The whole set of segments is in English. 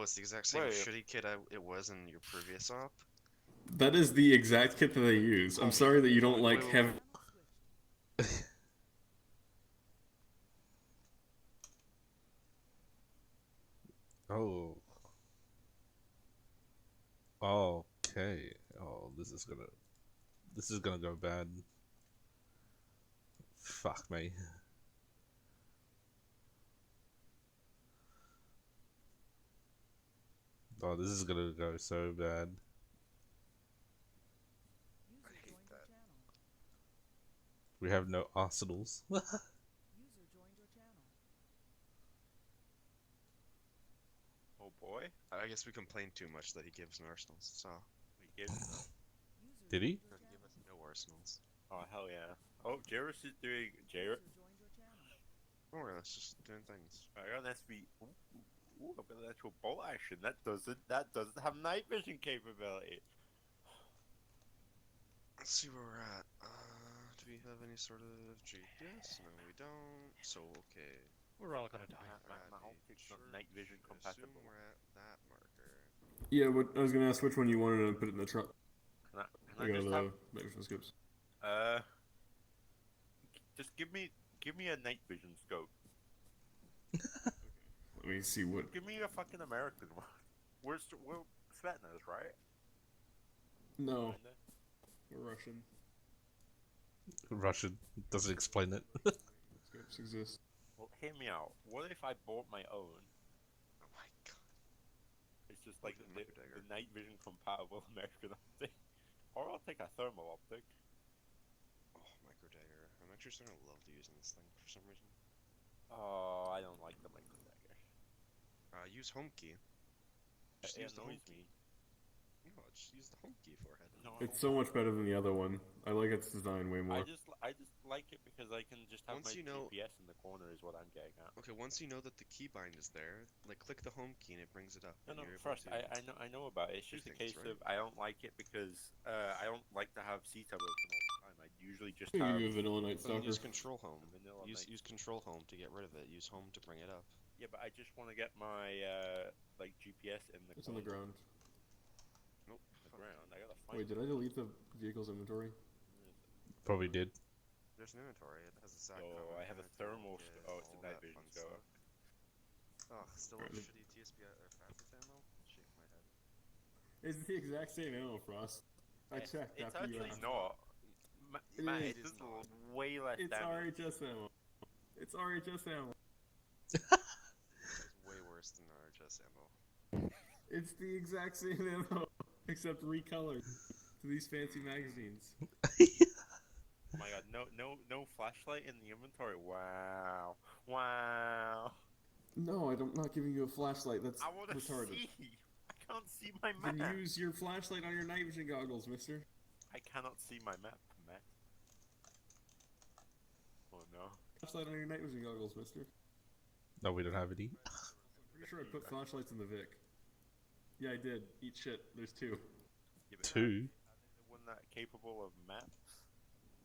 Oh, it's the exact same Wait. shitty kit it was in your previous op. That is the exact kit that they use. I'm sorry that you don't like wait, heavy. Oh. Okay. Oh, this is gonna go bad. Fuck me. Oh, this is gonna go so bad. I hate that. We have no arsenals. Oh boy. I guess we complained too much that he gives an arsenals. So We give them. Did he? no, he gave us no arsenals. Oh hell yeah. Oh, Jairus is doing Don't worry, let's just doing things. I got an SB. Ooh, a bit of actual bolt action. That doesn't have night vision capability. Let's see where we're at. Do we have any sort of GPS? No, we don't. So okay. We're all gonna die. My optics not night vision Assume compatible. we're at that marker. Yeah, what I was gonna ask which one you wanted to put it in the truck. Can I I got just the have night vision scopes. just give me a night vision scope. Let me see what. Give me a fucking American one. We're Svetnas, right? No, Kinda. we're Russian. Russian doesn't explain it. Scopes exist. Well, hear me out. What if I bought my own? Oh my god. It's just like With the the microdagger. night vision compatible American optic. Or I'll take a thermal optic. Oh, microdagger. I'm actually starting to love using this thing for some reason. Oh, I don't like the microdagger. Use home key. Just It use the home annoys key. me. No, just use the home key for it. No, It's so much better than the other one. I like its design way more. I just like it because I can just have Once my you know- GPS in the corner is what I'm getting at. Okay, once you know that the keybind is there, like click the home key and it brings it up. No, and no. you're able First, to... I know about it. It's do just a things, case right? of I don't like it because I don't like to have CETA open all the time. I usually just I'll have give you a vanilla night Then stalker. use control home. vanilla Use night. control home to get rid of it. Use home to bring it up. Yeah, but I just want to get my like GPS in the It's on the corner. ground. Nope. The fuck. ground. I gotta find. Wait, did I delete the vehicle's inventory? Probably did. There's an inventory. It has a SAC. Oh, I have a thermal. Oh, it's a night vision scope. Oh, still Alright. shitty TSB or fastest ammo? Shake my head. It's the exact same ammo, Frost. I checked It's after you actually asked. not. It Man, is. it It does is not. way less It's damage. RHS ammo. It's RHS ammo. It's way worse than RHS ammo. It's the exact same ammo, except recolored to these fancy magazines. Oh my god, no flashlight in the inventory. Wow, wow. No, I'm not giving you a flashlight. That's I want to retarded. see. I can't see my map. Then use your flashlight on your night vision goggles, mister. I cannot see my map, man. Oh no. Flashlight on your night vision goggles, mister. No, we don't have any. Pretty sure I put flashlights in the Vic. Yeah, I did. Eat shit. There's two. Yeah, but Two. are they the one that capable of maps?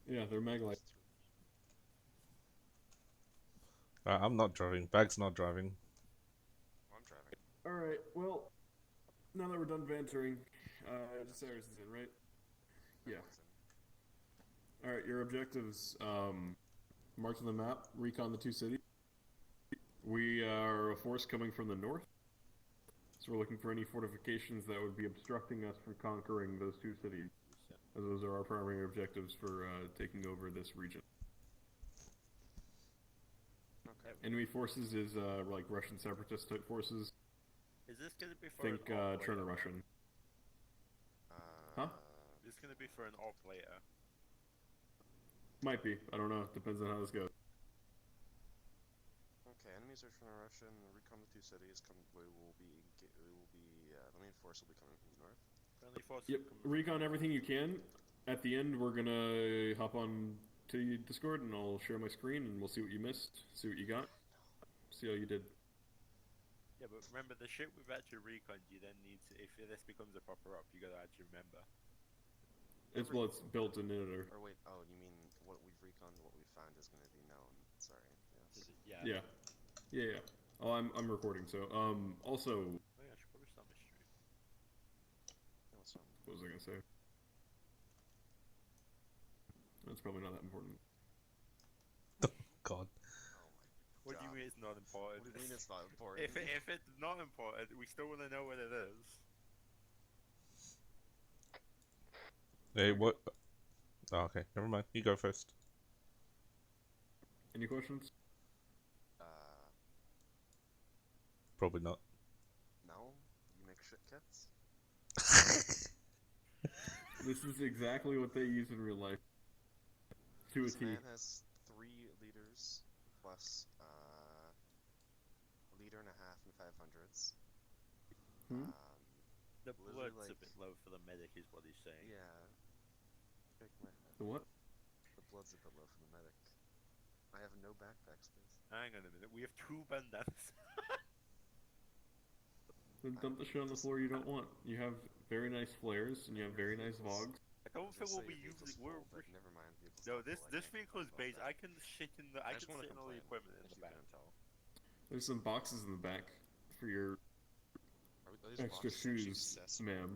Yeah, they're maglite. I'm not driving. Bag's not driving. I'm driving. Alright, well, now that we're done bantering, Cyrus is in, right? Yeah. Alright, your objectives, marked on the map, recon the two cities. We are a force coming from the north, so we're looking for any fortifications that would be obstructing us from conquering those two cities, as those are our primary objectives for taking over this region. Okay. Enemy forces is like Russian separatist type forces. Is this gonna be for Think an op later? Chernaraus. Huh? Is this gonna be for an op later? Might be. I don't know. Depends on how this goes. Okay, enemies are from Russia and recon the two cities. The main force will be coming from the north. Friendly forces Yep. coming from Recon the everything you can. At the end, we're gonna hop on to your Discord and I'll share my screen and we'll see what you missed, see what you got, see how you did. Yeah, but remember the shit we've actually reconned. You then need to, if this becomes a proper op, you gotta actually remember. It's well, it's built in it. Or wait, oh, you mean what we've reconned, what we found is going to be known. Sorry. Yes. Yeah. Yeah. Oh, I'm recording. So also, I think I should What was I gonna say? That's probably not that important. God. Oh my What do you God. mean it's not important? What do you mean it's not important? If it's not important, we still want to know what it is. Hey, what? Oh, okay, never mind. You go first. Any questions? Probably not. No? You make shit kits? This is exactly what they use in real life. To a This T. man has 3 liters plus a liter and a half and 500s. Hmm? The Literally, blood's a like- bit low for the medic, is what he's saying. Yeah. Shake my head. The what? The blood's a bit low for the medic. I have no backpack space. Hang on a minute, we have 2 bandanas. Then dump the shit on the floor you don't want. You have very nice flares and you have very nice vogs. I don't think we'll be using. Never mind. No, this vehicle is based. I can shit in the. I just can wanna sit in all the complain, equipment in if the you back. couldn't tell. There's some boxes in the back for your Are these extra boxes actually shoes, accessible? ma'am.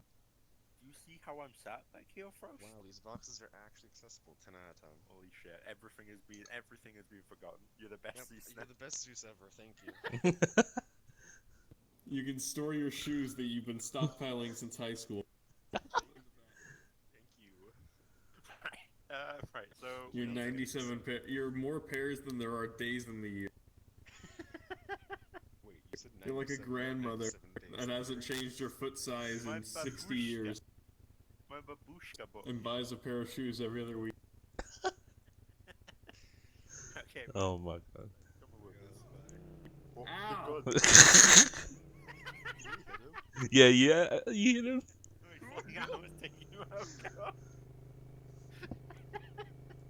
Do you see how I'm sat back here, Frost? Wow, these boxes are actually accessible. 10 out of 10. Holy shit! Everything has been forgotten. You're the best. Yep, you're the best Zeus ever. Thank you. You can store your shoes that you've been stockpiling since high school. Thank you. Right. So You're 97 pair. You're more pairs than there are days in the year. Wait, you said You're like a 97 grandmother 97 days that a hasn't year? changed her foot size My in 60 babushka. years My babushka book. and buys a pair of shoes every other week. Okay. Oh my god. Come on with this. Oh, Ow! God. Yeah, you hit him. I was taking you out.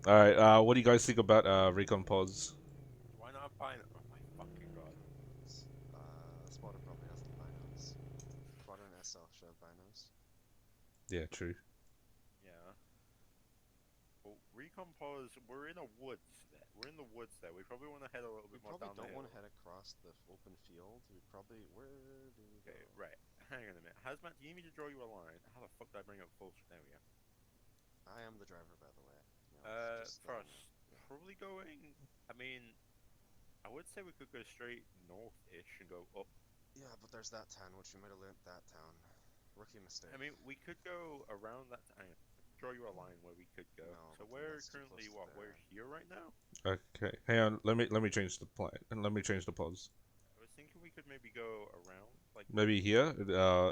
Alright, what do you guys think about Recon Pods? Why not find it? Oh my fucking god. Spotter probably has the binos. Spotter and SL should have binos. Yeah, true. Yeah. Well, Recon pause. We're in a woods there. We're in the woods there. We probably want to head a little We bit more probably down the don't hill. want to head across the open field. We probably. Where do we go? Okay, right. Hang on a minute. Hazmat, do you need me to draw you a line? How the fuck did I bring up full? There we go. I am the driver, by the way. You know, it's just, First, probably going. I mean, I would say we could go straight north-ish and go up. Yeah, but there's that town, which we might have learnt that town. Rookie mistake. I mean, we could go around that. I draw you a line where we could go. No, So but then we're that's too currently close to We're there. here right now. Okay, hang on. Let me change the plan and let me change the pods. I was thinking we could maybe go around, like Maybe here,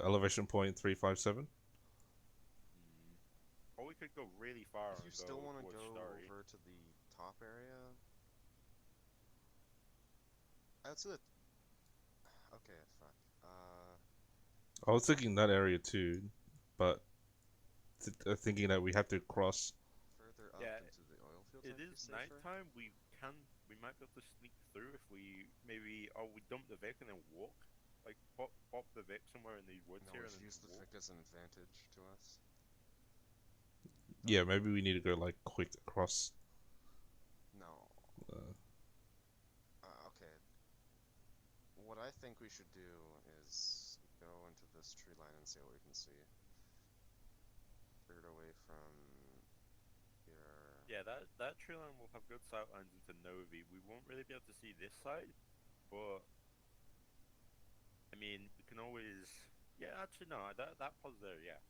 elevation point 357. or we could go really far. If you and still go want to towards go Starry. over to the top area, I'd say that. Okay, fuck. I was thinking that area too, but thinking that we have to cross. Further up Yeah, into the oil field. It is nighttime. We might be able to sneak through if we maybe. Oh, we dump the Vic and then walk. Like pop the Vic somewhere in these woods No, here if and then use the walk. Vic as an advantage to us. Yeah, maybe we need to go like quick across. No. Uh, Okay. What I think we should do is go into this tree line and see what we can see. Cleared away from here. Yeah, that tree line will have good sight lines into Novi. We won't really be able to see this side, but I mean, we can always. Yeah, actually, no. That pod's there. Yeah.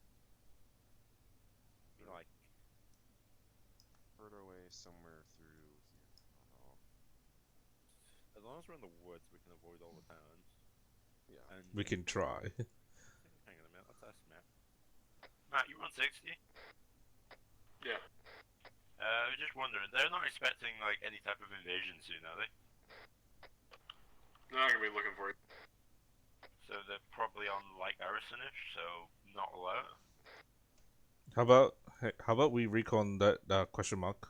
You know, like Further away somewhere through here. I don't know. as long as we're in the woods, we can avoid all the towns. Yeah. And we can try. hang on a minute. Let's ask Matt. Matt, you on 60? Yeah. I was just wondering. They're not expecting like any type of invasion soon, are they? They're not gonna be looking for it. So they're probably on like Garrison-ish, so not allowed. How about we recon that question mark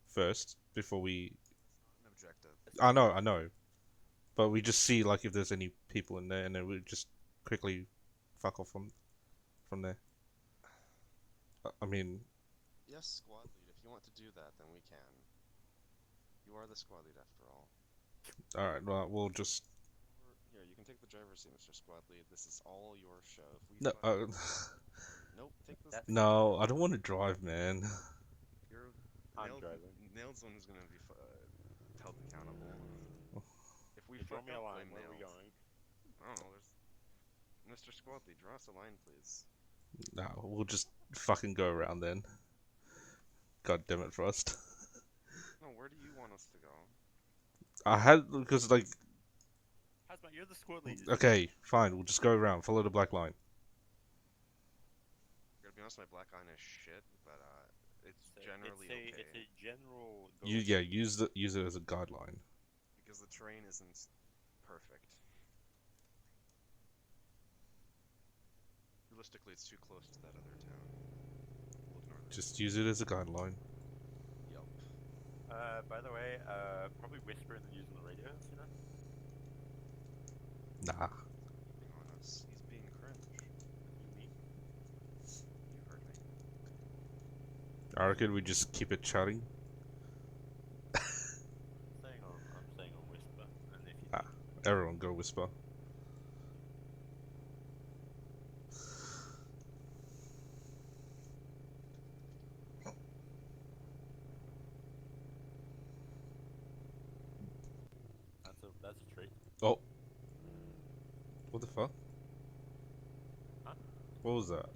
first before we. An objective. I know, but we just see like if there's any people in there, and then we just quickly fuck off from there. I mean, Yes, squad lead. If you want to do that, then we can. You are the squad lead after all. all right, well, we'll just. Here, you can take the driver's seat, Mr. Squad Lead. This is all your show. If we No, find- Nope, take this. That's No, I don't want to drive, man. You're I'm Nailed, driving. Nailed's the one who's gonna be held accountable. If we Draw fuck me a up, line. blame Where are we Nailed. going? I don't know, there's... Mr. Squadly, draw us a line, please. No, we'll just fucking go around then. God damn it, Frost. No, where do you want us to go? I had because like Hazmat, you're the squad leader. okay, fine, we'll just go around, follow the black line. I'm gonna be honest, my black line is shit, but it's So generally it's okay. a general. Use it as a guideline. Because the terrain isn't perfect. Realistically, it's too close to that other town. We'll ignore that. Just use it as a guideline. Yup. By the way, probably whispering and using the radio, you know? Nah. Being on us. He's being cringe. You mean? You heard me. I reckon we just keep it chatting. I'm staying on whisper, and if you Ah, everyone go whisper. that's a treat. Oh. What the fuck? Huh? What was that?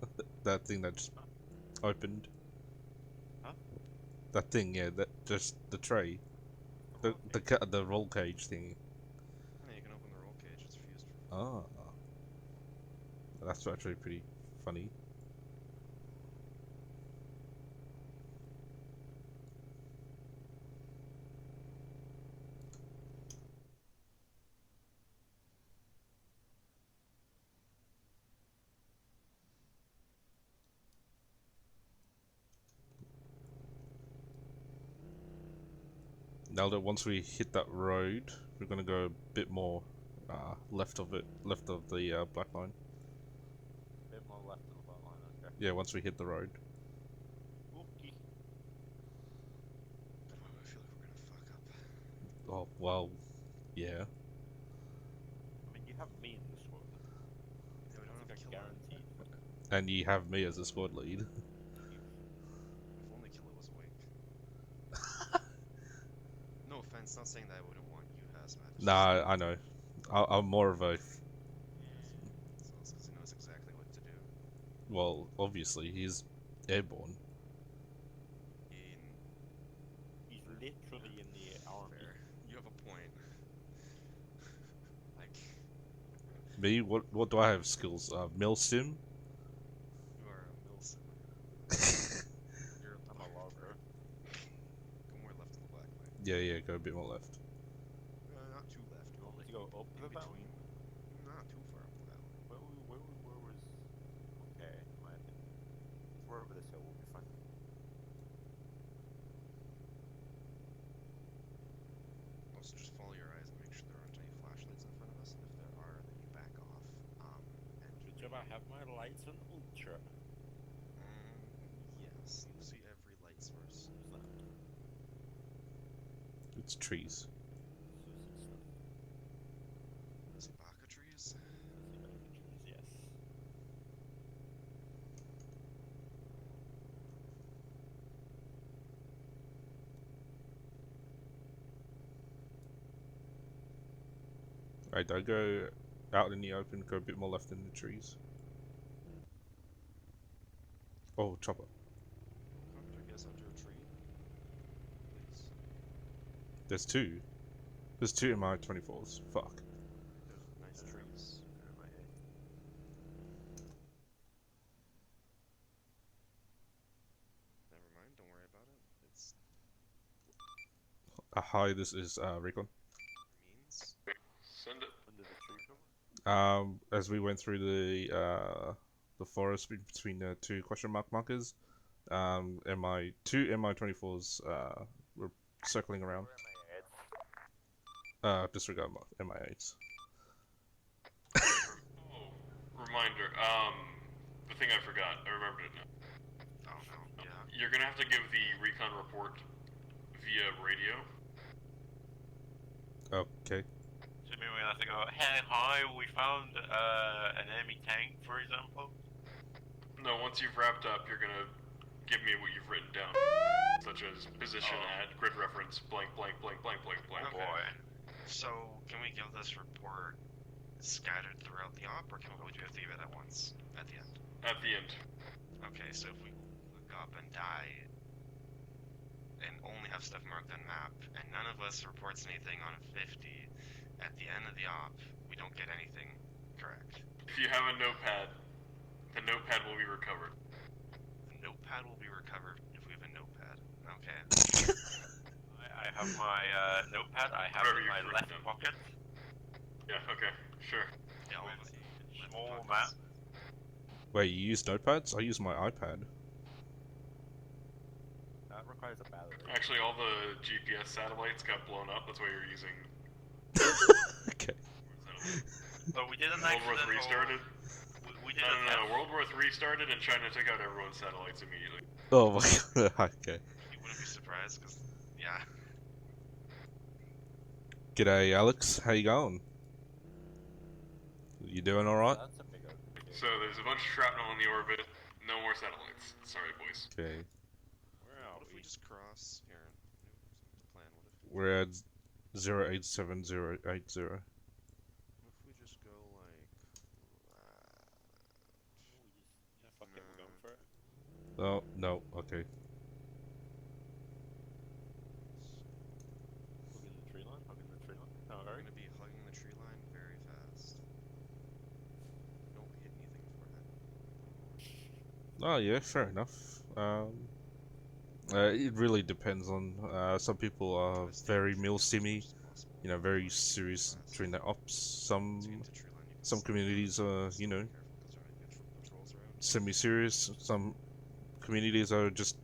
That thing that just opened. Huh? That thing, yeah, that just the tray. The roll cage thingy. Yeah, you can open the roll cage, it's fused. Ah. That's actually pretty funny. Now that once we hit that road, we're gonna go a bit more left of the black line. A bit more left of the black line, okay. Yeah, once we hit the road. Okay. Why do I feel like we're gonna fuck up? Oh well, yeah. I mean, you have me in the squad. Yeah, we don't have That's a like a killer. guaranteed. And you have me as a squad lead. If only Killer was awake. No offense, not saying that I wouldn't want you, Hazmat. It's Nah, I know. I'm more of a. just... So it's because he knows exactly what to do. Well, obviously he's airborne. He's literally in the army. Fair. You have a point. Like, Me, what do I have skills? Mill sim. you are a Milsim. You're I'm a logger. Go more left to the black line. Yeah, go a bit more left. Not too left. You want me Like to go up in the between. valley? Not too far up the valley. Where was... Okay, in my opinion. If we're over this hill, we'll be fine. Also, just follow your eyes and make sure there aren't any flashlights in front of us. And if there are, then you back off. And Good job, I have my lights on ultra. yes, you see every light source. What's that? It's trees. Is it baka trees? Yes. Alright, I go out in the open, go a bit more left in the trees. Oh, chopper. Contact us under a tree. Please. There's two. There's two in my 24s. Fuck. There's nice trees. Never mind, don't worry about it. It's Hi, this is Recon. means. Send it. Under the tree cover? As we went through the forest between the two question markers, MI24s were circling around. Disregard MI8s. Oh, reminder. The thing I forgot. I remembered it now. Oh no. Yeah. You're gonna have to give the recon report via radio. Okay. So maybe we have to go, hey, hi, we found an enemy tank, for example. No, once you've wrapped up, you're gonna give me what you've written down, such as position at grid reference blank blank blank blank blank blank. Okay. Boy. So, can we give this report scattered throughout the op, or would you have to give it at once, at the end? At the end. Okay, so if we look up and die, and only have stuff marked on map, and none of us reports anything on 50, at the end of the op, we don't get anything, correct? If you have a notepad, the notepad will be recovered. The notepad will be recovered if we have a notepad. Okay. I have my notepad. I have it in my left pocket. Yeah, okay, sure. Yeah, all With of it. Left small pockets. map. Wait, you use notepads? I use my iPad. That requires a battery. Actually, all the GPS satellites got blown up. That's why you're using. Okay. So we did an World War accidental... III started. We did No. World War III started, and China took out everyone's satellites immediately. Oh my god. Okay. You wouldn't be surprised, because, yeah. G'day, Alex. How you going? You doing alright? That's a big open. So there's a bunch of shrapnel in the orbit. No more satellites. Sorry, boys. Okay. Where are What if we we? just cross here? Plan. What We're at 087080. if we just go like Yeah, fuck it, we're going for it. Oh, no. Okay. Hugging the tree line, hugging the tree line. we're Alright. gonna be hugging the tree line very fast. Don't hit anything forehead. Oh, yeah, fair enough. It really depends on, some people are very mil-simmy, you know, very serious during their ops. Some communities are, you know, semi-serious. Some communities are just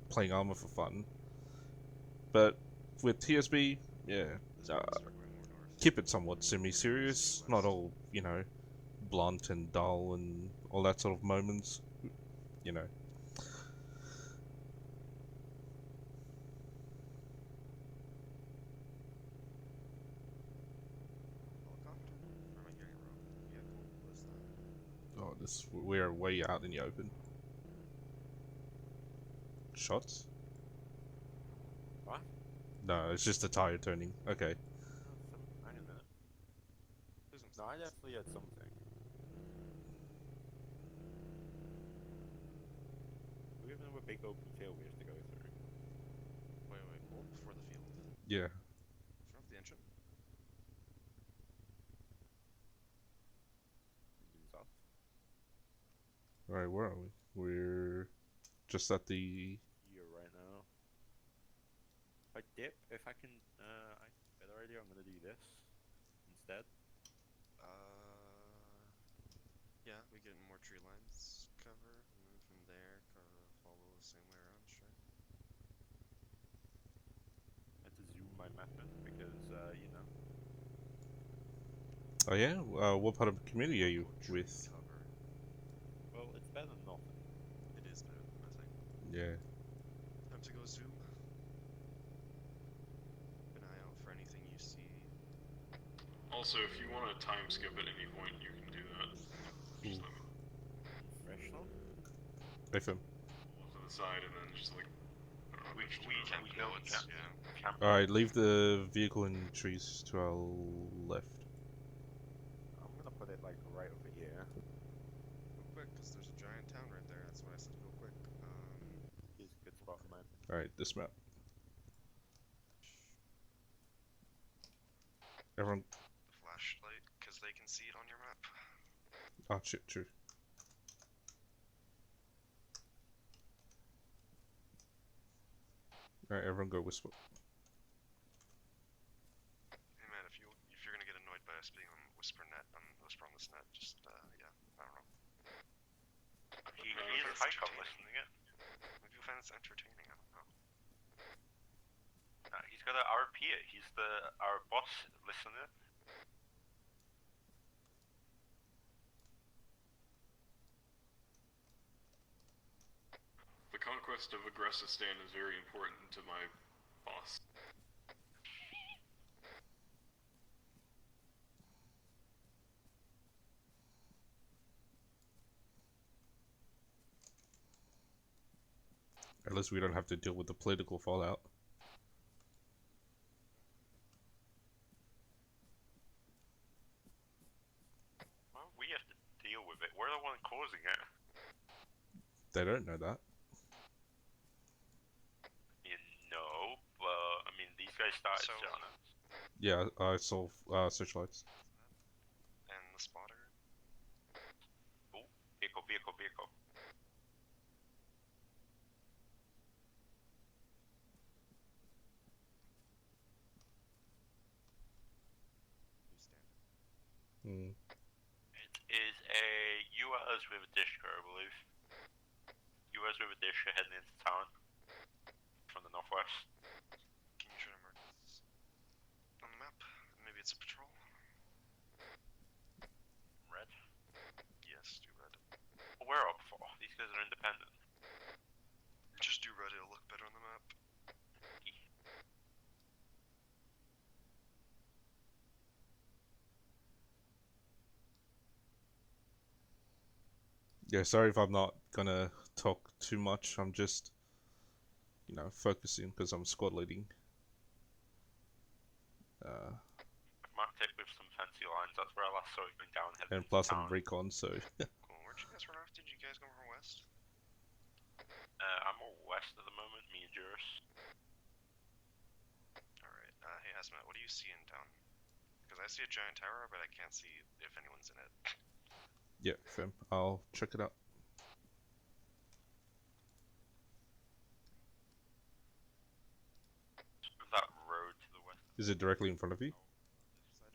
playing armor for fun. But with TSB, yeah, keep it somewhat semi-serious. Not all, you know, blunt and dull and all that sort of moments. You know. Helicopter? Or am I hearing it wrong? Vehicle? What is that? Oh, this we're way out in the open. Shots? What? No, it's just a tire turning. Okay. Hang on a minute. There's some No, I stuff. definitely had something. We have another big open field we have to go through. Wait, hold before the field. Yeah. Turn off the engine. Engines off. Alright, where are we? We're just at the... Here right now. If I dip, if I can, better idea, I'm gonna do this instead. Yeah, we get more tree lines cover, move from there, follow the same way around, sure. I had to zoom my map in because, you know. Oh yeah? What part of the community are you Tree with? cover. Well, it's better than nothing. It is better than nothing. Yeah. Time to go zoom. Keep an eye out for anything you see. Also, if you want to time skip at any point, you can do that. Just let me Fresh though? FM. off to the side and then just like. I don't know, We just can turn we around. know it's camp. Alright, leave the vehicle and trees to our left. I'm gonna put it like right over here. Go quick, because there's a giant town right there. That's why I said go quick. Here's a good spot, man. Alright, this map. Everyone... Flashlight, because they can see it on your map. Oh shit, true. Alright, everyone go whisper. Hey man, if you're gonna get annoyed by us being on Whisper on this net, just yeah, I don't know. He is hype listening it. Maybe you'll find this entertaining. I don't know. He's got to RP it. He's our boss listener. The conquest of Aggressistan is very important to my boss. At least we don't have to deal with the political fallout. Well, we have to deal with it. We're the one causing it. They don't know that. You know, but I mean, these guys started So- selling it. Yeah, I saw searchlights. And the spotter. Oh, vehicle, vehicle, vehicle. Hmm. It is a US with a dish, I believe. US with a dish heading into town from the northwest. Can you try to mark this on the map? Maybe it's a patrol. Red. Yes, do red. We're up for. These guys are independent. Just do red, it'll look better on the map. Yeah, sorry if I'm not gonna talk too much. I'm just, you know, focusing because I'm squad leading. I've marked it with some fancy lines. That's where I last saw it going down. Heading And into plus town. I'm recon, so Cool, where'd you guys run off? Did you guys go from west? I'm more west at the moment. Me and Juris. Alright, hey Hazmat, what do you see in town? Because I see a giant tower, but I can't see if anyone's in it. yeah, fam. I'll check it out. That road to the west. Is it directly in front of you?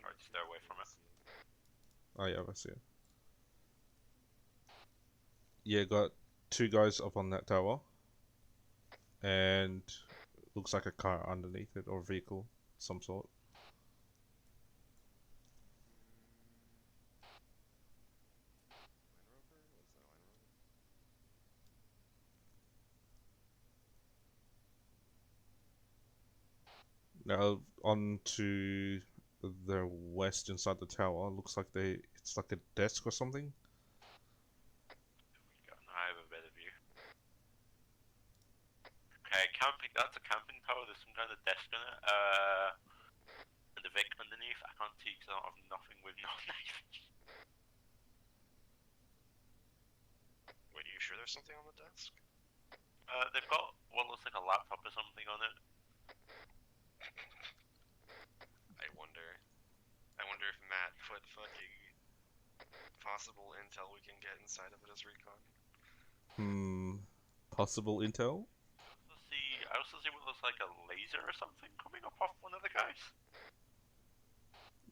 Try to stay away from it. Oh yeah, I see it. Yeah, got two guys up on that tower. And looks like a car underneath it, or a vehicle, some sort. Now on to the west inside the tower. Looks like it's like a desk or something. I have a better view. Okay, camping. That's a camping tower. There's some kind of desk on it. And the Vic underneath. I can't see because I don't have nothing with no knife. Wait, are you sure there's something on the desk? They've got what looks like a laptop or something on it. I wonder if Matt put fucking possible intel we can get inside of it as recon. Possible intel? I also see what looks like a laser or something coming up off one of the guys.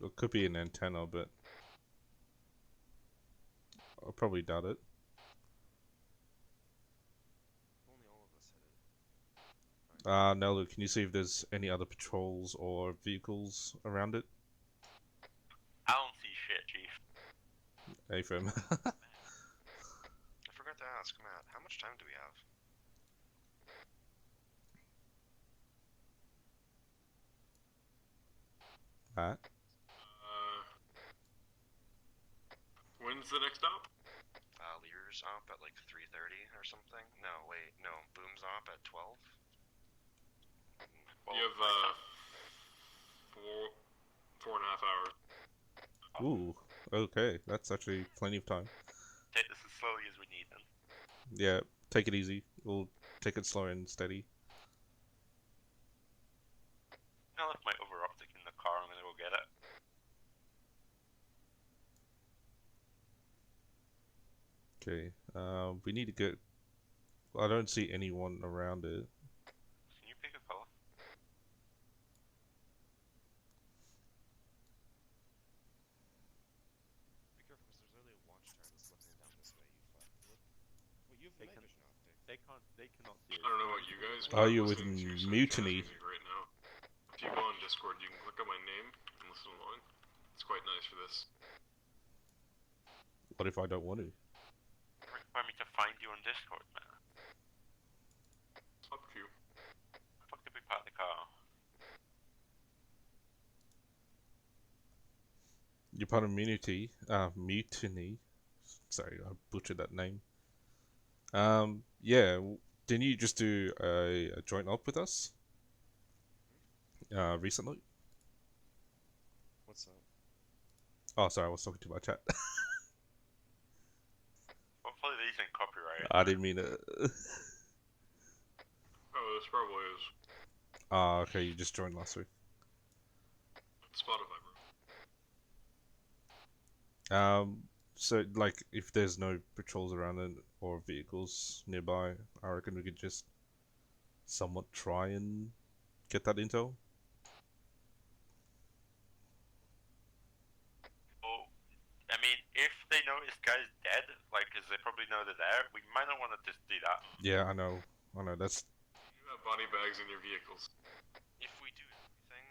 It could be an antenna, but I probably doubt it. Only all of us hit it. Nello, can you see if there's any other patrols or vehicles around it? I don't see shit, Chief. Hey, fam. I forgot to ask Matt, how much time do we have? Matt? When's the next stop? Lear's op at like 3:30 or something? No, wait, no, Boom's op at 12? You have, 4.5 hours. Ooh, okay. That's actually plenty of time. Take this as slowly as we need then. Yeah, take it easy. We'll take it slow and steady. I left my over optic in the car. I'm gonna go get it. Okay, we need to get... I don't see anyone around it. Can you pick a color? Be careful, because there's literally a watchtower that's looking down this way, you fuck. Well, you have They night can- vision optic. They cannot see I don't know about you guys. but Oh, I'm you're with listening to your Mutiny. sarcasm right now. If you go on Discord, you can click on my name and listen along. It's quite nice for this. What if I don't want to? Require me to find you on Discord, man. It's up to you. Fuck the big part of the car. You're part of Mutiny. Mutiny. Sorry, I butchered that name. Yeah, Didn't you just do a joint op with us? Recently? What's up? Oh, sorry, I was talking to my chat. Hopefully these ain't copyrighted. I didn't mean it. Oh, this probably is. Ah, okay, you just joined last week. Spotify, bro. So like, if there's no patrols around it or vehicles nearby, I reckon we could just somewhat try and get that intel. Well, I mean, if they know this guy's dead, like, because they probably know they're there, we might not want to just do that. Yeah, I know. That's You have body bags in your vehicles. If we do everything,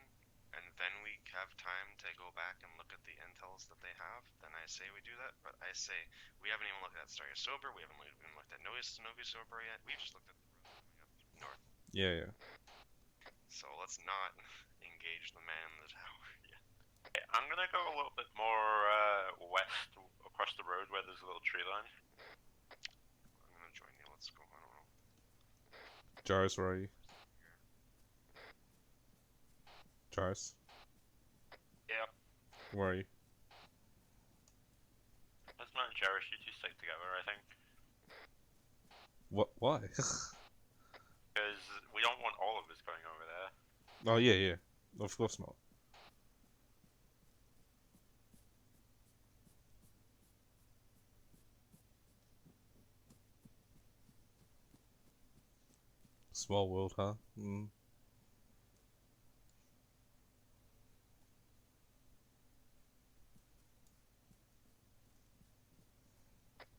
and then we have time to go back and look at the intels that they have, then I say we do that. But I say we haven't even looked at Starry Sober, we haven't even looked at Novi Sober yet. We've just looked at the road going up north. yeah. So let's not engage the man in the tower yet. Okay, I'm gonna go a little bit more west across the road where there's a little tree line. I'm gonna join you. Let's go. I don't know. Jarvis, where are you? Jarvis, Yeah. where are you? Let's not cherish you two stick together, I think. What? Why? Because we don't want all of us going over there. Oh yeah. Of course not. Small world, huh? Mm.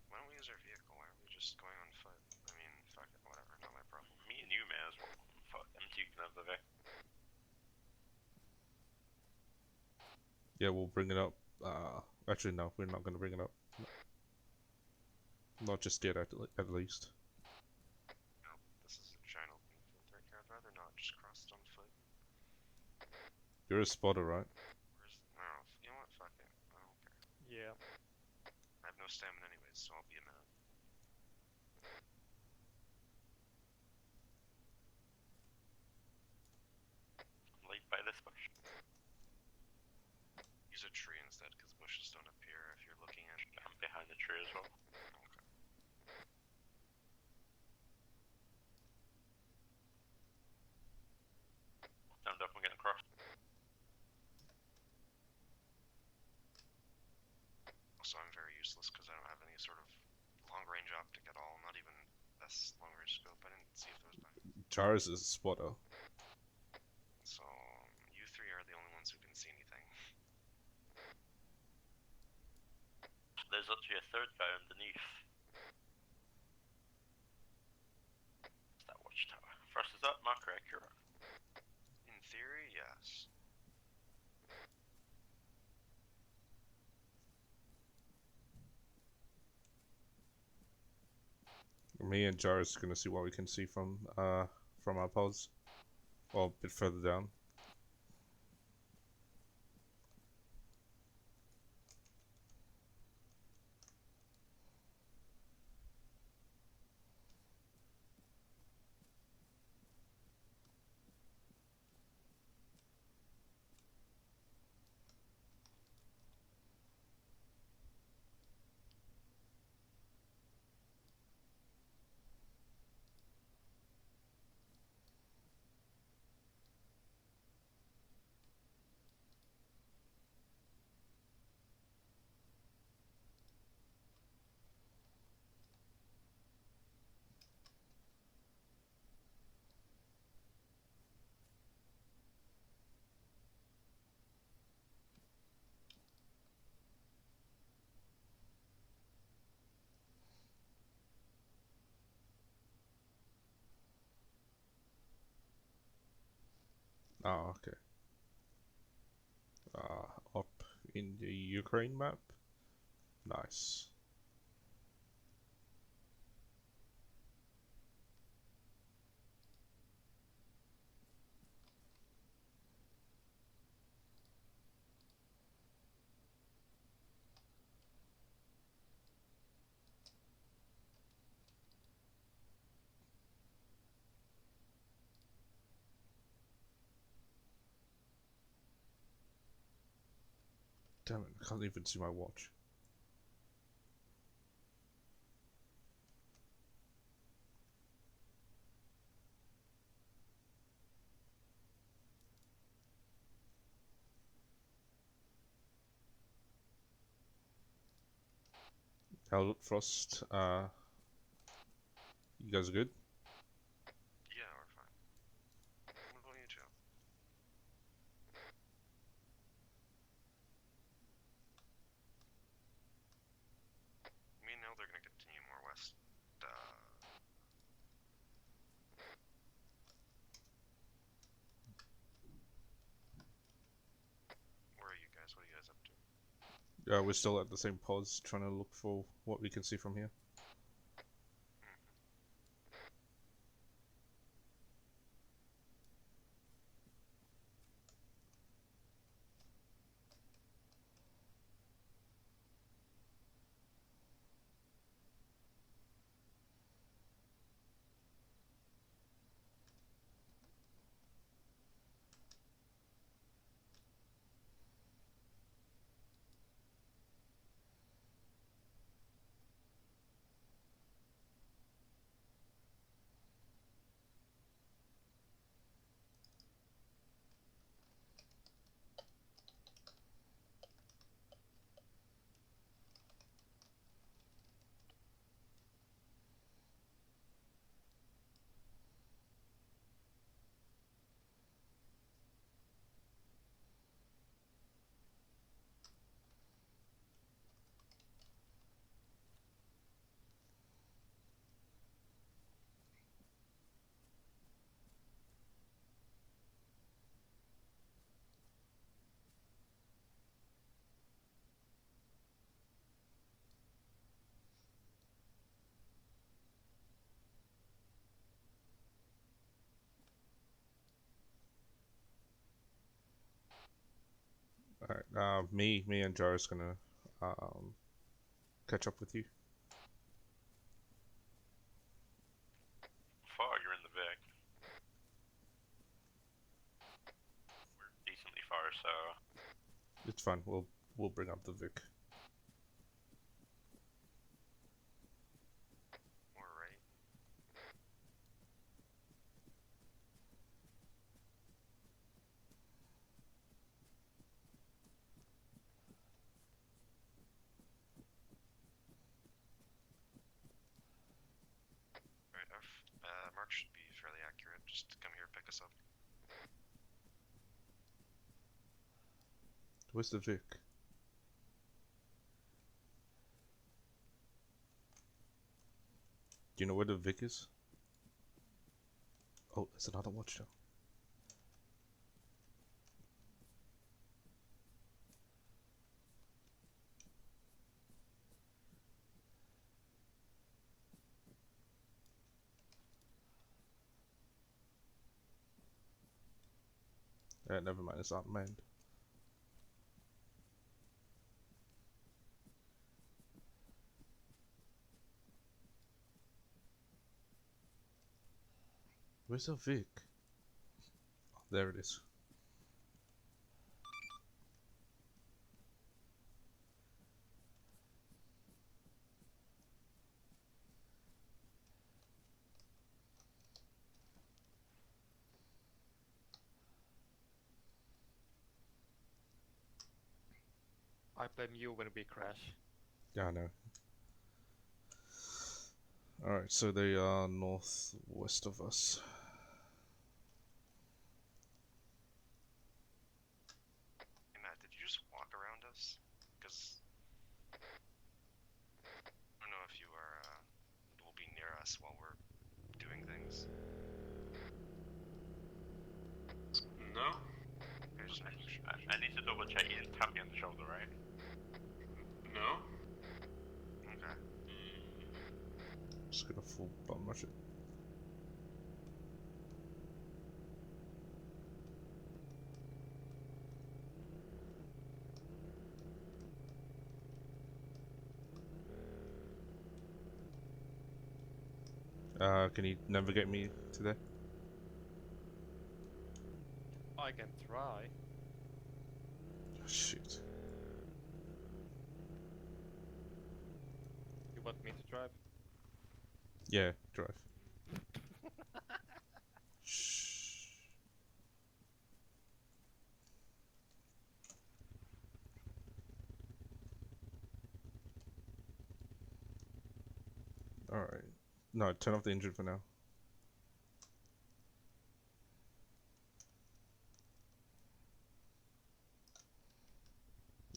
Why don't we use our vehicle? Why aren't we just going on foot? I mean, fuck it, whatever. Not my problem. Me and you may as well. Fuck, MT can have the Vic. Yeah, we'll bring it up. Actually, no, we're not going to bring it up. Not just yet, at least. No, this is a giant open field right here. I'd rather not just cross it on foot. You're a spotter, right? Where's... I don't know. You know what? Fuck it. I don't care. Yeah. I have no stamina anyways, so I'll be a minute. I'm late by this bush. Use a tree instead, because bushes don't appear if you're looking at it. I'm behind the tree as well. Okay. I'm definitely getting across. Also, I'm very useless because I don't have any sort of long-range optic at all. Not even this long-range scope. I didn't see if there was back. Jarvis is a spotter. So, you three are the only ones who can see anything. There's actually a third guy underneath. It's that watchtower. First is up, marker accurate. In theory, yes. Me and Jarvis are going to see what we can see from our pods. Or a bit further down. Oh, okay. Up in the Ukraine map. Nice. Damn it, I can't even see my watch. How Frost, you guys are good? Yeah, we're fine. What about you, Joe? Me and Neld are gonna continue more west. Where are you guys? What are you guys up to? We're still at the same pause, trying to look for what we can see from here. Alright, me and Jar's gonna catch up with you. Far, you're in the Vic. We're decently far, so It's fine. We'll bring up the Vic. Or right? Alright, our mark should be fairly accurate. Just come here, pick us up. Where's the Vic? Do you know where the Vic is? Oh, there's another watchtower. Never mind, it's unmanned. Where's the Vic? Oh, there it is. I blame you when we crash. Yeah, I know. Alright, so they are northwest of us. Hey Matt, did you just walk around us? Because I don't know if you will be near us while we're doing things. No? Okay, just making sure. I need to double check. You didn't tap me on the shoulder, right? No? Okay. Just gonna full bum rush it. Can you navigate me to there? I can try. Oh, shoot. want me to drive? Yeah, drive. Shh. Alright. No, turn off the engine for now.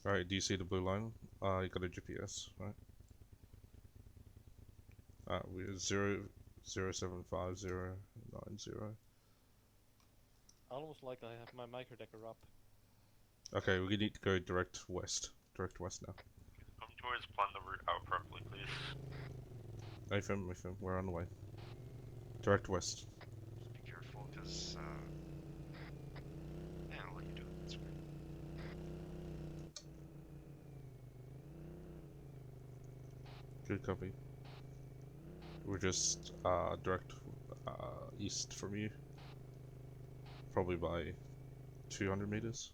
Alright, do you see the blue line? You got a GPS, right? We're 075090. Almost like I have my microdecker up. Okay, we need to go direct west. Direct west now. Come towards plan the route out properly, please. Nathan, we're on the way. Direct west. Just be careful, because, yeah, I'll let you do it. That's great. Good copy. We're just direct east from you. Probably by 200 meters.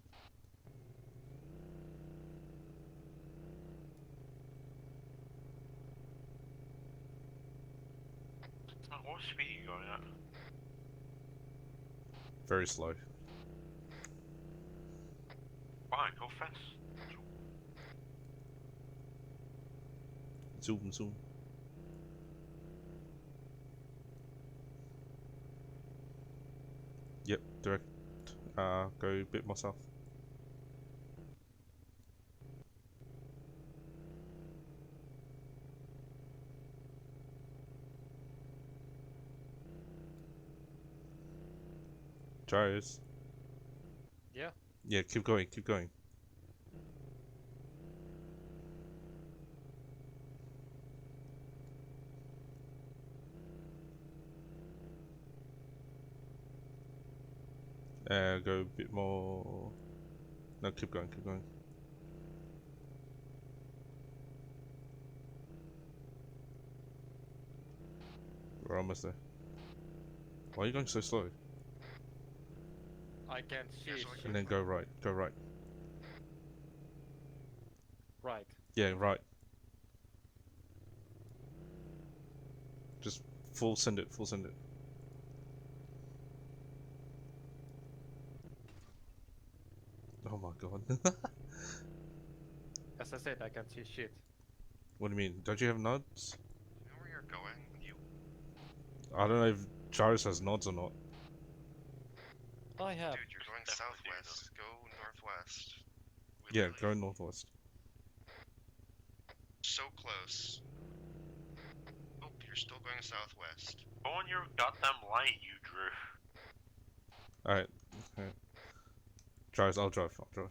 What speed are you going at? Very slow. Why? Go fast. Zoom, zoom. Yep, direct. Go a bit more south. Chernaraus. Yeah. Yeah, keep going, keep going. Go a bit more. No, keep going, keep going. We're almost there. Why are you going so slow? I can't see so I shit. And then go right, go right. Right. Yeah, right. Just full send it, full send it. Oh my god. As I said, I can't see shit. What do you mean? Don't you have nods? You know where you're going? You I don't know if Chernaraus has nods or not. I have. Dude, you're going southwest. Go northwest. We Yeah, literally- go northwest. So close. Oh, you're still going southwest. Go on your goddamn light, you Drew. Alright. Okay. Chernaraus, I'll drive, I'll drive.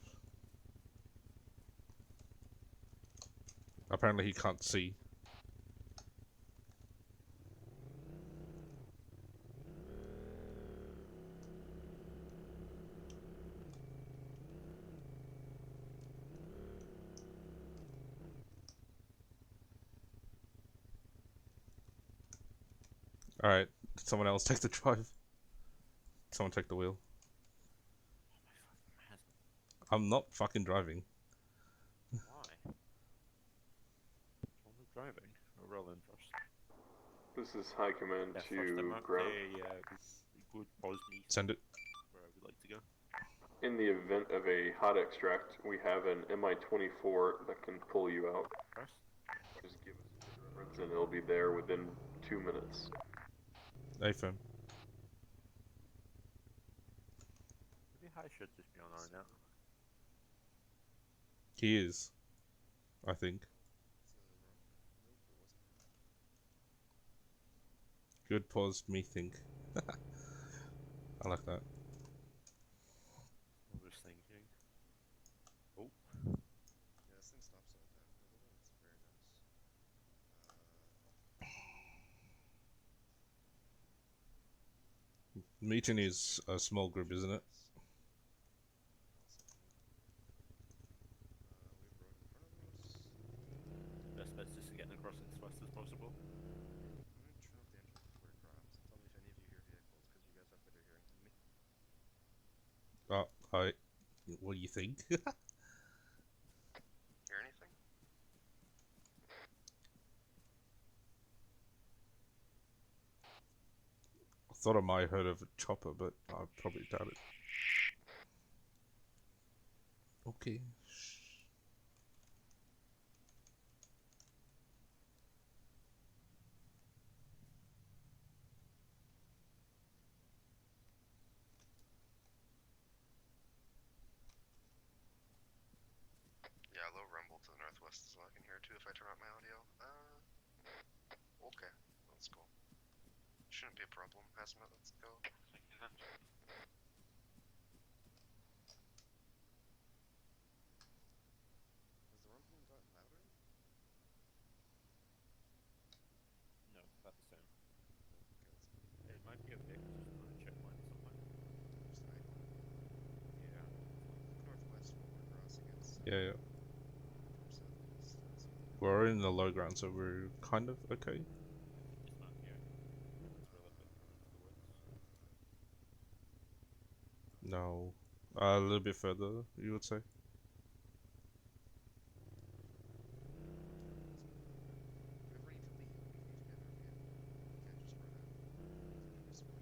Apparently he can't see. Alright, someone else take the drive. Someone take the wheel. I'm not fucking driving. Why? I'm driving. Oh, roll in first. This is High Command Yeah, first to I'm at ground. a good pause me Send it. where I would like to go. In the event of a hot extract, we have an MI-24 that can pull you out. First? Just give us a reference and it'll be there within 2 minutes. Nathan. Maybe I should just be on our now. He is. I think. Good pause, me think. I like that. I was thinking. Oh, Yeah, this thing stops all the time. It's very nice. Meeting is a small group, isn't it? We have road in front of us. best bet's just getting across it as fast as possible. I'm gonna turn off the engine before it drops. Tell me if any of you hear vehicles, because you guys have better hearing than me. What do you think? Hear anything? thought I might have heard of a chopper, but I probably doubt it. Okay. Yeah, low rumble to the northwest is what I can hear too if I turn up my audio. Okay, that's cool. Shouldn't be a problem. Hazmat, let's go. Has the rumbling gotten louder? No, it's about the same. It might be a bit just on a checkpoint somewhere. Just idling. Yeah. Northwest, what we're crossing is Yeah, yeah. southeast. We're in the low ground, so we're kind of okay. It's not here. It's relevant into the woods. No. A little bit further, you would say? We're ready to leave. We need to get our vehicle. We can't just run out. We need to do this one.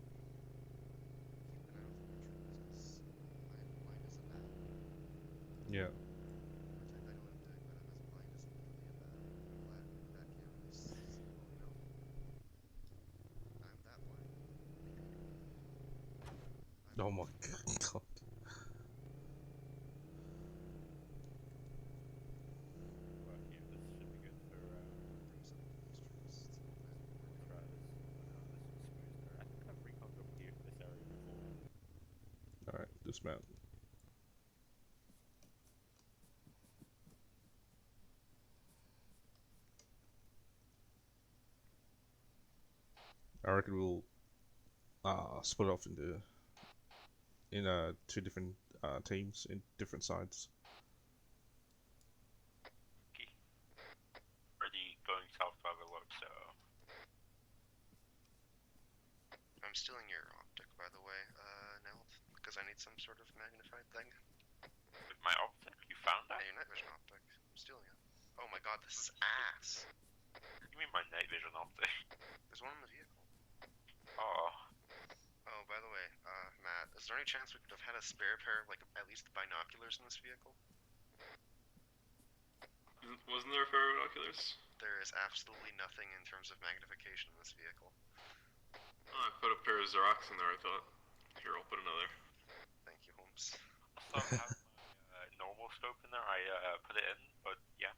Keep an eye out for patrols, because I'm blind as a bat. Yeah. Which I know what I'm doing, but I'm as blind as literally a bat. Bat cameras. Well, you know. I'm that blind. Oh my god. Well, here, this should be good for Bring some of these troops to the plant. we'll try this. Oh, no, this is smoother. I think I've reconned up here, this area before. Alright, dismount. I reckon we'll split off into two different teams in different sides. Okay. Already going south by the look, so I'm stealing your optic, by the way, Neld, because I need some sort of magnified thing. with my optic, you found that? Yeah, your night vision optic. I'm stealing it. Oh my god, this is ass. You mean my night vision optic? There's one in the vehicle. Oh, Oh, by the way, Matt, is there any chance we could have had a spare pair, like, at least binoculars in this vehicle? Wasn't there a pair of binoculars? There is absolutely nothing in terms of magnification in this vehicle. Oh, I put a pair of Xerox in there, I thought. Here, I'll put another. Thank you, Holmes. I still have my normal scope in there. I put it in, but yeah.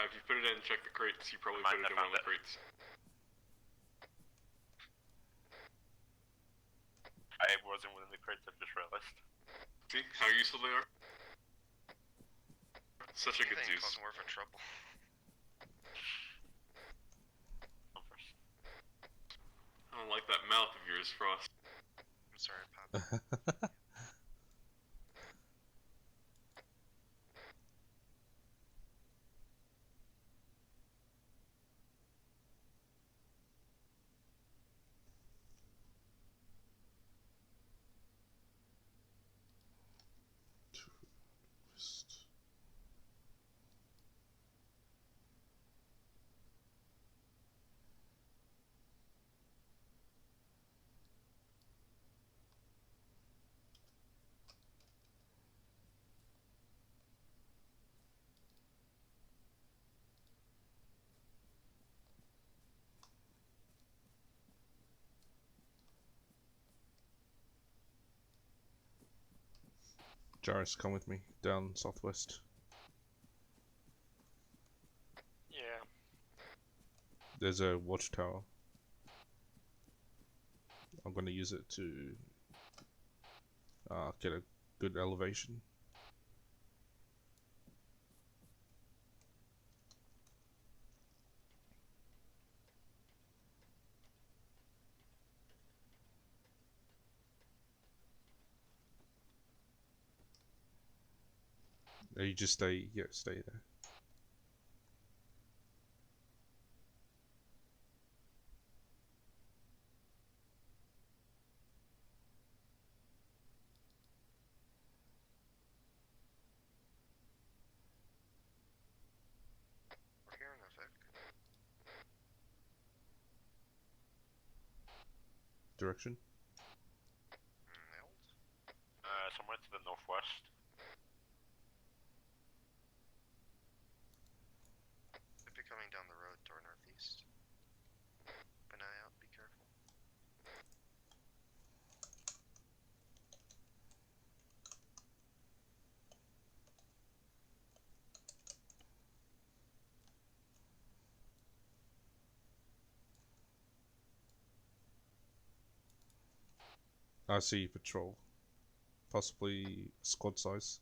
If you put it in, check the crates. You probably Mine, put it I in one of found the crates. I wasn't within the crates, I've just realized. See how useful they are? Such a good Anything Zeus. cause more for trouble. Go first. I don't like that mouth of yours, Frost. I'm sorry, Pop. Jarvis, come with me down southwest. Yeah. There's a watchtower. I'm gonna use it to get a good elevation. You just stay there. We're here in a Vic. direction? Nailed. Somewhere to the northwest. Could be coming down the road toward northeast. Keep an eye out, be careful. I see patrol. Possibly squad size.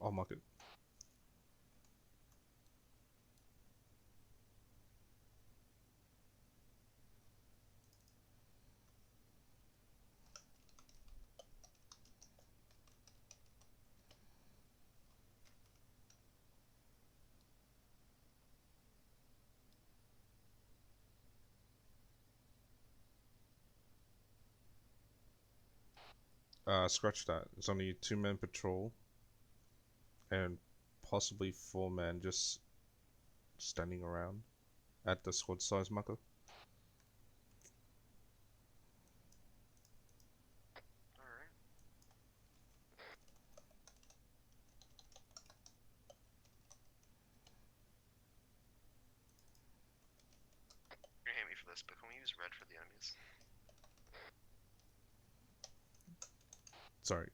I'll mark it. Scratch that. It's only 2-man patrol. And possibly 4-man just standing around at the squad size marker. Alright. You're gonna hate me for this, but can we use red for the enemies? Sorry.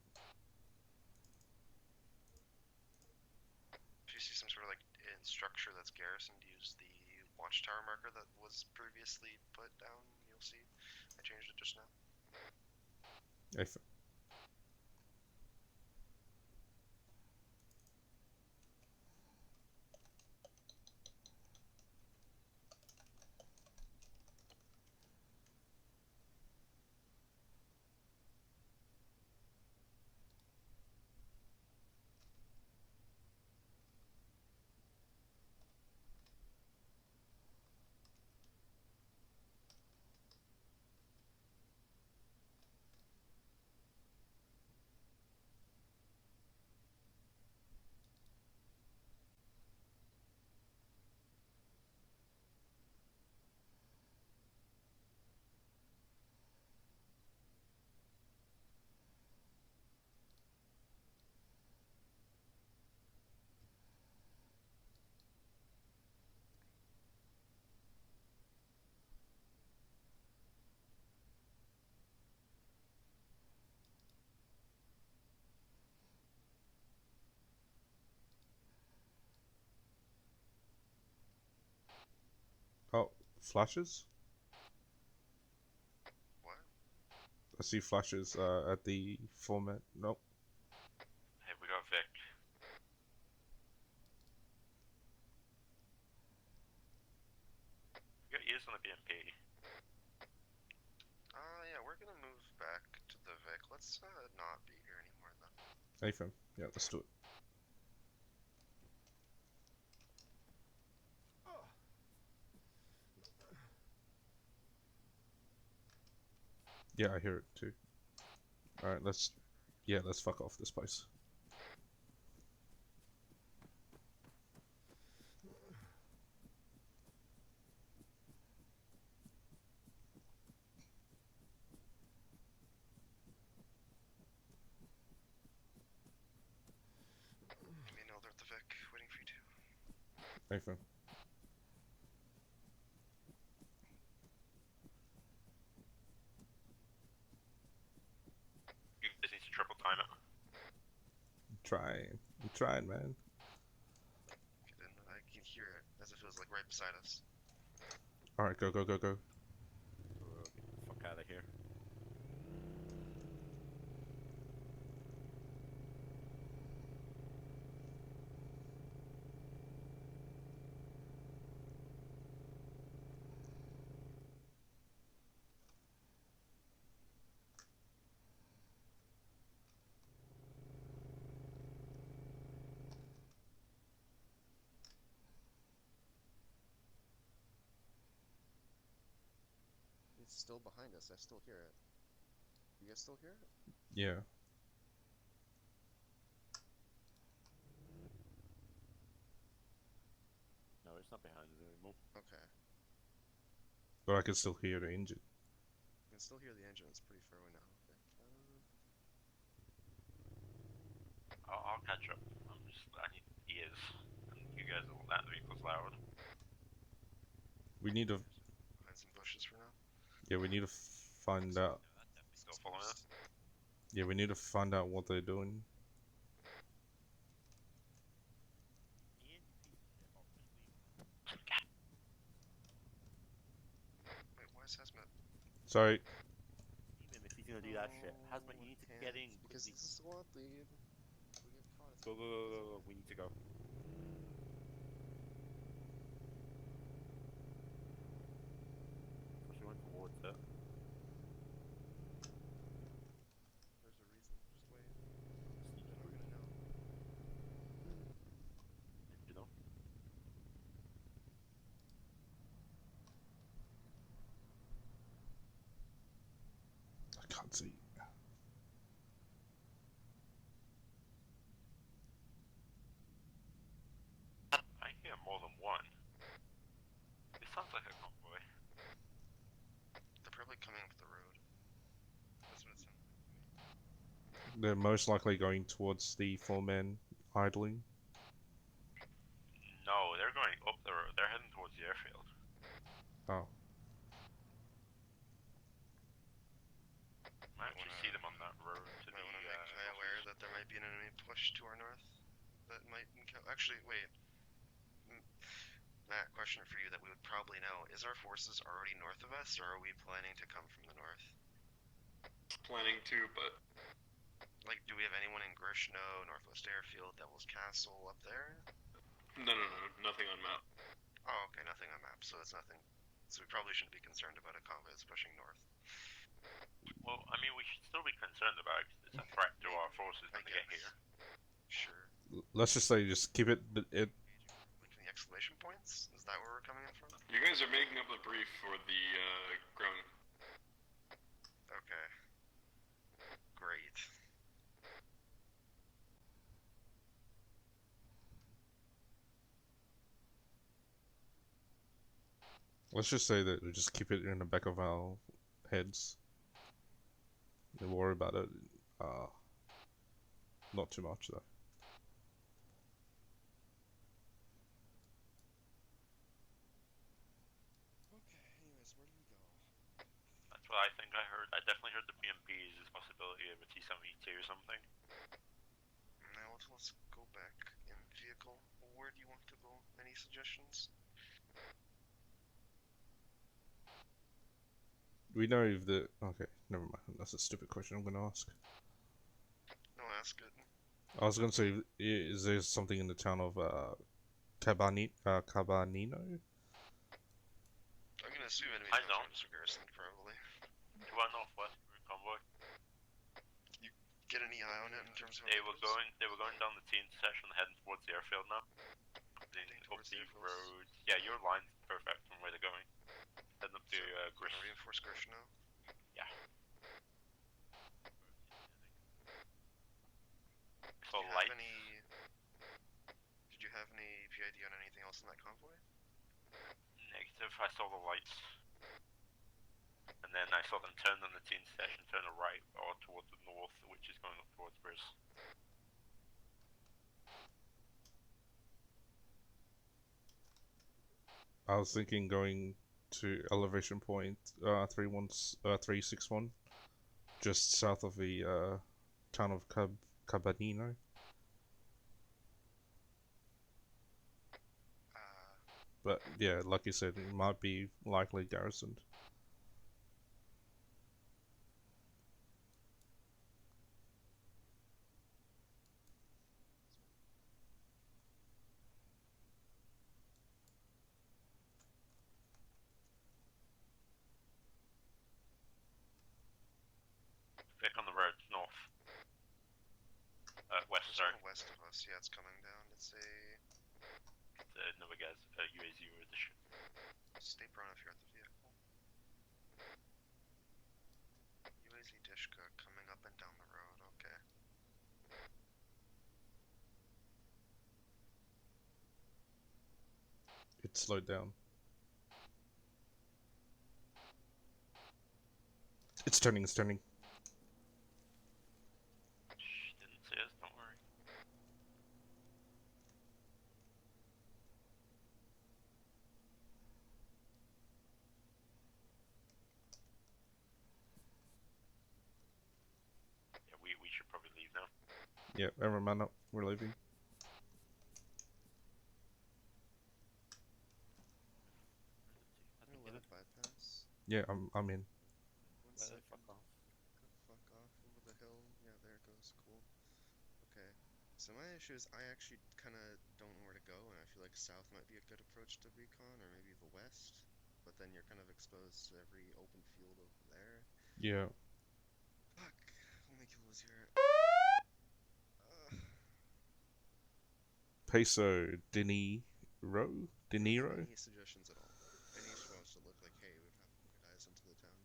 If you see some sort of like structure that's garrisoned, use the watchtower marker that was previously put down. You'll see. I changed it just now. If oh, flashes? What? I see flashes at the 4-man. Nope. Hey, we got Vic. We got ears on the BMP. Yeah, we're gonna move back to the Vic. Let's not be here anymore then. Nathan. Yeah, let's do it. Yeah, I hear it too. Alright, let's fuck off this place. Let me know they're at the Vic, waiting for you too. Nathan. You guys need to triple time it. I'm trying, man. I can hear it as if it was like right beside us. Alright, go, go, go, go. We'll get the fuck out of here. It's still behind us. I still hear it. You guys still hear it? Yeah. No, it's not behind us anymore. Okay. But I can still hear the engine. I can still hear the engine. It's pretty far away now. Okay. I'll catch up. I need ears. And you guys are that vehicle's loud. We need to. Find some bushes for now. Yeah, we need to find out. Still following us? Yeah, we need to find out what they're doing. Wait, why is Hazmat? Sorry. Even if he's gonna do that shit, Hazmat, you need to get in. Because quickly. this is squad lead. We get caught. Go, go, go, go, go. We need to go. Especially went towards it. There's a reason. Just wait. Then we're gonna know. You know? I can't see. I hear more than one. It sounds like a convoy. They're probably coming up the road. That's what it sounds like. They're most likely going towards the 4-man idling. No, they're going up the road. They're heading towards the airfield. Oh. I actually see them on that road to the Might want to make Kai aware that there might be an enemy push to our north. That might actually wait. Matt, question for you that we would probably know: is our forces already north of us, or are we planning to come from the north? Planning to, but Like, do we have anyone in Grishno, Northwest Airfield, Devil's Castle up there? no, nothing on map. Oh, okay, nothing on map, so it's nothing. So we probably shouldn't be concerned about a convoy that's pushing north. Well, I mean, we should still be concerned about it 'cause it's a threat to our forces when they get here. Sure. Let's just say, just keep it. Between the exclamation points? Is that where we're coming in from? You guys are making up the brief for the ground. Okay. Great. Let's just say that we just keep it in the back of our heads. Don't worry about it. Not too much though. Okay, anyways, where do we go? That's what I think I heard. I definitely heard the BMPs is a possibility of a T-72 or something. Now let's go back in vehicle. Where do you want to go? Any suggestions? We know if the. Okay, never mind. That's a stupid question I'm gonna ask. No, ask it. I was gonna say, is there something in the town of Cabanino? I'm gonna assume enemy I don't. are garrisoned, probably. To our northwest convoy. Get any eye on it in terms of They were going down the T intersection, heading towards the airfield now. Then Heading up towards the the airfields. road. Yeah, your line's perfect from where they're going. Heading up to Gris. Reinforce Grishno. Yeah. Did So you light. have any? Did you have any PID on anything else in that convoy? Negative. I saw the lights. And then I saw them turn on the T intersection, turn a right or towards the north, which is going up towards Gris. I was thinking going to elevation point 361, just south of the town of Cabanino. But yeah, like you said, it might be likely garrisoned. Back on the road, north. West, It's sorry. on the west of us. Yeah, it's coming down. It's a Another guy's UAZ or the ship. stay prone if you're at the vehicle. UAZ Dishka coming up and down the road. Okay. It slowed down. It's turning, it's turning. Shh, didn't see us, don't worry. Yeah, we should probably leave now. Yeah, everyone man up. We're leaving. I I'm think gonna let it it bypass. Yeah, I'm in. 1 let second. it fuck off. Go fuck off over the hill. Yeah, there it goes. Cool. Okay. So my issue is I actually kind of don't know where to go, and I feel like south might be a good approach to recon, or maybe the west. But then you're kind of exposed to every open field over there. Yeah. Fuck. Only kill was here. Peso Dinero? Do you have Dinero? any suggestions at all? Any spots to look like, hey, we'd have good eyes into the town?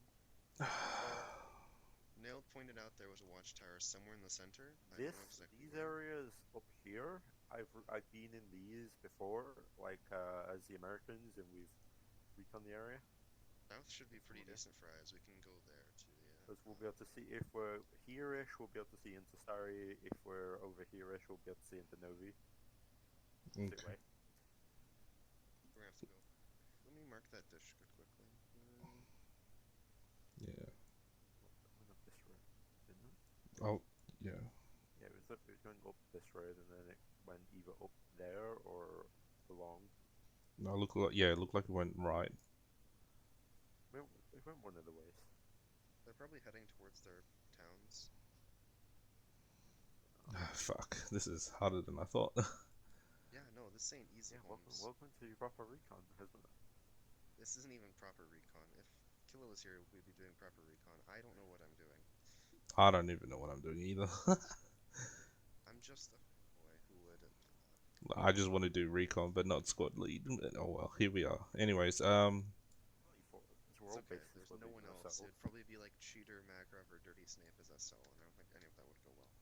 Nailed pointed out there was a watchtower somewhere in the center. I don't know exactly These where. areas up here, I've been in these before, like as the Americans, and we've recon the area. South should be pretty decent for eyes. We can go there too, yeah. Because we'll be able to see, if we're here-ish, we'll be able to see into Starry. If we're over here-ish, we'll be able to see into Novi. Okay. Way. We're gonna have to go. Let me mark that dish good quickly. Yeah. Went up this road, didn't it? Oh, yeah. Yeah, it was going up this road, and then it went either up there or along. No, look like it looked like it went right. It went one of the ways. They're probably heading towards their towns. Fuck, this is harder than I thought. Yeah, no, this ain't easy, Yeah, Holmes. welcome to proper recon, isn't it? This isn't even proper recon. If Killa was here, we'd be doing proper recon. I don't know what I'm doing. I don't even know what I'm doing either. I'm just a boy who would. I just want to do recon, but not squad lead. Oh well, here we are. Anyways, We're all It's okay. basically There's no one else. ourselves. It'd probably be like Cheater, Magrav, or Dirty Snape as SL, and I don't think any of that would go well.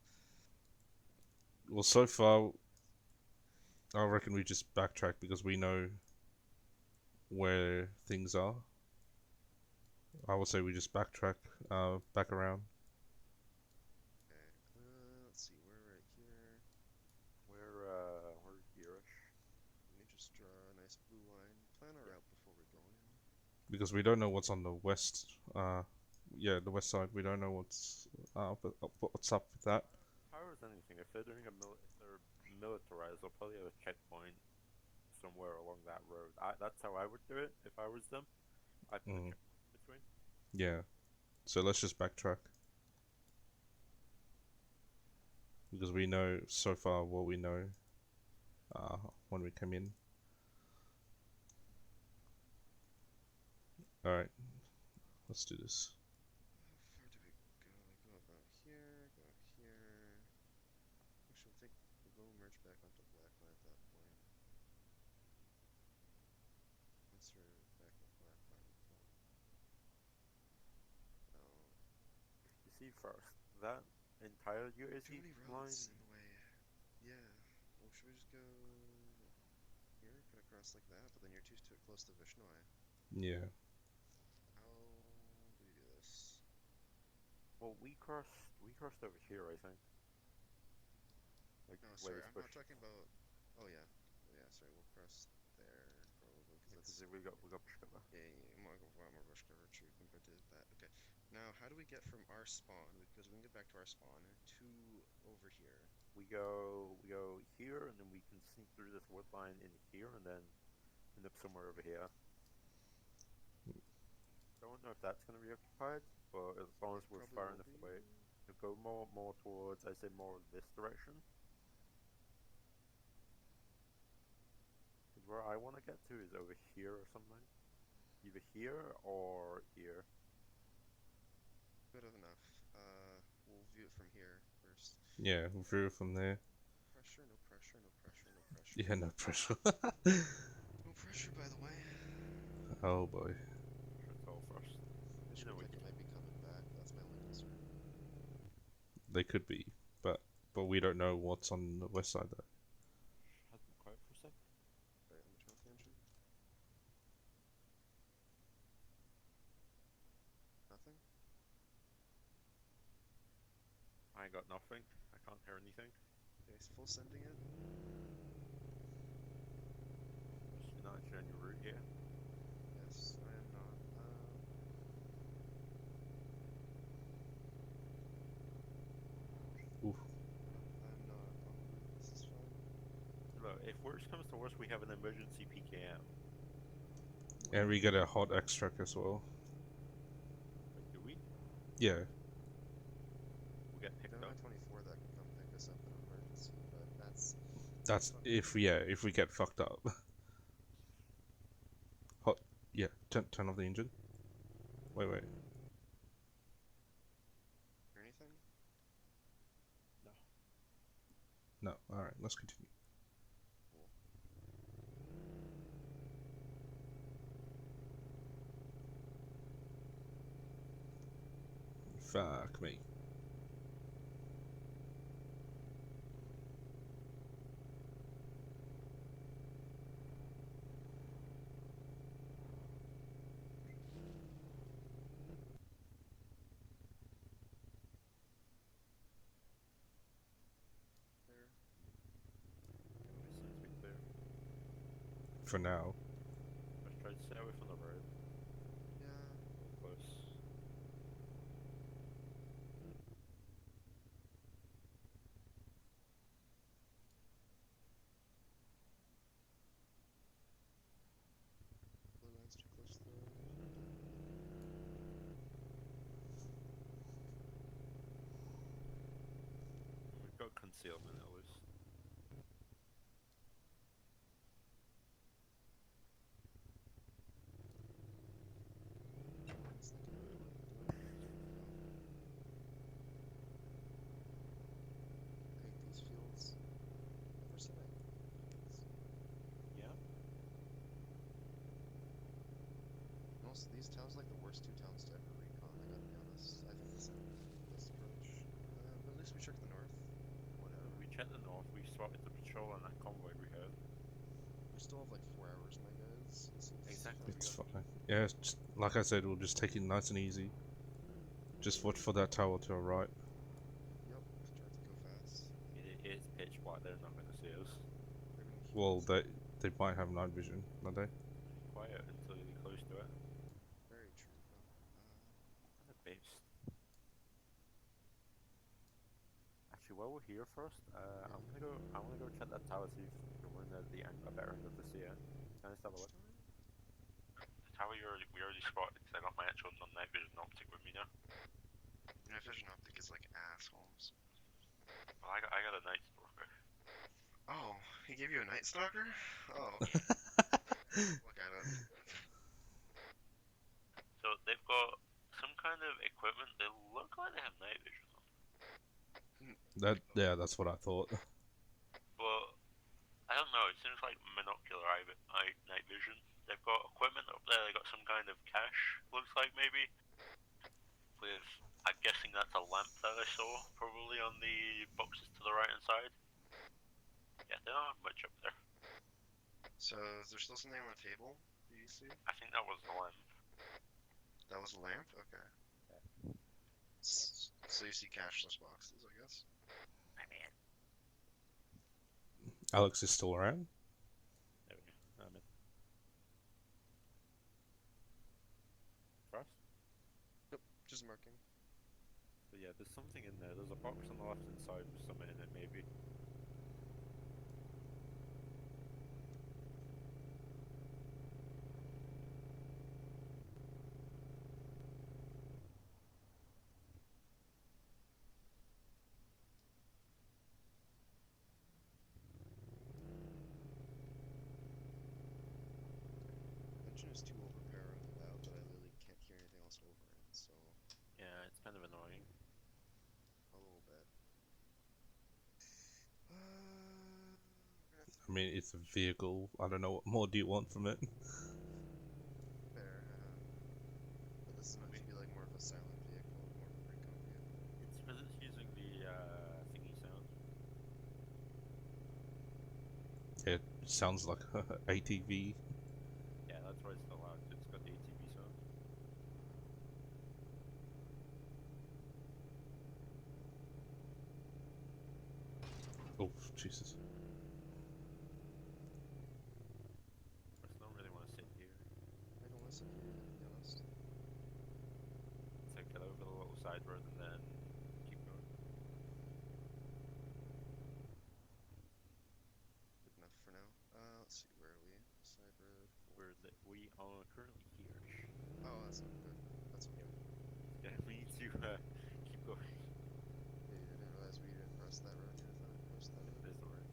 well, so far, I reckon we just backtrack because we know where things are. I would say we just backtrack, back around. Okay. Let's see. We're right here. We're here-ish. Let me just draw a nice blue line. Plan our route before we go in. Because we don't know what's on the west. Yeah, the west side. We don't know what's up with that. How is anything? If they're doing if they're militarized, they'll probably have a checkpoint somewhere along that road. That's how I would do it if I was them. I'd put a checkpoint between. Yeah. So let's just backtrack. Because we know so far what we know when we come in. Alright. Let's do this. How far do we go? We go about here, go up here. Actually, we'll merge back onto Blackline at that point. Once we're back at Blackline, no. You see, first that entire Too UAZ many line. roads in the way. Yeah. Well, should we just go here, cut across like that? But then you're too close to Vishnoi. Yeah. How do we do this? Well, we crossed over here, I think. Like, No, way sorry, it's I'm not pushed. talking about. Oh yeah, sorry, we'll cross there probably because Because that's. we got push cover. Yeah, more rush cover true compared to that. Okay, now how do we get from our spawn? Because we can get back to our spawn to over here. We go here, and then we can sneak through this wood line in here, and then end up somewhere over here. Don't know if that's going to be occupied, but as long as we're far enough away, to go more towards, I say more this direction. Because where I want to get to is over here or something. Either here or here. Good enough. We'll view it from here first. Yeah, we'll view it from there. Pressure, no pressure, no pressure, no pressure. Yeah, no pressure. No pressure, by the way. Oh boy. It's all first. Fish You know, Kentucky might be coming back. That's my only concern. They could be, but we don't know what's on the west side though. Has been quiet for a sec. Sorry, let me turn off the engine. Nothing? I got nothing. I can't hear anything. Okay, it's full sending it. You're not actually on your route here. Yes, I am not. Oof. I'm not on the route. This is fine. Look, if worse comes to worse, we have an emergency PKM. And we get a hot extract as well. Wait, do we? Yeah. We get picked No, up. 24 that can come pick us up in an emergency, but that's That's if we get fucked up. Hot. Yeah. Turn off the engine. Wait. or anything. No. All right. Let's continue. Cool. Fuck me. There. Seems to be clear. For now. Let's try to stay away from the road. Yeah. Close. Blue line's too close to the road. We've got concealment at least. It's like a little bit I hate these fields. Never said I hate fields. Yeah. Most of these towns like the worst two towns to ever recon, I gotta be honest. I think this is the best approach. But at least we checked the north. Whatever. We checked the north, we spotted the patrol and that convoy we had. We still have like 4 hours, my guys. This is Exactly. It's fine. Yeah. Just, like I said, we'll just take it nice and easy. Just watch for that tower to our right. Yep, try to go fast. It is pitch black, they're not going to see us. They're gonna hear Well, us. they might have night vision, don't they? Quiet until you get close to it. Very true, bro. And a based. Actually, while we're here first, I'm gonna go check that tower, see if we're in a better angle to see it. Can I just have a look? The tower we already spotted because I got my actual non-night vision optic with me now. Night vision optic is like assholes. Well, I got a night stalker. Oh, he gave you a night stalker? Oh. Look at it. So they've got some kind of equipment. They look like they have night vision on. Yeah, that's what I thought. But I don't know. It seems like monocular night vision. They've got equipment up there. They got some kind of cache. Looks like maybe. With, I'm guessing that's a lamp that I saw probably on the boxes to the right hand side. Yeah, they don't have much up there. So, is there still something on the table? Do you see? I think that was the lamp. That was a lamp? Okay. So you see cashless boxes, I guess? I mean, Alex is still around. There we go. I'm in. First? Yep, just marking. So yeah, there's something in there. There's a box on the left hand side with something in it, maybe. Engine is too overpowered and loud that I literally can't hear anything else over it, so Yeah, it's kind of annoying. a little bit. I mean, it's a vehicle. I don't know what more do you want from it. Fair, but this is meant to be like more of a silent vehicle, more of a recon vehicle. It's because it's using the thingy sound. It sounds like ATV. Yeah, that's why it's so loud. It's got the ATV sound. Jesus. I just don't really want to sit here. I don't want to sit here either, to be honest. So get over the little side road and then keep going. Good enough for now. Let's see, where are we? Side road. We are currently here. Oh, that's not good. That's okay. Yeah, we need to keep going. Hey, I didn't realize we didn't press that road here. I thought we pressed that road. There's the road.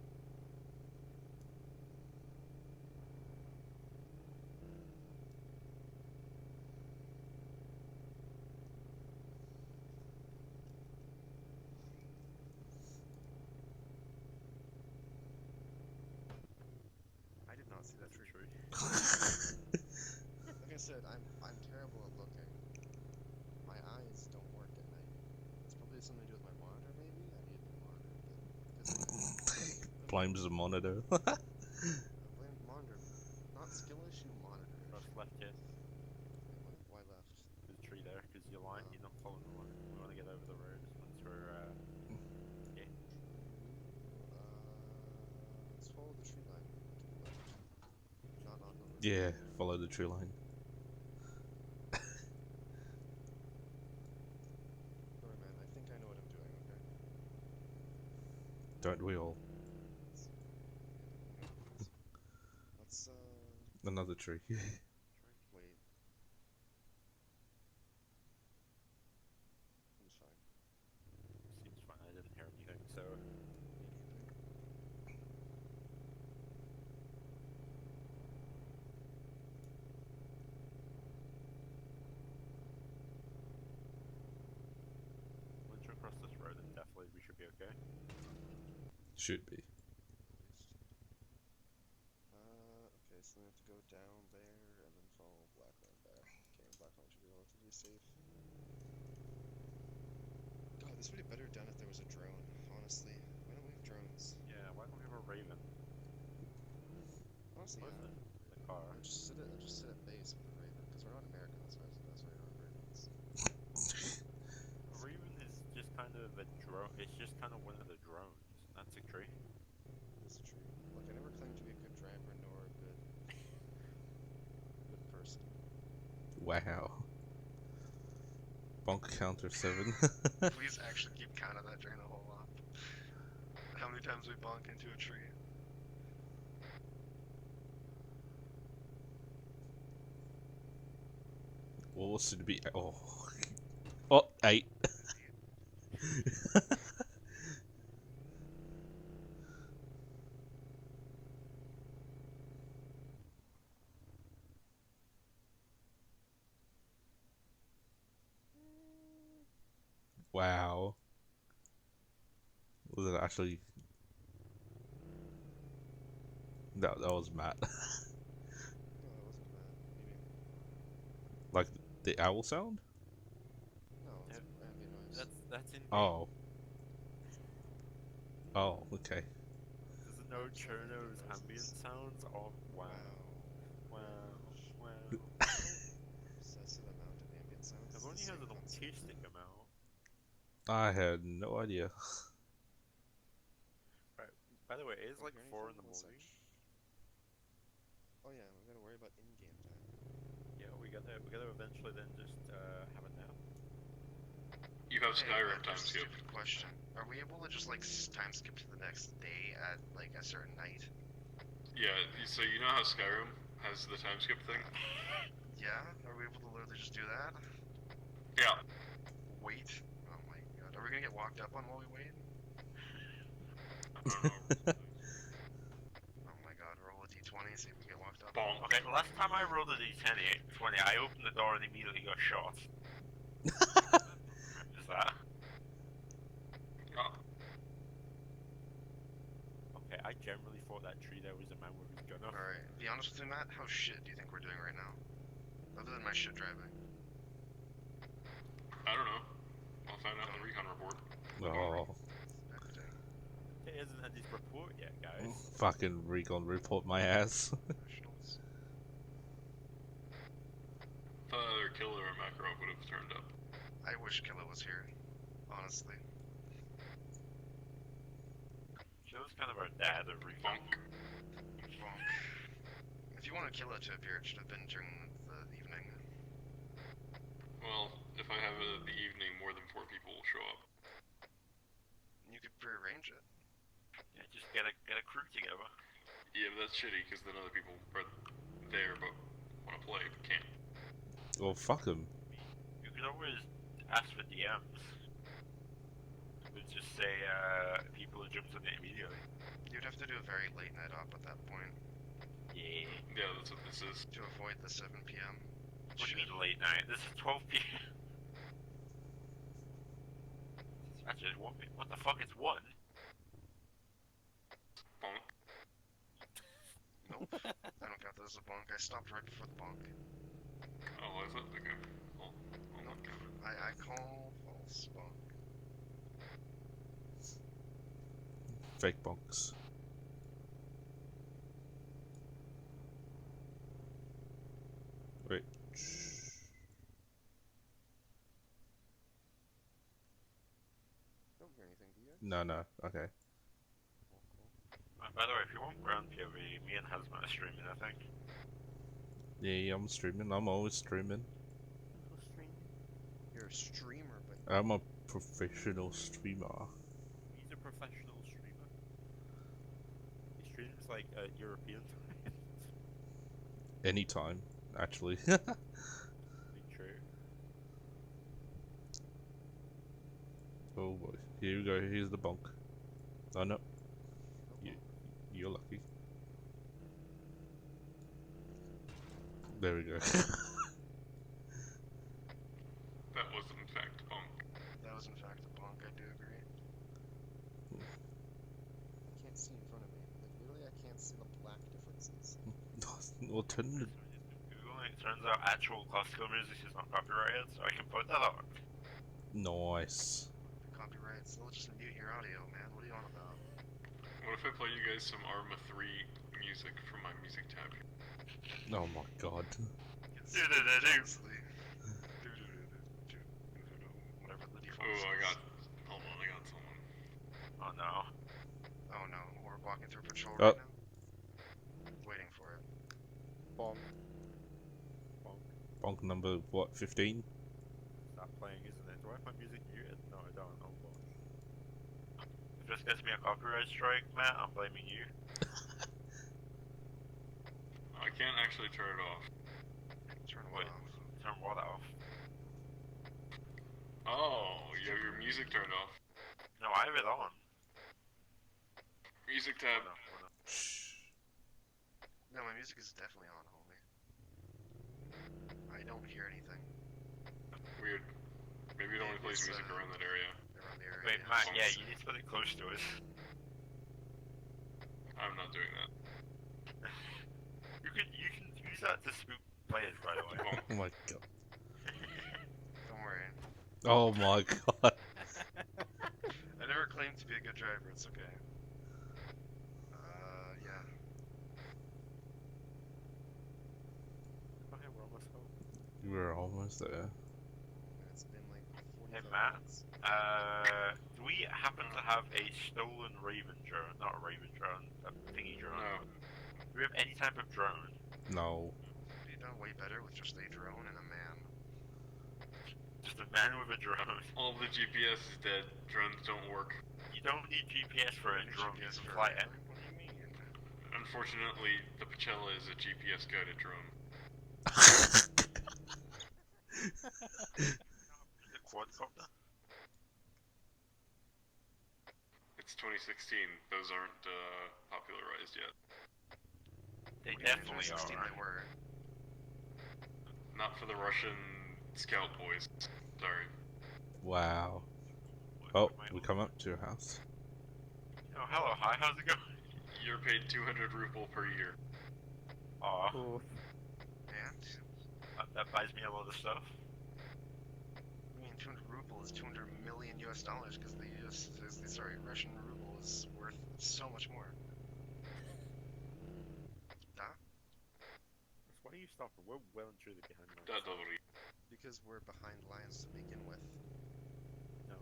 I did not see that tree. Tree. Like I said, I'm terrible at looking. My eyes don't work at night. It's probably something to do with my monitor, maybe. I need a new monitor, but Blames the monitor. blame monitor, not skill issue. Monitor issue. Press left here. Why left? There's a tree there because you're not following the line. We want to get over the road once we're yeah. Let's follow the tree line to the left. Not on the left. Yeah, follow the tree line. Sorry, man. I think I know what I'm doing. Okay. Don't we all? Let's Another tree. wait. Seems fine. Seems fine. I didn't hear anything, so once you're across this road, then definitely we should be okay. Should be. Okay, so we have to go down there and then follow Blackline back. Okay, Blackline should be relatively safe. God, this would be better done if there was a drone, honestly. Why don't we have drones? Yeah, why don't we have a Raven? Honestly, What is yeah. it? The car. I'll just sit at base with the Raven, because we're not American, that's why we don't have Ravens. A Raven is just kind of a drone. It's just kind of one of the drones. That's a tree. It's true. Look, I never claimed to be a good driver nor a good person. Wow. Bonk counter 7. Please actually keep count of that during the whole lap. How many times we bonk into a tree? What was it to be? Oh. Oh, 8. Wow. Was it actually? That was Matt. No, that wasn't bad. What do you mean? Like the owl sound? No, it's ambient noise. That's in. Oh. Oh, okay. There's no Chernaraus ambient sounds. Oh wow. Wow. Excessive amount of ambient sounds. I've only heard an autistic amount. I had no idea. Right. By the way, it is Oh, like hear 4 in the anything? One sec. morning. Oh yeah, we gotta worry about in-game time. Yeah, we gotta eventually then just have a nap. You have Skyrim time just skip. Stupid question. Are we able to just like time skip to the next day at like a certain night? Yeah, so you know how Skyrim has the time skip thing? Yeah. Are we able to literally just do that? Yeah. Wait. Oh my god. Are we gonna get walked up on while we wait? I don't know. Oh my god. Roll a d20. See if we can get walked up. Bonk. Okay, the last time I rolled a d20, I opened the door and immediately got shot. Is that? Oh, Okay, I generally thought that tree there was a man with his gun off. Alright. Be honest with me, Matt. How shit do you think we're doing right now? Other than my shit driving. I don't know. I'll find out in the recon report. Oh. Acting. He hasn't had his report yet, guys. Fucking Recon report my ass. Professionals. Thought either Killer or Makarov would have turned up. I wish Killa was here. Honestly. Kill's kind of our dad of Recon. Bonk. If you want to kill a chipper, it should have been during the evening. Well, if I have it at the evening, more than 4 people will show up. You could prearrange it. Yeah, just get a crew together. Yeah, but that's shitty because then other people are there but want to play but can't. Well, fuck them. You could always ask for DMs. But just say people who jumped on it immediately. You'd have to do a very late night op at that point Yeah. Yeah, that's what this is. to avoid the 7 p.m. What do you mean late night? This is 12 p.m. Actually, what the fuck? It's 1. Bonk. Nope. I don't count that as a bonk. I stopped right before the bonk. Oh, is it? Okay. Oh Nope. my god. I call false bonk. Fake bonks. Wait. Don't hear anything, do you? No, no. Okay. Cool, cool. By the way, if you want ground POV, me and Hazmat are streaming, I think. Yeah, I'm streaming. I'm always streaming. You're a streamer, but I'm a professional streamer. He's a professional streamer. He streams like European time. Anytime, actually. Pretty true. Oh boy. Here we go. Here's the bonk. Oh no. You're lucky. There we go. That was in fact bonk. That was in fact a bonk, I do agree. I can't see in front of me. Like, literally, I can't see the black differences. Alternative. Googling, it turns out actual classical music is not copyrighted, so I can put that up. Nice. Copyrights, they'll just mute your audio, man. What are you on about? What if I play you guys some Arma 3 music from my music tab? Oh my god. Honestly. Whatever the default Oh, I is. got. Hold on, I got someone. Oh no. Oh no, we're walking through patrol Oh. right now. Waiting for it. Bonk. Bonk. Bonk number, what, 15? Stop playing, isn't it? Do I have my music muted? No, I don't. Oh, bonk. If this gets me a copyright strike, Matt, I'm blaming you. I can't actually turn it off. Turn Wait. what off? Turn what off? Oh, you have your music turned off. No, I have it on. Music Oh, tab. no, oh, no. Shh. No, my music is definitely on, homie. I don't hear anything Weird. Maybe it only plays It's, music around that area. around the area. Wait, yeah. Matt, yeah, you need to put it close to us. I'm not doing that. You can use that to spook players, by the way. Bonk. Oh my god. Don't worry. Oh my god. I never claimed to be a good driver, it's okay. Yeah. Okay, we're almost home. We're almost there. It's been like 45 Hey, Matt. minutes. Do we happen to have a stolen Raven drone? Not a Raven drone, a thingy drone. No. Do we have any type of drone? No. You've done way better with just a drone and a man. Just a man with a drone. All the GPS is dead. Drones don't work. You don't need GPS for a Need drone. GPS You can for fly a it. drone? What do you mean? Unfortunately, the Pachella is a GPS guided drone. The quadcopter. It's 2016. Those aren't popularized yet. They Yeah, in definitely 2016 are. they were. Not for the Russian scout boys. Sorry. Wow. Oh, we come up to your house. Oh, hello, hi, how's it going? You're paid 200 ruble per year. Aw, And? that buys me a lot of stuff. I mean, 200 ruble is 200 million US dollars because Russian ruble is worth so much more. Duh. Why do you stop? We're well and truly behind lines. That doesn't Because we're behind lines to begin with. No.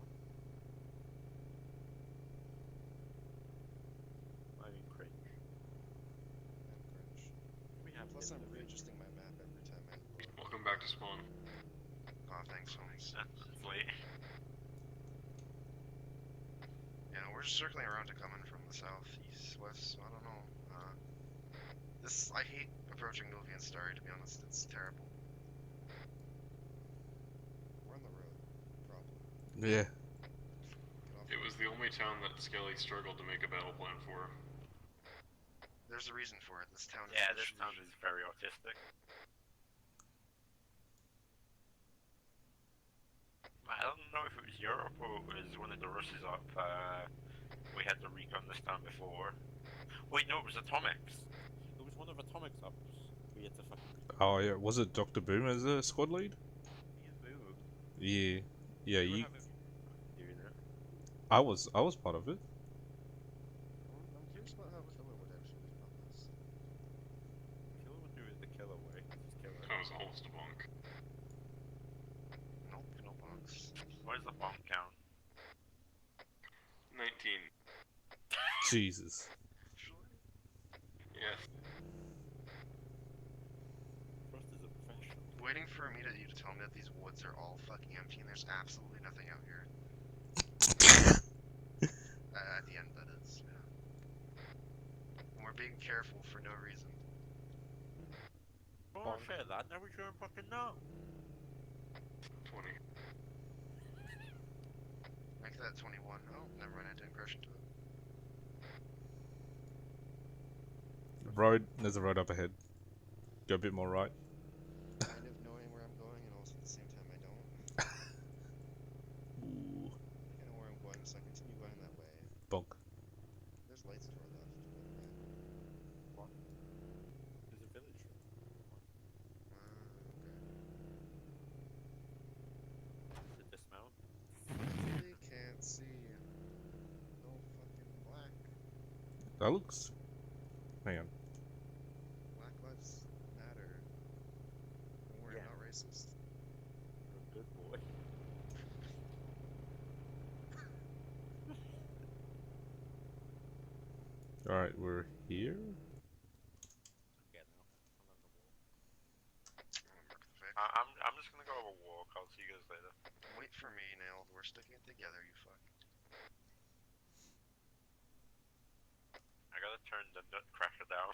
Plus, I'm readjusting my map every time I load. Welcome back to spawn. Oh, thanks, Holmes. It's late. Yeah, we're just circling around to come in from the south, east, west. I don't know. I hate approaching Novian Starry. To be honest, it's terrible. We're on the road. Problem. Yeah. Get off. It was the only town that Skelly struggled to make a battle plan for. There's a reason for it. This town is Yeah, this town literally- is very autistic. I don't know if it was Europe or it was one of the Russes up. We had the Recon this town before. Wait, no, it was Atomics. It was one of Atomic's ups. We had to fucking. Oh yeah, was it Dr. Boom as a squad lead? Yeah. Yeah, You were you. having doing it. I was part of it. I'm curious about how Killer would actually respond to this. Killer would do it the killer way. Just kill it. That was almost a bonk. Nope, no box. Where's the bomb count? 19. Jesus. Yes. Frost is a professional. Waiting for you to tell me that these woods are all fucking empty and there's absolutely nothing out here. At the end, that is. Yeah. And we're being careful for no reason. Oh, shit, that now we don't fucking know. 20. Make that 21. Oh, never mind. I didn't crush into it. Road, there's a road up ahead. Go a bit more right. Kind of knowing where I'm going, and also at the same time I don't. Ooh, I know where I'm going, so I continue going that way. bonk. There's lights to our left, but There's a village. okay. Is it dismount? Really can't see. No fucking black. That looks. Hang on. Black lives matter. Don't worry, Yeah. I'm not racist. You're a good boy. Alright, we're here. Yeah, no. I'm on the wall. Mark the Vic. I'm just gonna go have a walk. I'll see you guys later. Wait for me, Nailed. We're sticking it together, you fuck. I gotta turn the nutcracker down.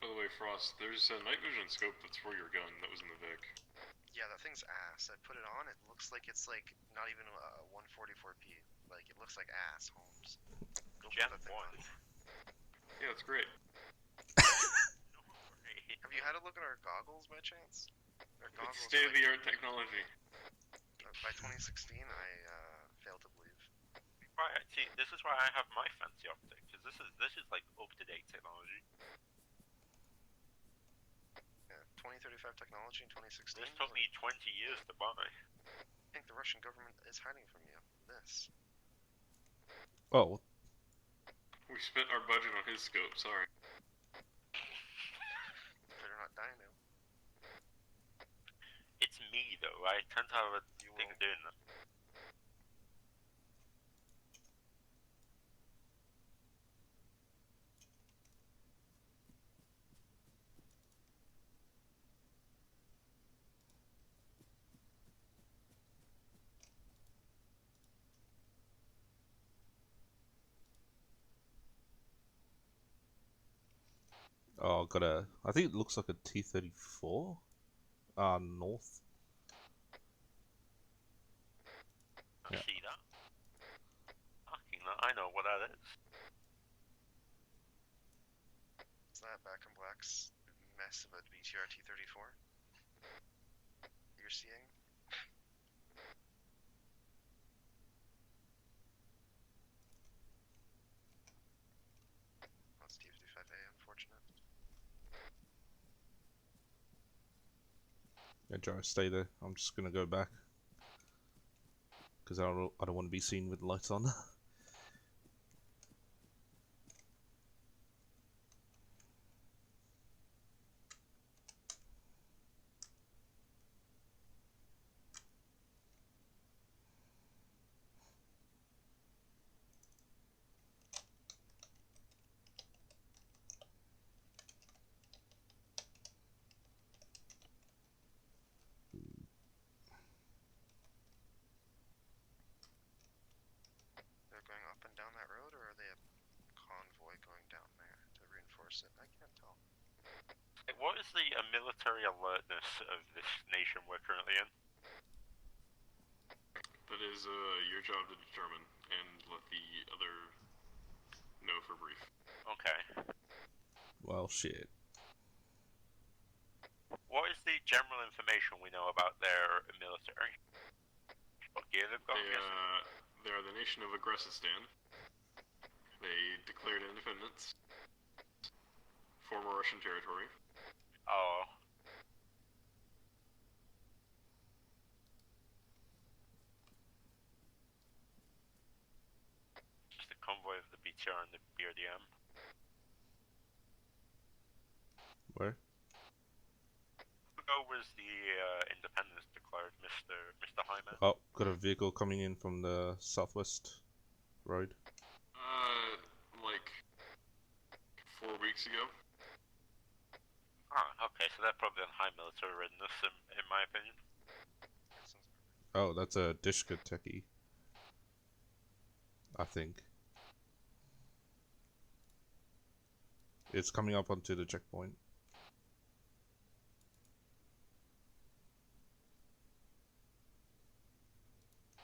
By the way, Frost, there's a night vision scope that's for your gun that was in the Vic. Yeah, that thing's ass. I put it on. It looks like it's like not even a 144p. Like it looks like ass, Holmes. Go put Gen that thing 1. on. Yeah, it's great. Have you had a look at our goggles by chance? Our goggles It's are state of the like, art technology. by 2016, I failed to believe. Right, see, this is why I have my fancy optic, because this is like up-to-date technology. Yeah, 2035 technology in 2016. This took me 20 years to buy. I think the Russian government is hiding from you. This. Oh, We spent our budget on his scope, sorry. Better not die now. It's me, though. I tend to have a thing of doing that. oh, got a. I think it looks like a T-34. North. I Yeah. see that. Fucking that. I know what that is. Is that Back in Black's mess of a BTR T-34? You're seeing? That's T-55A, unfortunate. Yeah, Joe, stay there. I'm just gonna go back because I don't want to be seen with lights on. enforce it? I can't tell. Like, what is the military alertness of this nation we're currently in? That is your job to determine, and let the other know for brief. Okay. Well, shit. What is the general information we know about their military? What gear they've got? They are the nation of Aggressistan. They declared independence. Former Russian territory. Oh. Just a convoy of the BTR and the BRDM. Where? Who ago was the independence declared, Mr. Hyman? Oh, got a vehicle coming in from the southwest road. Like 4 weeks ago. Ah, okay, so they're probably on high military readiness, in my opinion. Oh, that's a Dishka techie. I think. It's coming up onto the checkpoint.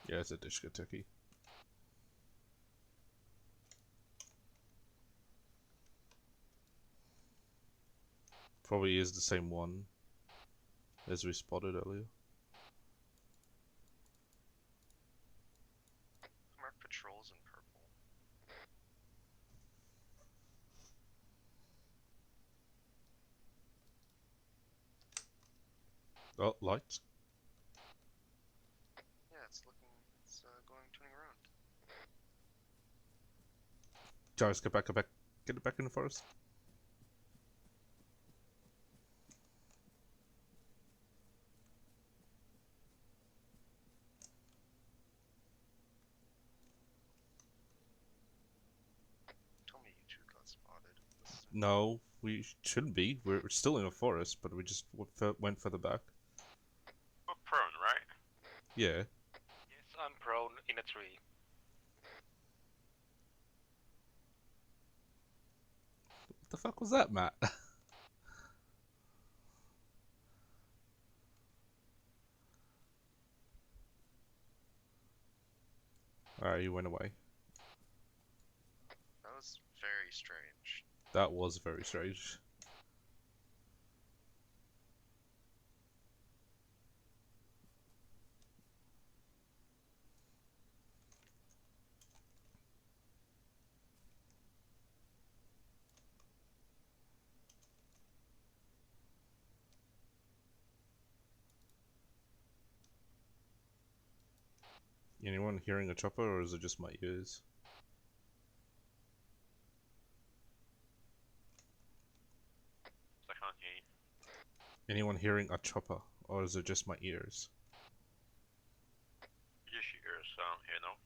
Yeah, it's a Dishka techie. Probably is the same one as we spotted earlier. Mark patrols in purple. Oh, lights. Yeah, it's turning around. Jarvis, get back, get it back in the forest. Told me you two got spotted. No, we shouldn't be. We're still in a forest, but we just went further back. We're prone, right? Yeah. Yes, I'm prone in a tree. What the fuck was that, Matt? Alright, you went away. That was very strange. That was very strange. Anyone hearing a chopper, or is it just my ears? I can't hear you. Anyone hearing a chopper, or is it just my ears? Just your ears, so I don't hear no.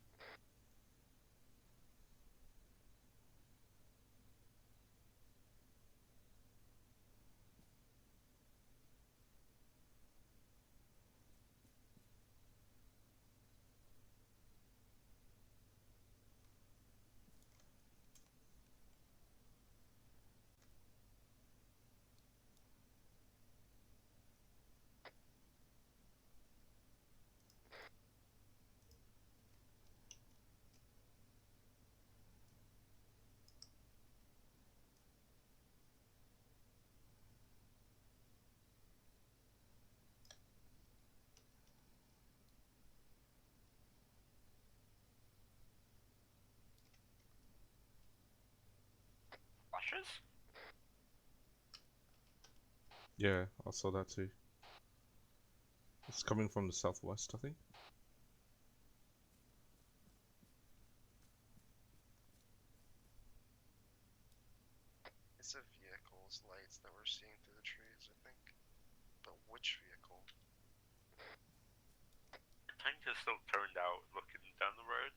Flashes? Yeah, I saw that too. It's coming from the southwest, I think. It's a vehicle's lights that we're seeing through the trees, I think. But which vehicle? The tank is still turned out looking down the road.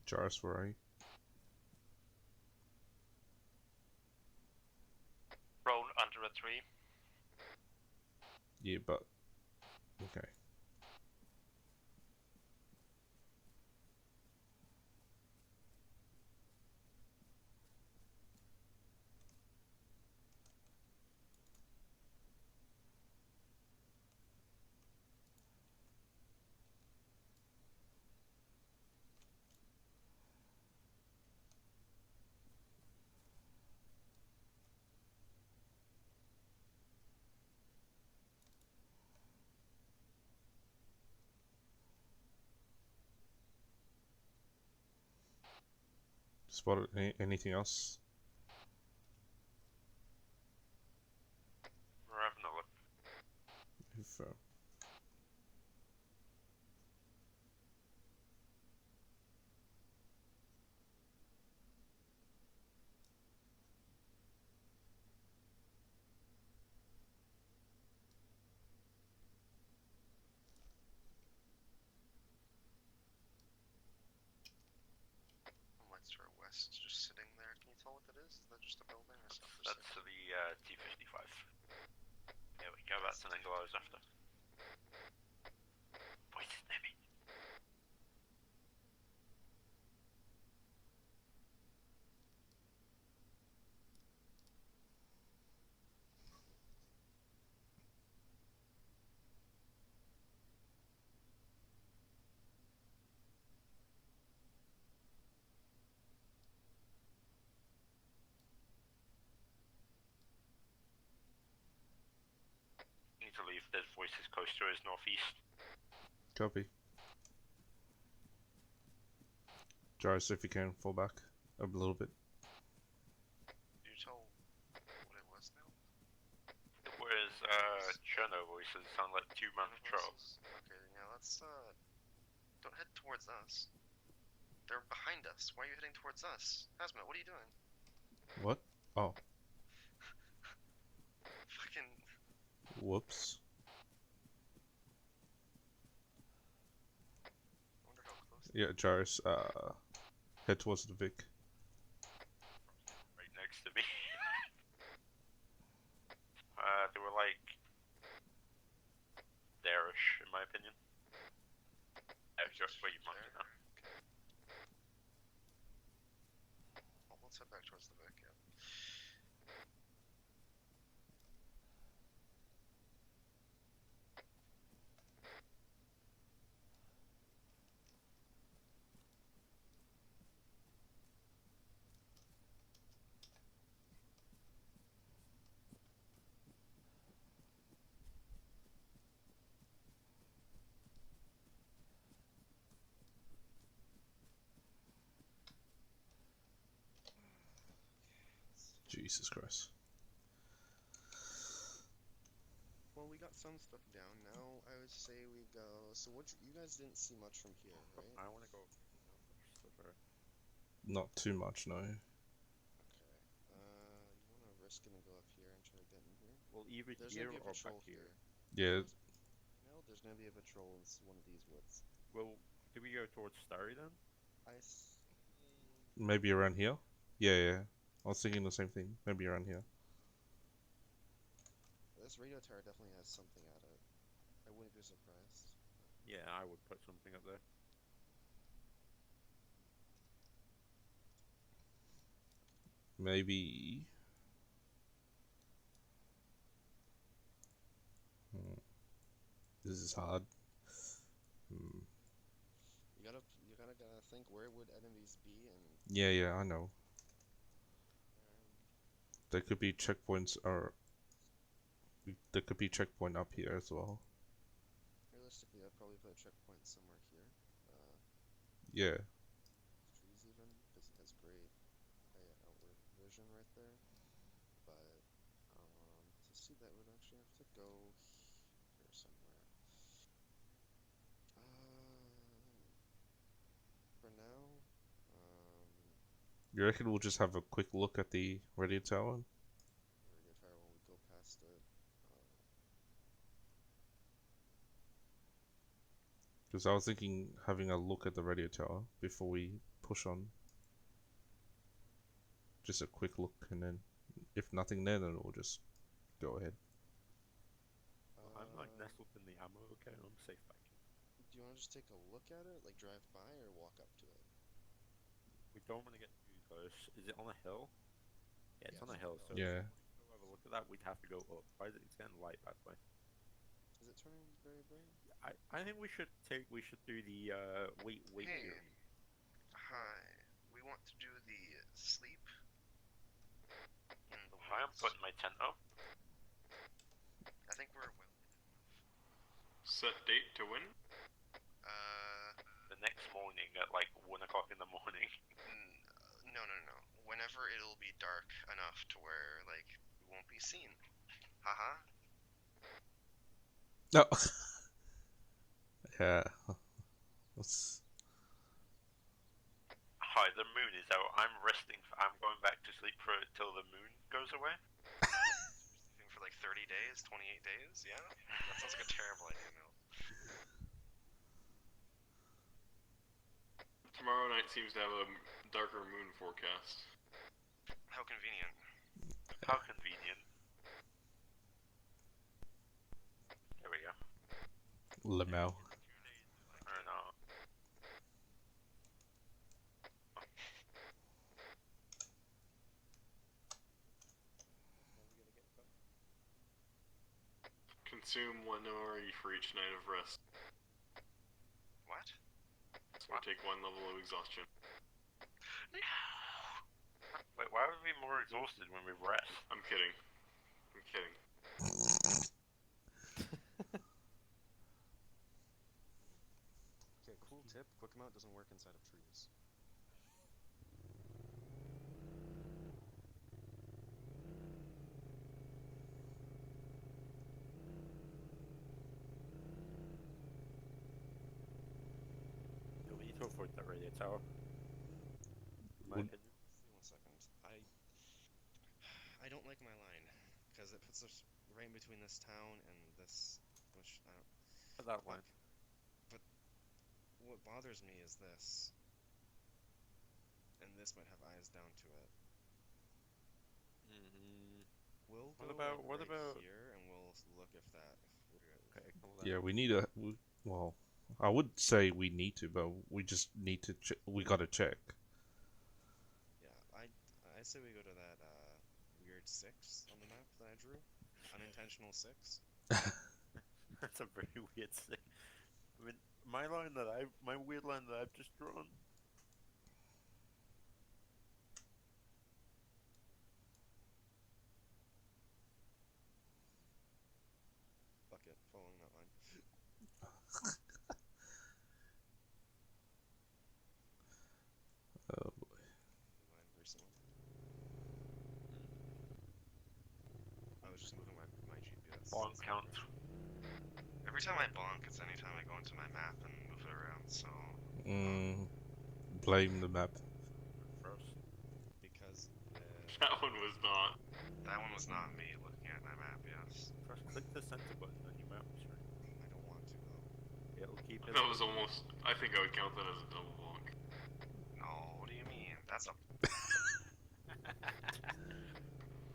Jarvis, where are you? Roll under a tree. Yeah, but okay. Spotted anything else? We're having a look. If, West or west, just sitting there. Can you tell what that is? Is that just a building or something? That's to the T-55. There we go, that's an angle I was after. Voices near me. Need to leave, there's voices close to us northeast. copy. Jarvis, if you can, fall back a little bit. Can you tell what it was now? It was Cherno voices, sound like 2-man patrol. Okay, now let's don't head towards us. They're behind us. Why are you heading towards us? Hazmat, what are you doing? What? Oh, Fucking. whoops. I wonder how close. Yeah, Jarvis, head towards the Vic. Right next to me. They were like there-ish, in my opinion. Just where you marked it now. Well, let's head back towards the Vic, yeah. Jesus Christ. Well, we got some stuff down. Now I would say we go. So what? You guys didn't see much from here, right? I want to go. Not too much, no. Okay. You want to risk it and go up here and try to get in here? Well, either There's here gonna be a or patrol back here. Yeah, No, there's gonna be a patrol in one of these woods. Well, do we go towards Starry then? I see. maybe around here? Yeah, yeah. I was thinking the same thing. Maybe around here. This radio tower definitely has something at it. I wouldn't be surprised. Yeah, I would put something up there. Maybe. This is hard. You gotta think where would enemies be and. Yeah, yeah, I know. There could be checkpoints, or there could be checkpoint up here as well. Realistically, I'd probably put a checkpoint somewhere here. Yeah. Trees even, because it has great outward vision right there. But to see that, would actually have to go here somewhere. For now, You reckon we'll just have a quick look at the radio tower? radio tower when we go past it. Because I was thinking having a look at the radio tower before we push on. Just a quick look, and then if nothing there, then we'll just go ahead. I'm like nestled in the ammo, okay? I'm safe back here. Do you want to just take a look at it, like drive by, or walk up to it? We don't want to get too close. Is it on a hill? Yeah, it's on a hill, so Yeah. if we wanted to go have a look at that, we'd have to go up. Why is it? It's getting light, by the way. Is it turning very bright? I think we should do the wait Hey. here. Hi. We want to do the sleep in the I am woods. putting my tent up. I think we're well. Set date to when? The next morning at like 1 o'clock in the morning. No. Whenever it'll be dark enough to where like we won't be seen. Haha. No. Yeah. Let's. Hi, the moon is out. I'm resting. I'm going back to sleep for till the moon goes away. Sleeping for like 30 days, 28 days. Yeah. That sounds like a terrible idea, Mel. Tomorrow night seems to have a darker moon forecast. How convenient. How convenient. There we go. Lmao. Or not. Consume 1 ORE for each night of rest. What? Or take 1 level of exhaustion. Wait, why would we be more exhausted when we rest? I'm kidding. I'm kidding. Okay, cool tip. Quick mount doesn't work inside of trees. Yeah, we need to avoid that radio tower. In my Would- opinion. 1 second. I don't like my line because it puts us right in between this town and this, which I don't. At that line. But what bothers me is this, and this might have eyes down to it. We'll What go about- like, what right about- here, and we'll look if that. Okay, cool then. Yeah, we need a. Well, I would say we need to, but we just need to. We gotta check. Yeah, I say we go to that weird 6 on the map that I drew. Unintentional 6. That's a very weird thing. I mean, my weird line that I've just drawn. Fuck it, following that line. Oh boy. Line recently. I was just moving my GPS. Bonk count. Every time I bonk, it's anytime I go into my map and move it around, so... Blame the map. First. Because... That one was not. That one was not me looking at my map, yes. First, click the center button on your mouse screen. I don't want to, though. It'll keep it. That was almost. I think I would count that as a double bonk. No, what do you mean? That's a...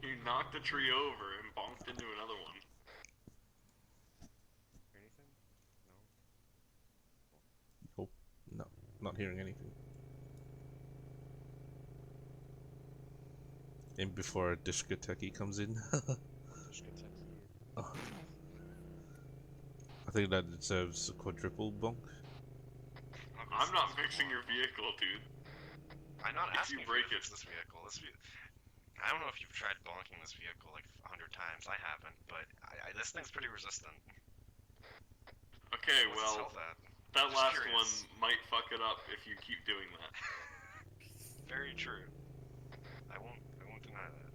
You knocked a tree over and bonked into another one. Anything? Oh, no, not hearing anything. And before a discotheque comes in. Oh. I think that deserves a quadruple bonk. I'm not fixing your vehicle, dude. I'm not If asking you for you break to fix this vehicle. I don't know if you've tried bonking this vehicle like 100 times. I haven't, but this thing's pretty resistant. Okay, What's its well, health at? that Just last curious. one might fuck it up if you keep doing that. Very true. I won't deny that.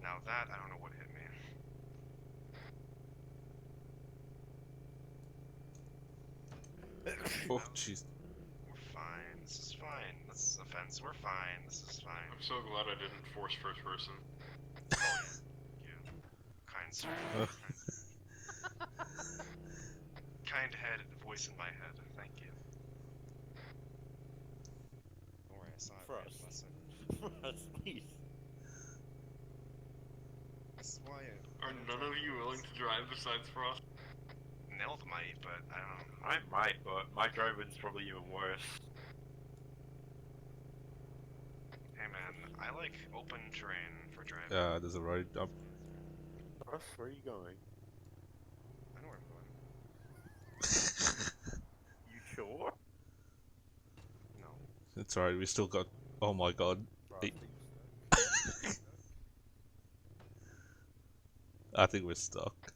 Now that, I don't know what hit me. Oh, jeez. We're fine. This is fine. This is a fence. We're fine. This is fine. I'm so glad I didn't force first person. You kind sir. Uh. Kind head voice voice in my head. Thank you. Don't worry, I saw it. Frost. Listen. Frost, please. This is why Are none of you willing to drive besides Frost? Neld might, but I don't know. I might, but my driving's probably even worse. Hey man, I like open terrain for driving. There's a road up. Frost, where are you going? I know where I'm going. You sure? No. It's alright, we still got. Oh my god. Frost, Eight. are you stuck? I think we're stuck. Can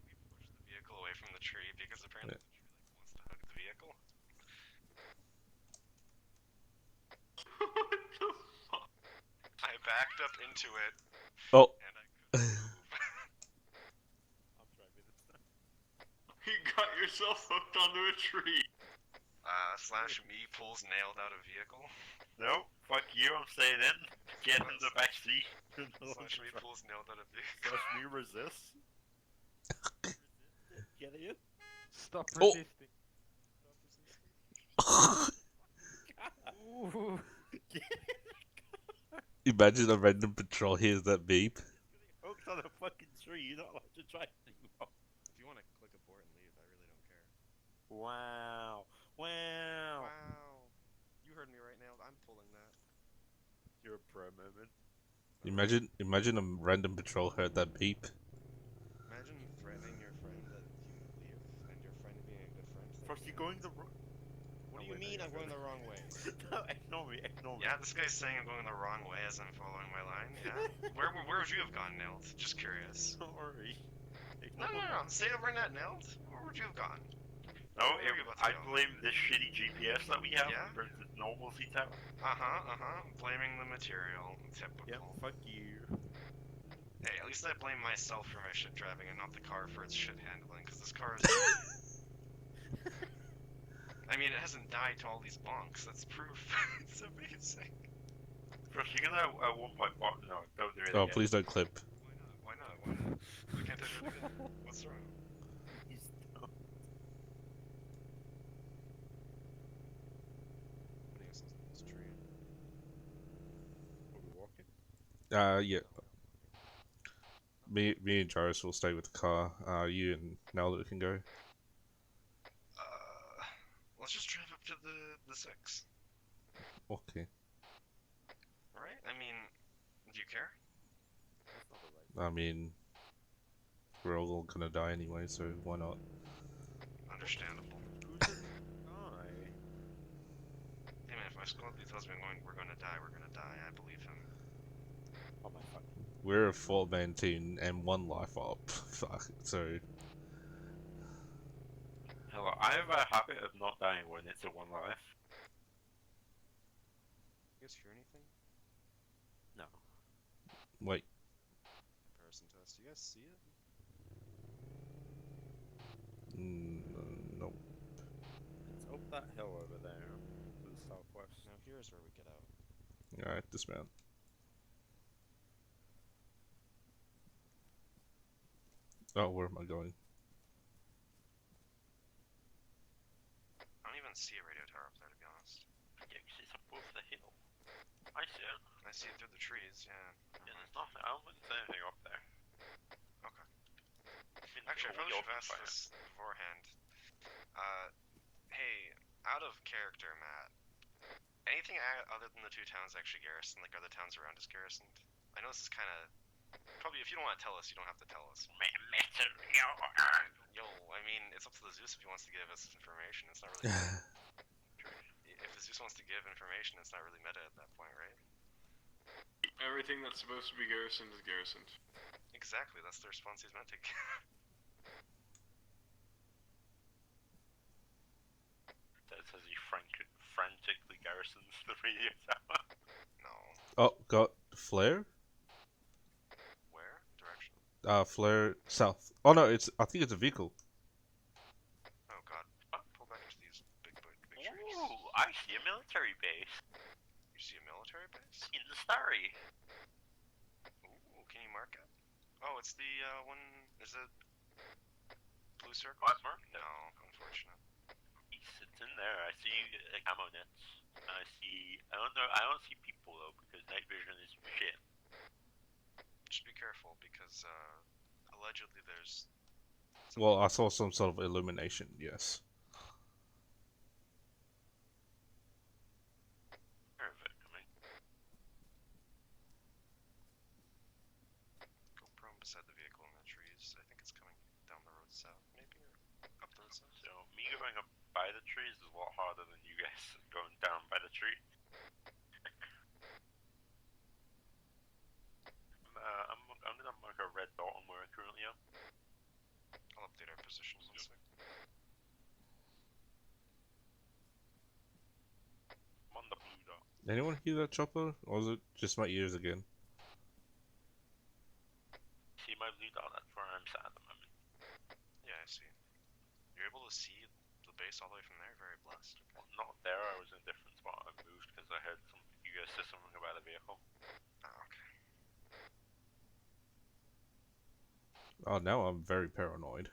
we push the vehicle away from the tree because apparently the tree wants to hug the vehicle? What the fuck? I backed up into it Oh. and I couldn't move. I'm driving this time. You got yourself hooked onto a tree. Slash me pulls nailed out of vehicle. No, fuck you, I'm staying in. Get in the back seat. Slash me pulls nailed out of vehicle. Slash me resist. Get in. Stop Oh. resisting. Ooh. Imagine a random patrol hears that beep. Hooked on a fucking tree, you're not allowed to drive anymore. If you want to click abort and leave, I really don't care. Wow. Wow. Wow. You heard me right, Nailed. I'm pulling that. You're a pro moment. Imagine a random patrol heard that beep. Imagine threatening your friend that if you leave, and your friend being a good friend. Frost, you're going the wrong. What do you mean I'm going the wrong way? No, ignore me, ignore me. Yeah, this guy's saying I'm going the wrong way as I'm following my line. Yeah. Where would you have gone, Nailed? Just curious. Sorry. No. Stay over in that, Nailed. Where would you have gone? No, Where were you about to I go? blame this shitty GPS that we have Yeah? versus normal Z-Tower. Blaming the material. Typical. Yep, fuck you. Hey, at least I blame myself for my shit driving and not the car for its shit handling, because this car is... I mean, it hasn't died to all these bonks, that's proof. It's amazing. First, you're gonna at one point block. No, don't do it Oh, again. please don't clip. Why not? Why can't I do it again? What's wrong? He's dumb. Putting us in this tree. Are we walking? Yeah. Me and Jarvis will stay with the car. You and Nelda can go. Let's just drive up to the 6. Okay. Alright? I mean, do you care? That's not the right. I mean, we're all gonna die anyway, so why not? Understandable. Who's the guy? Hey man, if my squad lead tells me we're gonna die, we're gonna die. I believe him. Oh my fuck. We're a 4-man team and 1 life up. Fuck. So Hello, I have a habit of not dying when it's a one life. You guys hear anything? No. wait. Comparison test. Do you guys see it? No. It's up that hill over there to the southwest. Now here's where we get out. All right, dismount. Oh, where am I going? I don't even see a radio tower up there, to be honest. Yeah, 'cause it's above the hill. I see it. I see it through the trees, yeah. Yeah, there's nothing. I don't think there's anything up there. Okay. It's been Actually, I totally probably should have asked occupied. this beforehand. Hey, out of character, Matt. Anything other than the 2 towns actually garrisoned? Like, are the towns around us garrisoned? I know this is kind of... Probably, if you don't want to tell us, you don't have to tell us. Yo, I mean, it's up to the Zeus if he wants to give us information. It's not really... If the Zeus wants to give information, it's not really meta at that point, right? Everything that's supposed to be garrisoned is garrisoned. Exactly, that's the response he's meant to give. That says he frantically garrisons the radio tower. No. Oh, got flare. Where? Direction? Flare south. Oh no, I think it's a vehicle. Oh god. Pull back into these big trees. Ooh, I see a military base You see a military base? in the starry. Ooh, can you mark it? Oh, it's the one... Is it... Blue circle? I've marked it. No, unfortunate. It's in there. I see camo nets. I see. I don't know. I don't see people though because night vision is shit. Just be careful because allegedly there's. Well, I saw some sort of illumination. Yes. Where is it coming? Go prone beside the vehicle in the trees. I think it's coming down the road south, maybe, or up the road south. So me going up by the trees is a lot harder than you guys going down by the tree. I'm gonna mark a red dot on where I currently am. I'll update our positions in a sec. I'm on the blue dot. Anyone hear that chopper, or is it just my ears again? See my blue dot? That's where I'm sat at the moment. Yeah, I see. You're able to see the base all the way from there. Very blessed. Okay. Well, not there. I was in a different spot. I moved because I heard you guys said something about a vehicle. Ah, okay. Oh, now I'm very paranoid.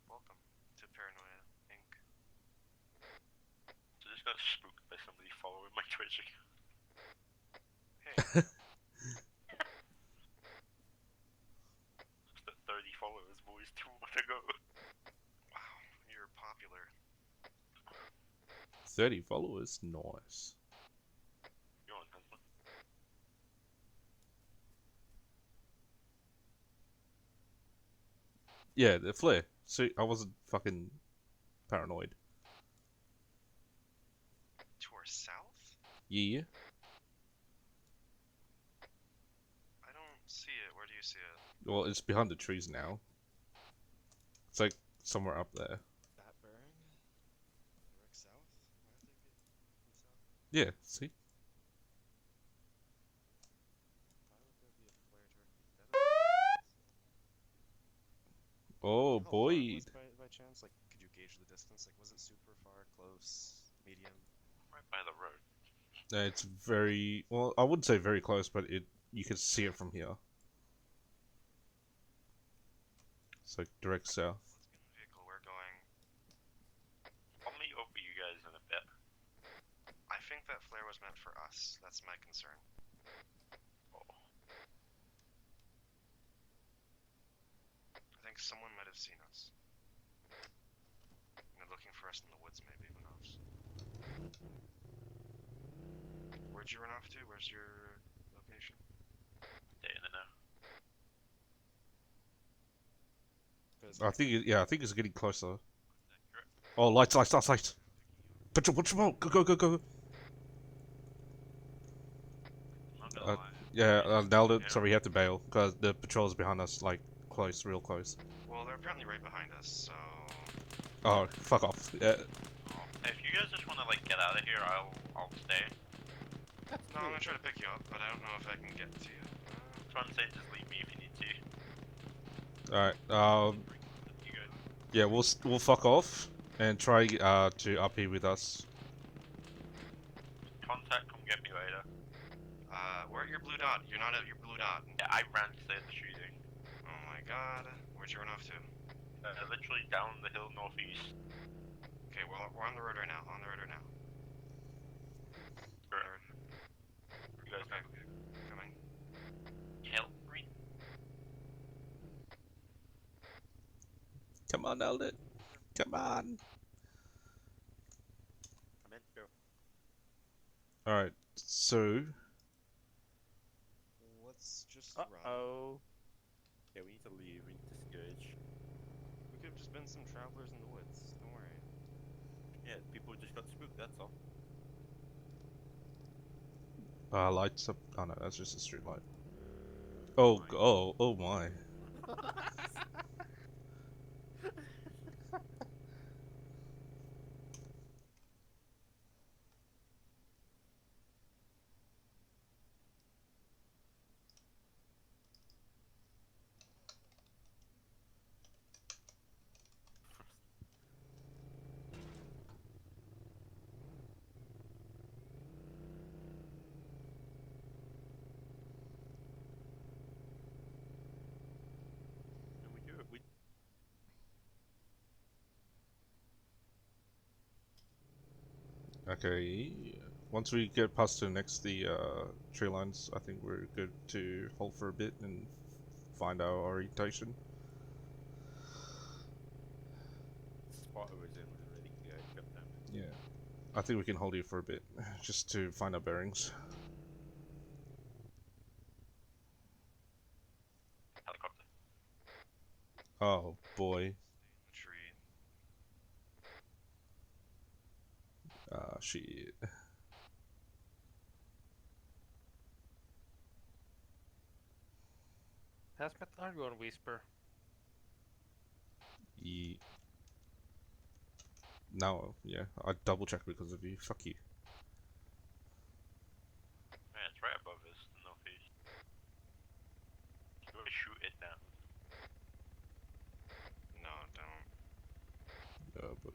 Welcome to Paranoia Inc. So just got spooked by somebody following my Twitch account. Hey. Just at 30 followers, boys. 2 more to go. Wow, you're popular. 30 followers, nice. You're on, husband. Yeah, the flare. See, I wasn't fucking paranoid. To our south? Yeah. I don't see it. Where do you see it? Well, it's behind the trees now. It's like somewhere up there. That bearing? Direct south? Why did they get south? Yeah, see? Why would there be a flare directly dead on? Oh, How far boy. was it by chance? Like, could you gauge the distance? Like, was it super far, close, medium? Right by the road. It's very... Well, I wouldn't say very close, but you can see it from here. It's like direct south. Let's get in the vehicle. We're going. I'll meet up with you guys in a bit. I think that flare was meant for us. That's my concern. Oh. I think someone might have seen us. And they're looking for us in the woods, maybe. Who knows? Where'd you run off to? Where's your location? Day in and out. I think, I think it's getting closer. Oh, lights. Put your go, go. Not gonna lie. Yeah, nailed it. So we have to bail because the patrol's behind us, like close, real close. Well, they're apparently right behind us, so. Oh, fuck off. Yeah. If you guys just wanna like get out of here, I'll stay. No, I'm gonna try to pick you up, but I don't know if I can get to you. That's what I'm saying. Just leave me if you need to. All right. You guys. Yeah, we'll fuck off and try to RP with us. Contact, come get me later. We're at your blue dot. You're not at your blue dot. Yeah, I ran to the shooting. Oh my god. Where'd you run off to? Literally down the hill northeast. Okay, well, we're on the road right now. Correct. You guys Okay, coming. help me. Come on, nailed it. Come on. I'm in. Go. All right. So Let's just run. Uh-oh. Yeah, we need to leave. We need to discourage. We could have just been some travelers in the woods. Don't worry. Yeah, people just got spooked, that's all. lights up. Oh no, that's just a street light. Oh my. Okay. Once we get past the next tree lines, I think we're good to hold for a bit and find our orientation. Spot I was in was really good. Got them. Yeah. I think we can hold here for a bit, just to find our bearings. Helicopter. Oh boy. The tree. Ah, shit. Hazmat, are you on Whisper? Ye Now, yeah, I double checked because of you. Fuck you. Yeah, it's right above us, the northeast. You gotta shoot it down. No, don't. But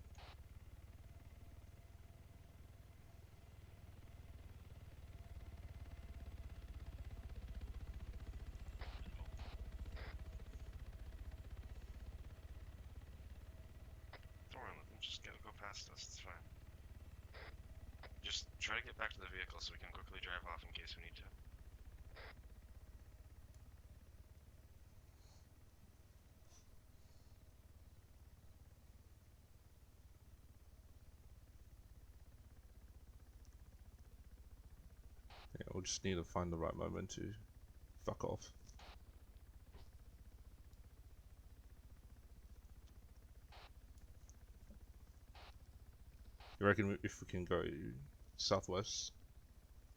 Don't worry, let them just go past us. It's fine. Just try to get back to the vehicle so we can quickly drive off in case we need to. yeah, we'll just need to find the right moment to fuck off. You reckon if we can go southwest,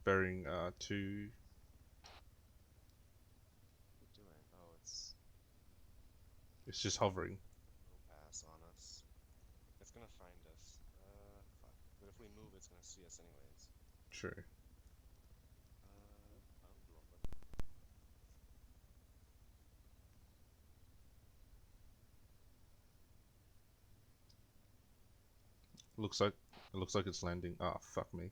bearing 2? What are we doing? Oh, it's It's just hovering. low pass on us. It's gonna find us. Fuck. But if we move, it's gonna see us anyways. True. Looks like it's landing. Ah, fuck me.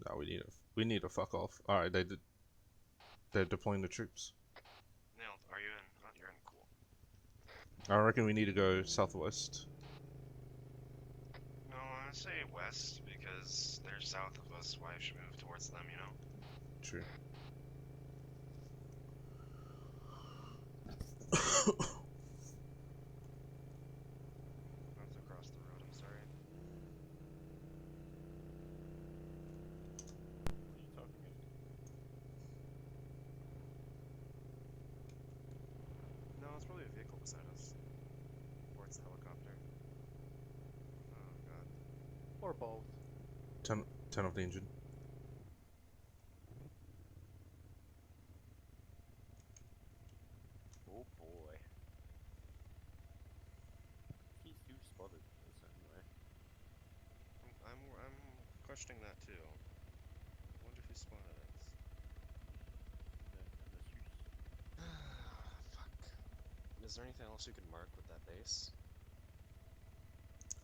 No, we need to fuck off. All right, they're deploying the troops. Nailed. Are you in? Oh, you're in. Cool. I reckon we need to go southwest. No, I say west because they're south of us. Why should we move towards them? You know. True. That's across the road. I'm sorry. What are you talking about? No, it's probably a vehicle beside us. Or it's a helicopter. Oh god. Or both? Turn off the engine. Oh boy. He's who spotted us anyway. I'm questioning that too. I wonder if he spotted us. Fuck. Is there anything else you could mark with that base?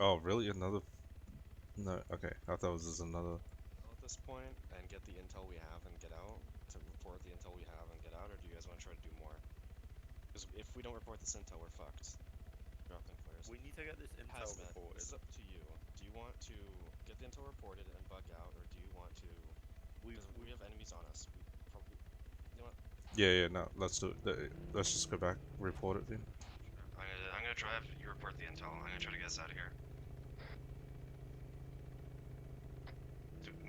Oh, really? Another? No. Okay, I thought it was just another. At this point, and get the intel we have and get out? To report the intel we have and get out, or do you guys want to try to do more? Because if we don't report this intel, we're fucked. Dropping flares. We need to get this intel Hazmat, reported. this is up to you. Do you want to get the intel reported and bug out, or do you want to... We have enemies on us. We probably... You know what? Yeah, no, let's do it. Let's just go back, report it then. I'm gonna drive. You report the intel. I'm gonna try to get us out of here.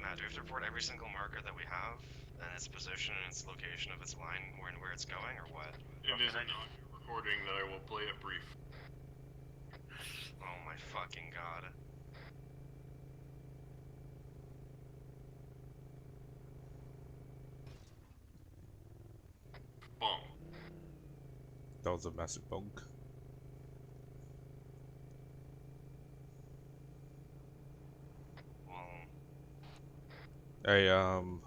Matt, do we have to report every single marker that we have, and its position and its location of its line, where it's going, or what? It is not recording that I will play it brief. Oh my fucking god. Bomb. That was a massive bonk. Well, Hey,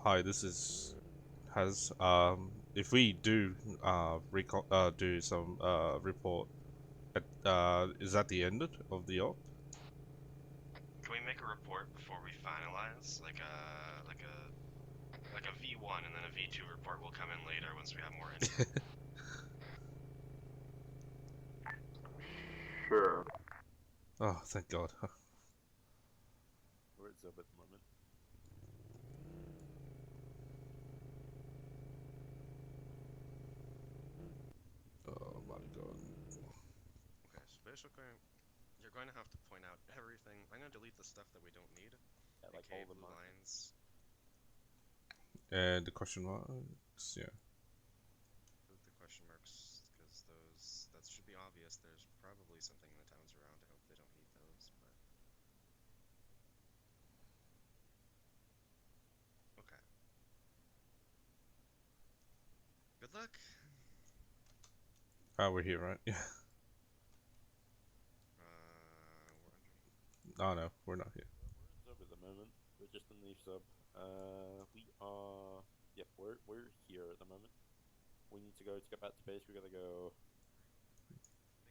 hi, this is Has. If we do do some report, is that the end of the op? can we make a report before we finalize, like a V1, and then a V2 report will come in later once we have more info. Oh, thank God. We're at Zub at the moment. Oh my God. Okay, so basically, you're going to have to point out everything. I'm going to delete the stuff that we don't need. Yeah, like aka all the blue markers. lines. And the question marks, yeah. Delete the question marks, because that should be obvious. There's probably something in the towns around. I hope they don't need those, but... Okay. Good luck! Oh, we're here, right? Yeah. We're under... Oh no, we're not here. We're at Zub at the moment. We're just underneath Zub. We are... Yep, we're here at the moment. We need to get back to base. We gotta go...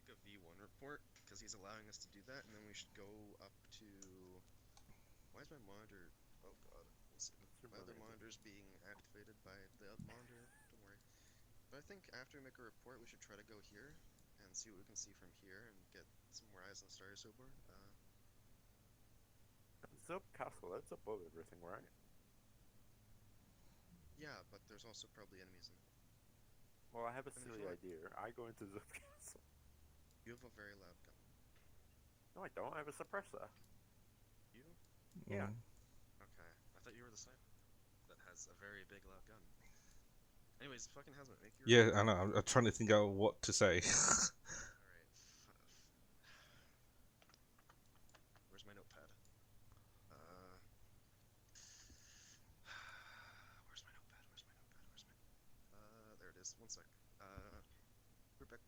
Make a V1 report, because he's allowing us to do that, and then we should go up to... Why is my monitor... Oh god. My other monitor's being activated by the monitor. Don't worry. But I think after we make a report, we should try to go here and see what we can see from here and get some more eyes on the Starry Sobor. Zub Castle, that's above everything, right? Yeah, but there's also probably enemies in it. Well, I have a I mean, silly if you idea. I go into Zub Castle. You have a very loud gun. No, I don't. I have a suppressor. You? Yeah. Okay. I thought you were the sniper that has a very big loud gun. Anyways, fucking Hazmat, make your... Yeah, I know. I'm trying to think out what to say. Alright. Where's my notepad? Where's my notepad? There it is. One sec. We're back.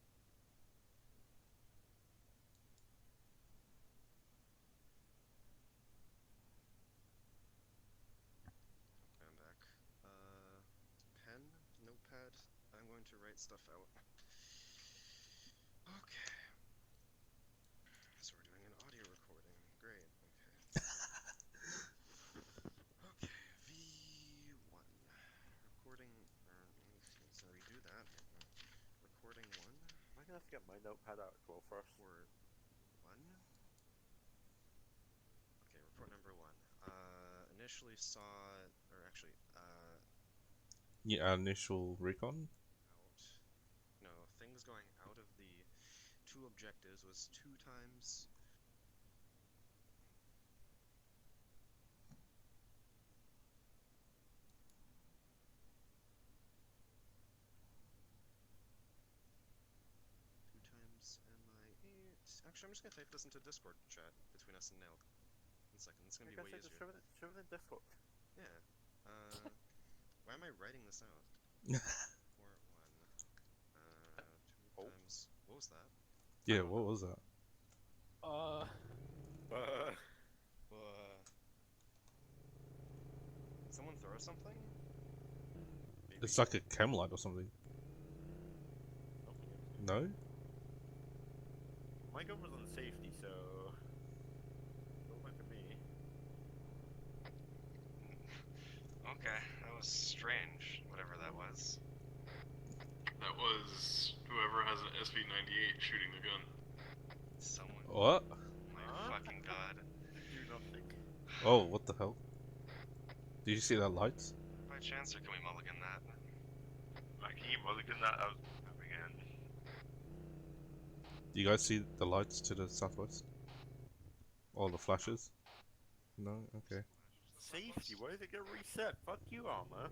Okay, I'm back. Pen, notepad. I'm going to write stuff out. Okay. So we're doing an audio recording. Great. Okay. Okay. V1. Recording. Let's redo that. Recording 1. I'm gonna have to get my notepad out as well first. Report 1. Okay, report number 1. Initially saw, or actually, Yeah, initial recon. out. No, things going out of the 2 objectives was 2 times. MI8. Actually, I'm just gonna type this into Discord chat between us and Nail. 1 second, this is gonna be way Just easier. shove it in Discord. Yeah. Why am I writing this out? Report 1. 2 times. What was that? Yeah, what was that? Did someone throw something? Maybe. It's like a chem light or something. No? My gun was on safety, so... Don't look at me. Okay, that was strange, whatever that was. That was whoever has an SV98 shooting the gun. Someone... What? My fucking god. Do nothing. Oh, what the hell? Did you see that lights? By chance, or can we mulligan that? Can you mulligan that out again? Do you guys see the lights to the southwest? All the flashes? No? Okay. Safety? Why did it get reset? Fuck you, Armor.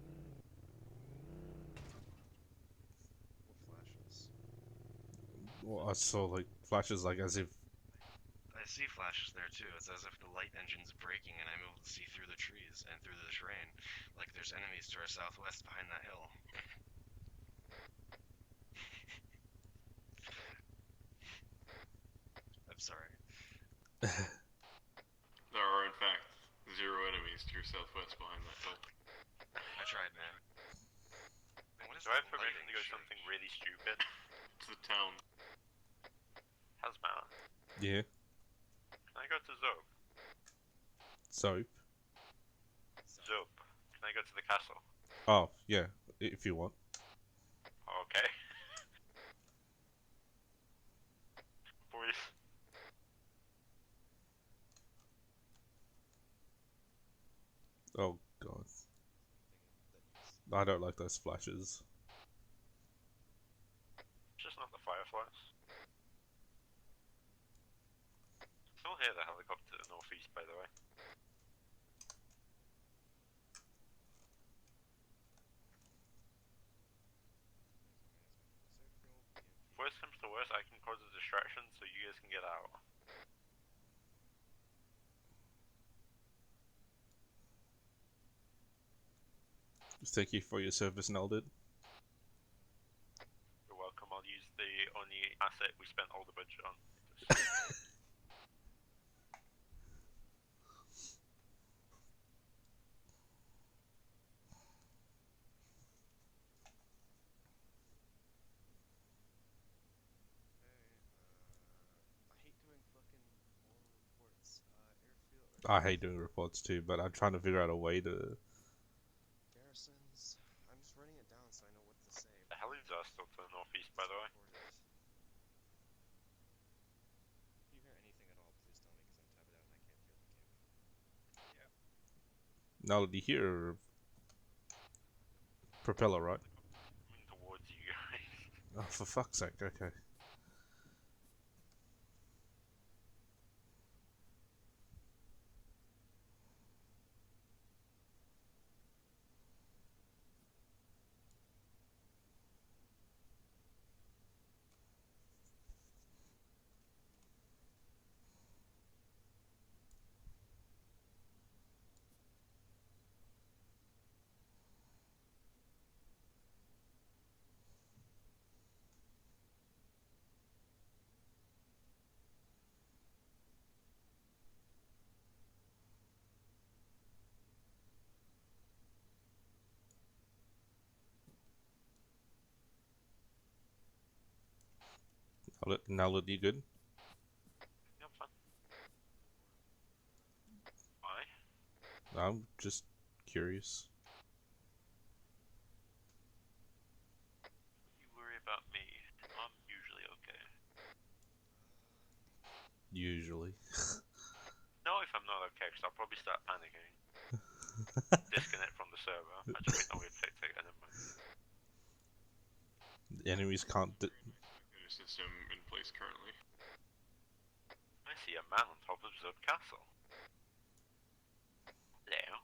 What flashes? Well, I saw like flashes like as if... I see flashes there too. It's as if the light engine's braking and I'm able to see through the trees and through the terrain. Like there's enemies to our southwest behind that hill. I'm sorry. There are, in fact, 0 enemies to your southwest behind that hill. I tried, man. Man, what is Do I have that permission to lighting go shit? something really stupid? It's the town. Hazmat. Yeah. Can I go to Zob? Soap. Zob. Can I go to the castle? Oh, yeah. If you want. Okay. Boys. I don't like those flashes. Just not the fireflies. Still hear the helicopter to the northeast, by the way. Worst comes to worst, I can cause a distraction so you guys can get out. Thank you for your service, Nelded. You're welcome. I'll use the only asset we spent all the budget on. I hate doing fucking more reports. Airfield. I hate doing reports too, but I'm trying to figure out a way to. Garrisons. I'm just writing it down so I know what to say. The helis are still to the northeast, by the way. If you hear anything at all, please tell me because I'm tabbed out and I can't hear the game. Nelded, you hear propeller, right? Coming towards you guys. Oh, for fuck's sake! Okay. Nelded, you good? Yeah, I'm fine. Why? I'm just curious. You worry about me. I'm usually okay. Usually. No, if I'm not okay, because I'll probably start panicking. Disconnect from the server. Actually, wait, no, we have to never mind. The enemies can't. System in place currently. I see a man on top of Zod Castle. Hello.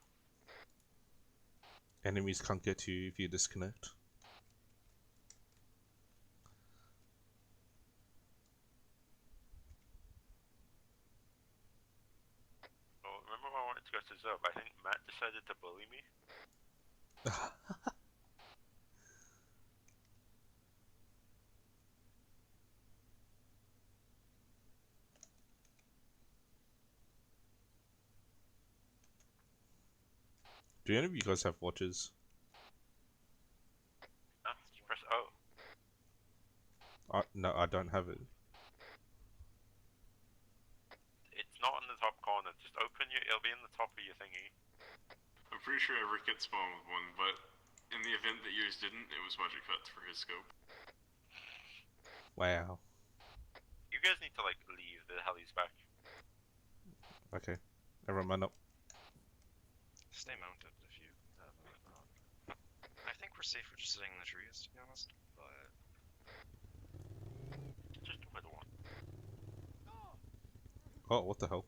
Enemies can't get to you if you disconnect. Oh, remember when I wanted to go to Zob? I think Matt decided to bully me. Do any of you guys have watches? You press O. No, I don't have it. It's not in the top corner. Just open your. It'll be in the top of your thingy. I'm pretty sure Everett gets spawned with one, but in the event that yours didn't, it was budget cuts for his scope. Wow. You guys need to like leave. The heli's back. Okay. Everyone man up. Stay mounted if you have I think we're safe with just sitting in the trees, to be honest. But Just a little one. Oh, what the hell?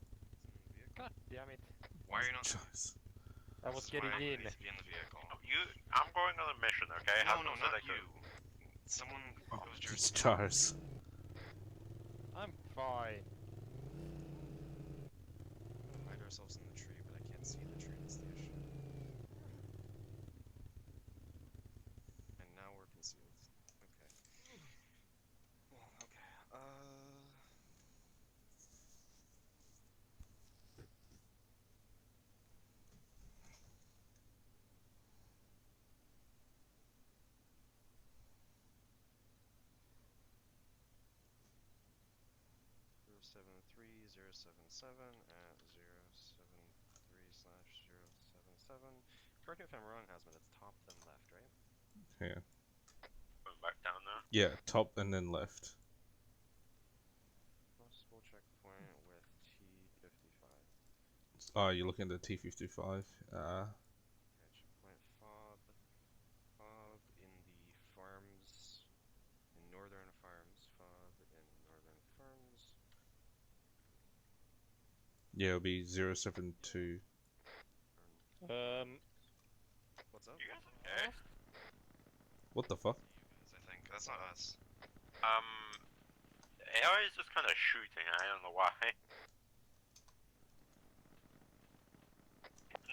God damn it. why are you not? Jeez. I was This is getting why you in. need to be in the vehicle. I'm going on a mission, okay? No, Have no, them so not they can- you. Someone goes to It's Charles. I'm fine. Hide ourselves in the tree, but I can't see the tree. That's the issue. And now we're concealed. Okay. Well, okay. 073-077 at 073/077. Correct me if I'm wrong, Hazmat, it's top then left, right? Yeah. Going back down now. Yeah, top and then left. Possible checkpoint with T55. Oh, you're looking at the T-55. Okay, checkpoint fob. Yeah, it'll be 072. What's up? You guys okay? What the fuck? I think that's not us. AI is just kind of shooting. I don't know why.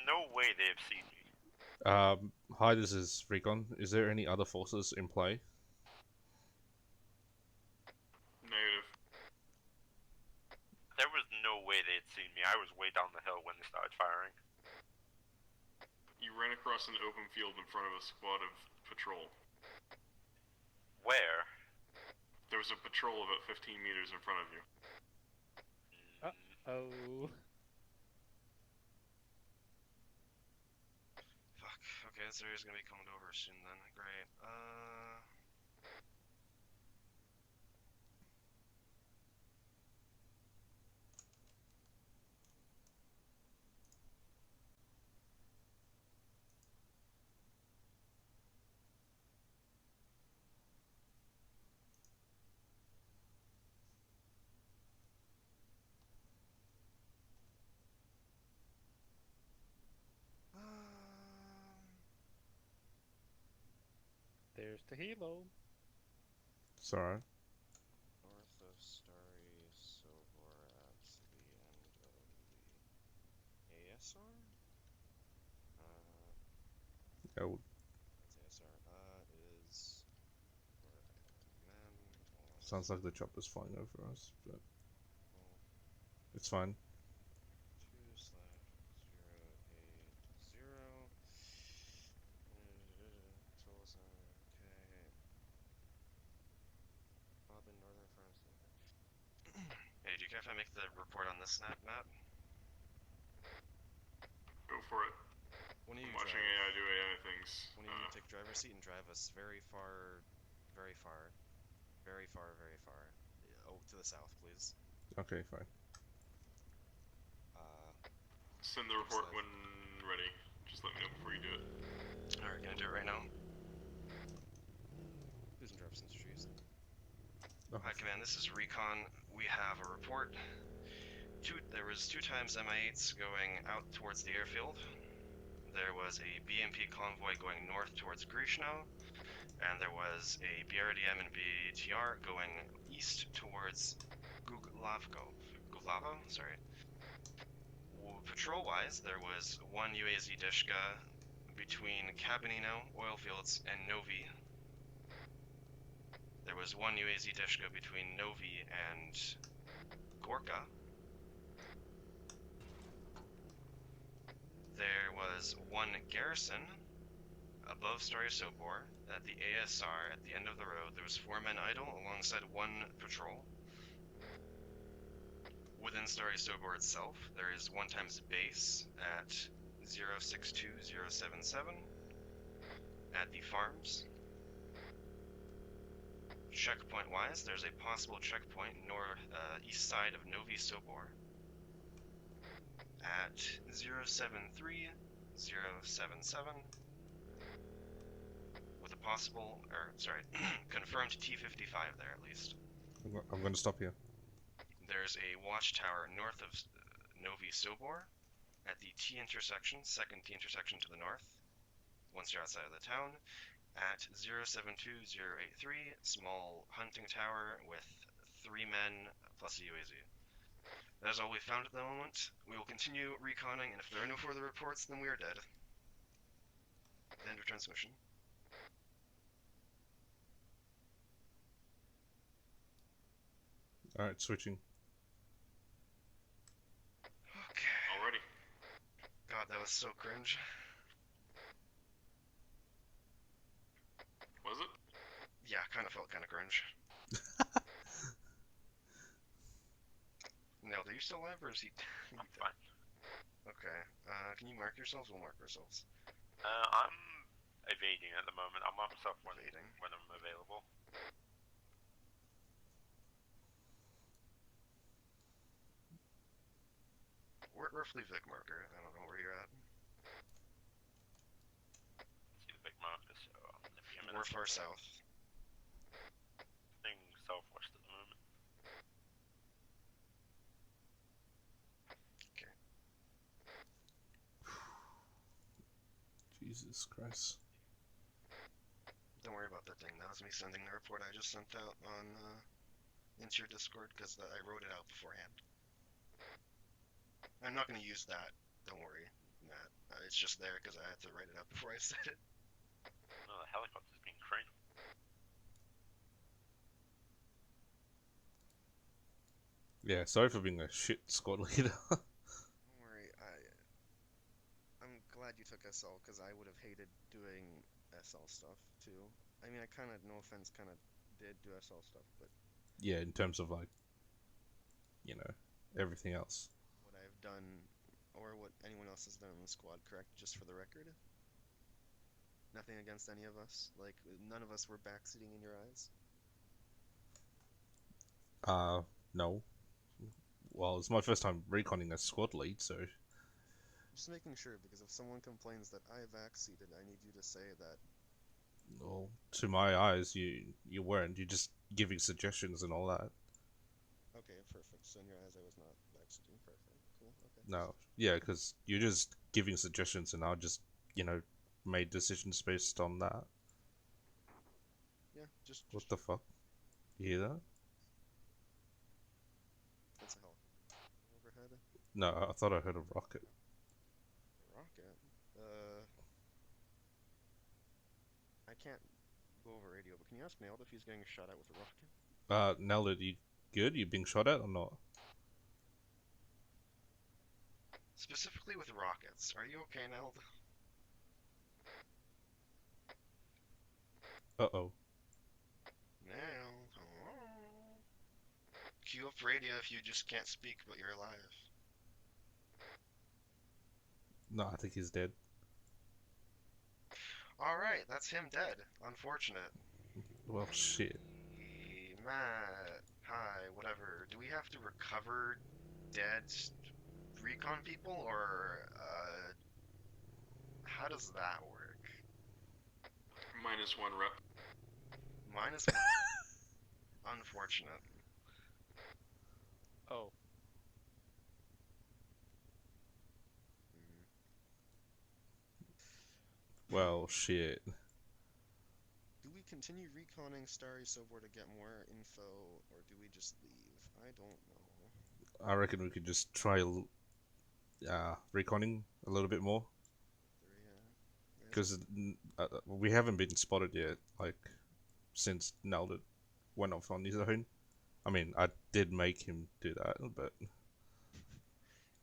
No way they've seen me. Hi, this is Recon. Is there any other forces in play? Negative. There was no way they'd seen me. I was way down the hill when they started firing. You ran across an open field in front of a squad of patrol. Where? There was a patrol about 15 meters in front of you. Uh-oh. Fuck. Okay, this area's gonna be coming over soon then. Great. There's the helo. Sorry. North of Starry Sobor at the end of the ASR? Oh, That's ASR. Is where command was sounds like the chopper's flying over us, but it's fine. 2/080. Tools, okay. Bob in northern France. Hey, do you care if I make the report on this snap map? Go for it. When you I'm watching drive, AI do AI things. when you take driver's seat and drive us very far, very far, very far, very far. Oh, to the south, please. Okay, fine. Send the report when ready. Just let me know before you do it. Alright, gonna do it right now. Losing driver's sense trees. Oh, Hi, Command, this is Recon. We have a report. There was 2 times MI8s going out towards the airfield. There was a BMP convoy going north towards Grishno, and there was a BRDM and BTR going east towards Guglavo? Sorry. Patrol-wise, there was 1 UAZ Dishka between Cabanino, Oilfields, and Novi. There was 1 UAZ Dishka between Novi and Gorka. There was 1 garrison above Starry Sobor at the ASR at the end of the road. There was 4 men idle alongside 1 patrol. Within Starry Sobor itself, there is 1 times base at 062077 at the farms. Checkpoint wise, there's a possible checkpoint east side of Novi Sobor at 073077 with a possible, confirmed T55 there at least. I'm going to stop here. There's a watchtower north of Novi Sobor at the T intersection, second T intersection to the north, once you're outside of the town, at 072083, small hunting tower with 3 men plus a UAZ. That is all we found at the moment. We will continue reconning, and if there are no further reports, then we are dead. End of transmission. Alright, switching. Okay. Already. God, that was so cringe. Was it? Yeah, kind of felt kind of cringe. Neld, are you still alive, or is he? I'm fine. Okay. Can you mark yourselves? We'll mark ourselves. I'm evading at the moment. I'll mark myself when I'm available. Roughly Vic marker. I don't know where you're at. See the big marker, so I'm gonna be a minute. We're far south. Thing southwest at the moment. Jesus Christ. Don't worry about that thing. That was me sending the report I just sent out on into your Discord because I wrote it out beforehand. I'm not going to use that. Don't worry, Matt. It's just there because I had to write it out before I said it. Oh, the helicopter's being crazy. Yeah, sorry for being a shit squad leader. Don't worry, I'm glad you took SL because I would have hated doing SL stuff too. I mean, I kind of, no offense, kind of did do SL stuff, but Yeah, in terms of like, you know, everything else. what I've done, or what anyone else has done in the squad, correct? Just for the record. Nothing against any of us. Like, none of us were backseating in your eyes. No. Well, it's my first time reconning as squad lead, so Just making sure, because if someone complains that I backseated, I need you to say that. well, to my eyes, you weren't. You're just giving suggestions and all that. Okay, perfect. So in your eyes, I was not backseating. Perfect. Cool. Okay. No, yeah, because you're just giving suggestions, and I just, you know, made decisions based on that. Yeah, just What the fuck? You hear that? That's a hell. Overhead. No, I thought I heard a rocket. Rocket. I can't go over radio, but can you ask Nailed if he's getting shot at with a rocket? Nell, are you good? You being shot at or not? Specifically with rockets. Are you okay, Neld? Uh-oh. Neld. Queue up radio if you just can't speak, but you're alive. No, I think he's dead. Alright, that's him dead. Unfortunate. Well, shit. Matt, hi, whatever. Do we have to recover dead recon people, or, how does that work? -1 rep. Minus unfortunate. Oh. Well, shit. Do we continue reconning Starry Sobor to get more info, or do we just leave? I don't know. I reckon we could just try reconning a little bit more. Yeah. Because we haven't been spotted yet, like, since Nalded went off on his own. I mean, I did make him do that, but...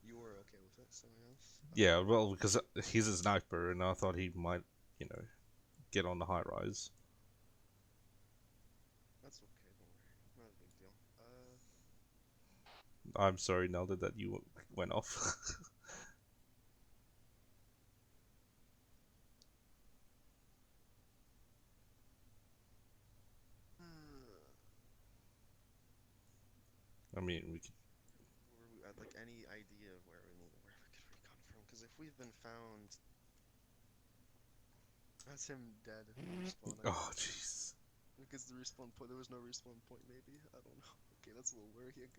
You were okay with it, so yes. Yeah, well, because he's a sniper, and I thought he might, you know, get on the high rise. That's okay, don't worry. Not a big deal. I'm sorry, Nalded, that you went off. I mean, we could... Like, any idea of where we could recon from? Because if we've been found... That's him dead. Respawning. Oh, jeez. Because the respawn point, there was no respawn point, maybe? I don't know. Okay, that's a little worrying.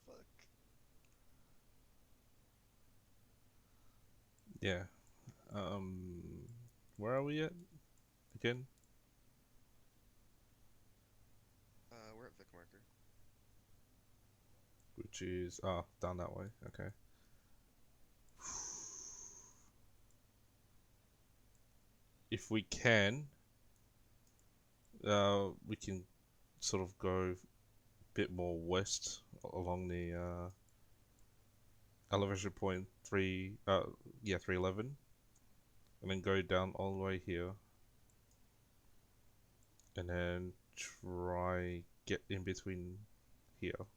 Fuck. Yeah. Where are we at? Again? We're at Vic Marker. Which is... down that way. Okay. If we can... we can sort of go a bit more west along the elevation point 311, and then go down all the way here, and then try get in between here.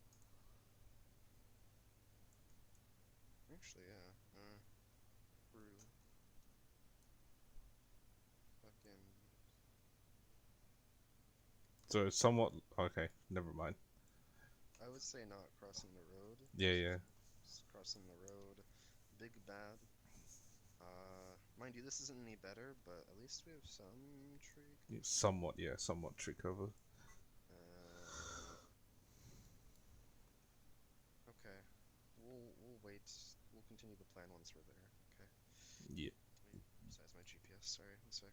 Actually, yeah. Brew. Fucking. So it's somewhat okay. Never mind. I would say not crossing the road. Yeah. Just crossing the road. Big bad. Mind you, this isn't any better, but at least we have some tree. Somewhat tree cover. Okay. We'll wait. We'll continue the plan once we're there. Okay. Yeah. sorry, one sec.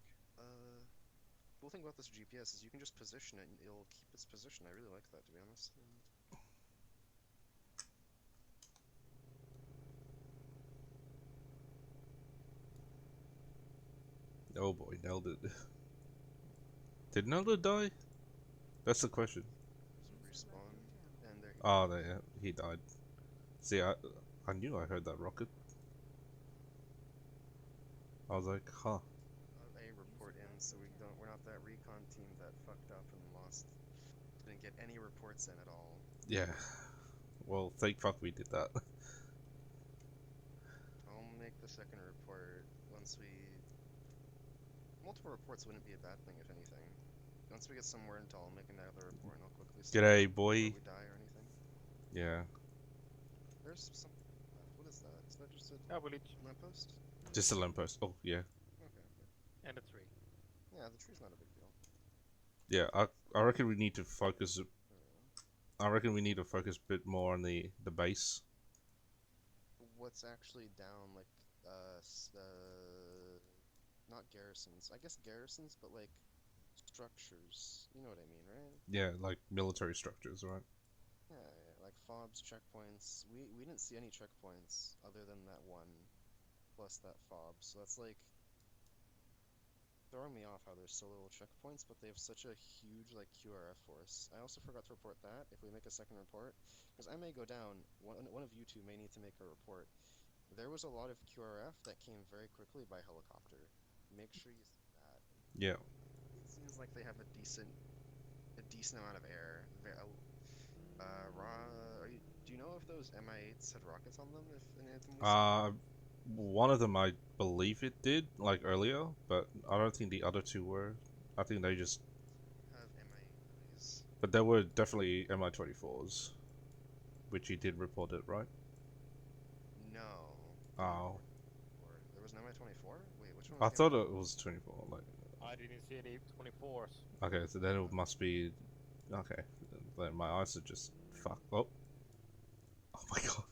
Cool thing about this GPS is you can just position it and it'll keep its position. I really like that, to be honest. Oh boy, nailed it. Did Nelda die? That's the question. There's a respawn, and there. Oh, there, he died. See, I knew I heard that rocket. I was like, huh. A report in, so we're not that recon team that fucked up and lost. Didn't get any reports in at all. Yeah. Well, thank fuck we did that. I'll make the second report once we. Multiple reports wouldn't be a bad thing, if anything. Once we get somewhere intel, I'll make another report and I'll quickly see G'day, before boy. we die or anything. Yeah. There's some. What is that? Is that just a lamppost? Just a lamppost. Oh, yeah. Okay. And a tree. Yeah, the tree's not a big deal. Yeah, I reckon we need to focus. I reckon we need to focus a bit more on the base. What's actually down, like, not garrisons. I guess garrisons, but like structures. You know what I mean, right? Yeah, like military structures, right? Yeah, like fobs, checkpoints. We didn't see any checkpoints other than that one, plus that fob. So that's like throwing me off how there's so little checkpoints, but they have such a huge like QRF force. I also forgot to report that if we make a second report, because I may go down. One of you two may need to make a report. There was a lot of QRF that came very quickly by helicopter. Make sure you see that. Yeah. It seems like they have a decent amount of air. Do you know if those Mi-8s had rockets on them? If any of them was One of them I believe it did, like earlier, but I don't think the other two were. I think they just. have Mi-8s. But there were definitely Mi-24s, which you did report it, right? No. Oh. There was an Mi-24? Wait, which one I was the thought Mi- it was 24. Like. I didn't see any 24s. Okay, so then it must be. Okay, then my eyes are just fucked. Oh. Oh my god.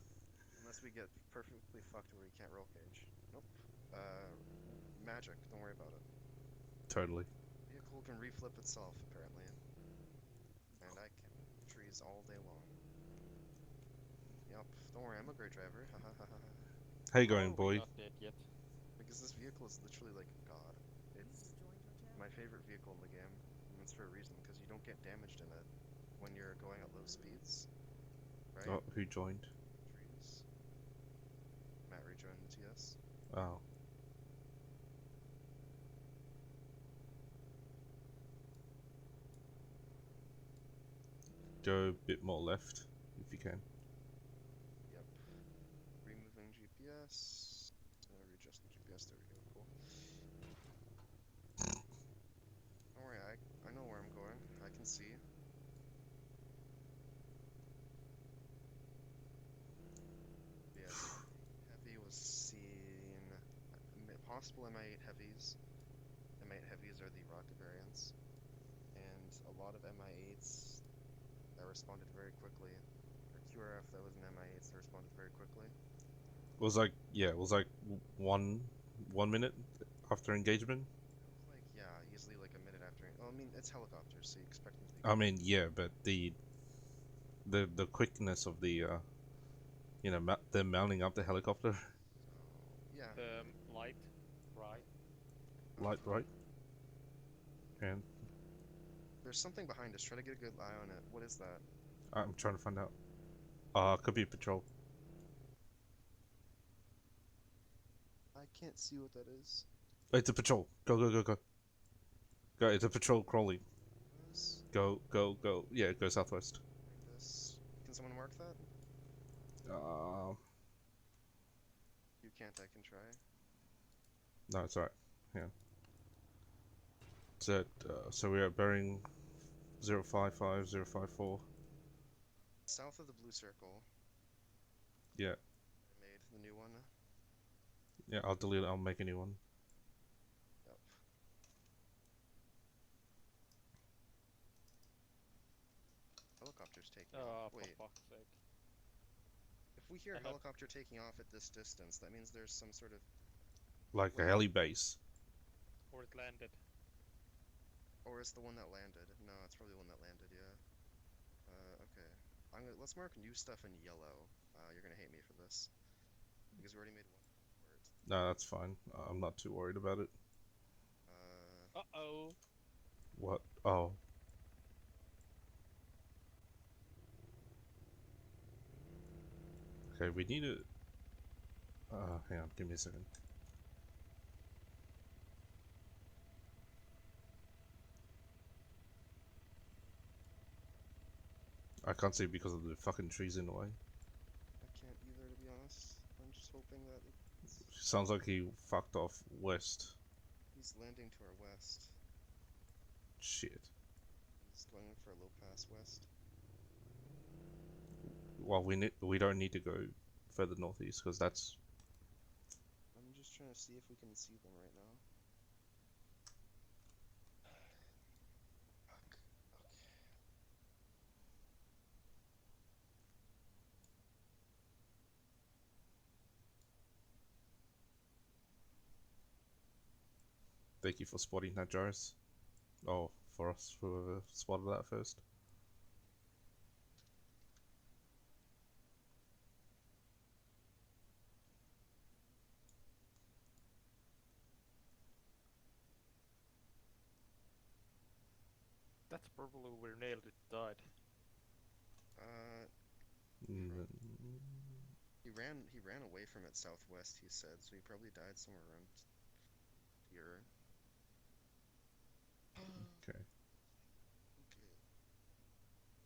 Unless we get perfectly fucked where we can't roll cage. Nope. Magic. Don't worry about it. Totally. Vehicle can reflip itself, apparently. And I can. Trees all day long. Yup. Don't worry, I'm a great driver. Ha ha ha ha. How you going, Oh, boy? we're not dead yet. Because this vehicle is literally like God. It's my favorite vehicle in the game. And it's for a reason, because you don't get damaged in it when you're going at low speeds. Right? Oh, who joined? Trees. Matt rejoined the TS. Oh. Go a bit more left, if you can. Yep. Removing GPS. Readjusting GPS. There we go. Cool. Don't worry, I know where I'm going. I can see. Yeah. Heavy was seen. Possible Mi-8 heavies. Mi-8 heavies are the rocket variants, and a lot of Mi-8s that responded very quickly. Or QRF that was an Mi-8s that responded very quickly. It was like, yeah, it was like 1 minute after engagement. It was like, yeah, easily like a minute after. Well, I mean, it's helicopters, so you expect them to be. I mean, yeah, but the quickness of the you know, them mounting up the helicopter. Yeah. Light, right. Light right. And There's something behind us. Try to get a good eye on it. What is that? I'm trying to find out. Could be patrol. I can't see what that is. It's a patrol. Go, go, go, go. Go, it's a patrol crawling. Go, go, go. Yeah, go southwest. Behind us. Can someone mark that? You can't, I can try. No, it's alright. Yeah. So, so we're at bearing 055, 054. South of the blue circle. Yeah. I made the new one. Yeah, I'll delete it. I'll make a new one. Yep. Helicopter's taking off. For Wait. fuck's sake. If we hear I a have- helicopter taking off at this distance, that means there's some sort of. Like a heli base. Or it landed. Or it's the one that landed. No, it's probably the one that landed, yeah. Okay. Let's mark new stuff in yellow. You're gonna hate me for this. Because we already made one for it. No, that's fine. I'm not too worried about it. Uh-oh. What? Oh. Okay, we need to... hang on, give me a second. I can't see because of the fucking trees in the way. I can't either, to be honest. I'm just hoping that Sounds like he fucked off west. he's landing to our west. Shit. He's going for a low pass west. Well, we don't need to go further northeast because that's... I'm just trying to see if we can see them right now. Fuck. Okay. Thank you for spotting that, Jarvis. Oh, for us, whoever spotted that first. That's probably where Nailed It died. Mm, He ran away from it southwest, he said, so he probably died somewhere around here. okay. Okay.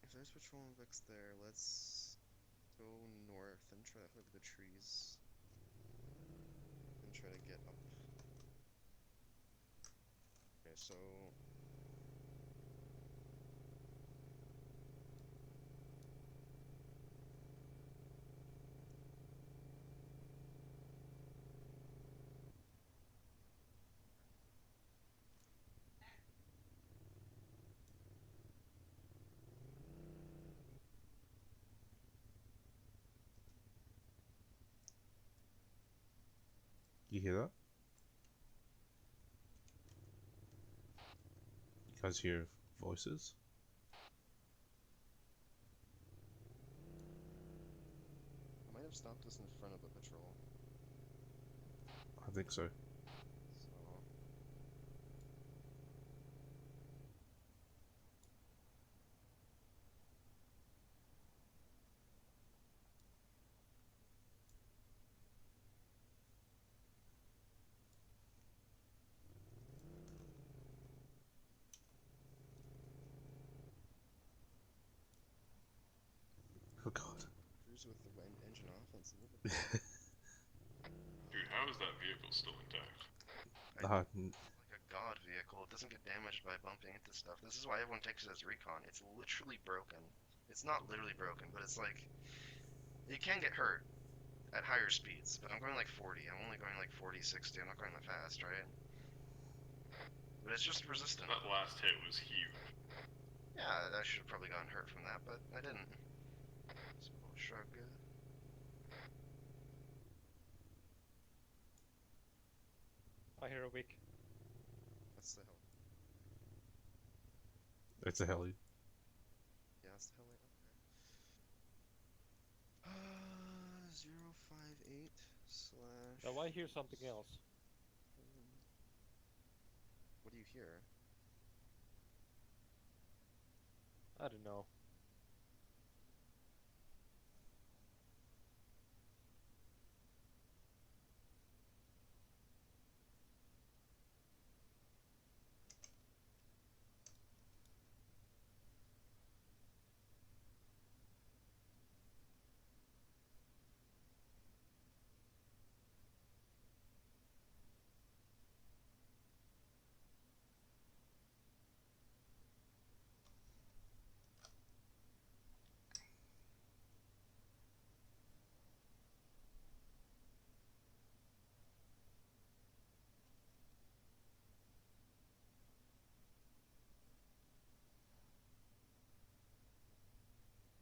If there's patrol Vix there, let's go north and try to hook the trees. And try to get up. Okay, so... You hear that? You guys hear voices? I might have stopped us in front of the patrol. I think so. So... Oh god. Cruise with the engine off and see what Dude, how is that vehicle still intact? Like a god vehicle. It doesn't get damaged by bumping into stuff. This is why everyone takes it as Recon. It's literally broken. It's not literally broken, but it's like... You can get hurt at higher speeds, but I'm going like 40. I'm only going like 40, 60. I'm not going that fast, right? But it's just resistant. That last hit was huge. Yeah, I should have probably gotten hurt from that, but I didn't. So, shrug. I hear a wick. That's the hell. It's a heli. Yeah, that's the hell. Okay. 058 slash... Now I hear something else. What do you hear? I don't know.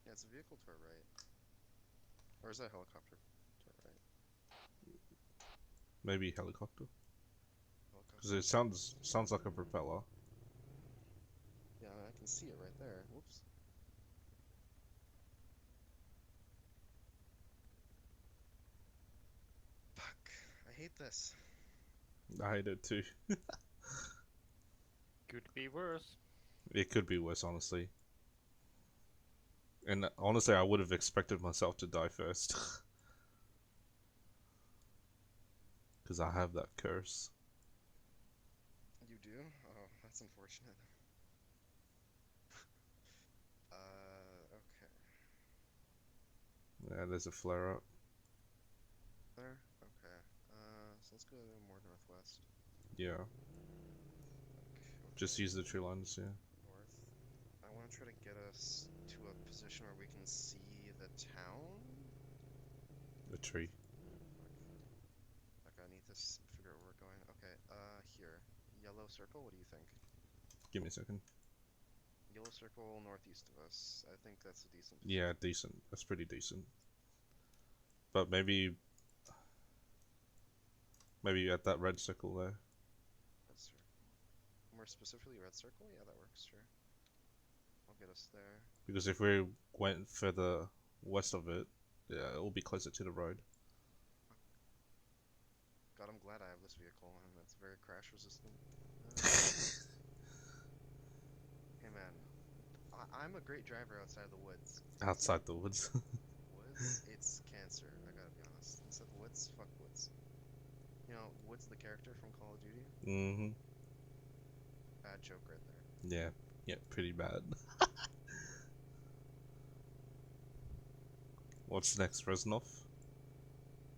Yeah, it's a vehicle to our right. Or is that a helicopter to our right? Maybe helicopter. Helicopter. Because it sounds like a propeller. Yeah, I can see it right there. Whoops. Fuck. I hate this. I hate it too. Could be worse. It could be worse, honestly. And honestly, I would have expected myself to die first. Because I have that curse. You do? Oh, that's unfortunate. Okay. Yeah, there's a flare up. There? Okay. So let's go more northwest. Yeah. Just use the tree lines, yeah. North. I want to try to get us to a position where we can see the town. The tree. Like I need to figure out where we're going. Okay, here. Yellow circle, what do you think? Give me a second. Yellow circle northeast of us. I think that's a decent position. Yeah, decent. That's pretty decent. But maybe at that red circle there. Red circle. More specifically, red circle? Yeah, that works, sure. I'll get us there. Because if we went further west of it, yeah, it will be closer to the road. God, I'm glad I have this vehicle, and it's very crash resistant. Hey man, I'm a great driver outside the woods. Outside the woods. Woods? It's cancer, I gotta be honest. Inside the woods? Fuck woods. You know, Woods the character from Call of Duty? Mm-hmm. Bad joke right there. Yeah. Yeah, pretty bad. What's next, Reznov?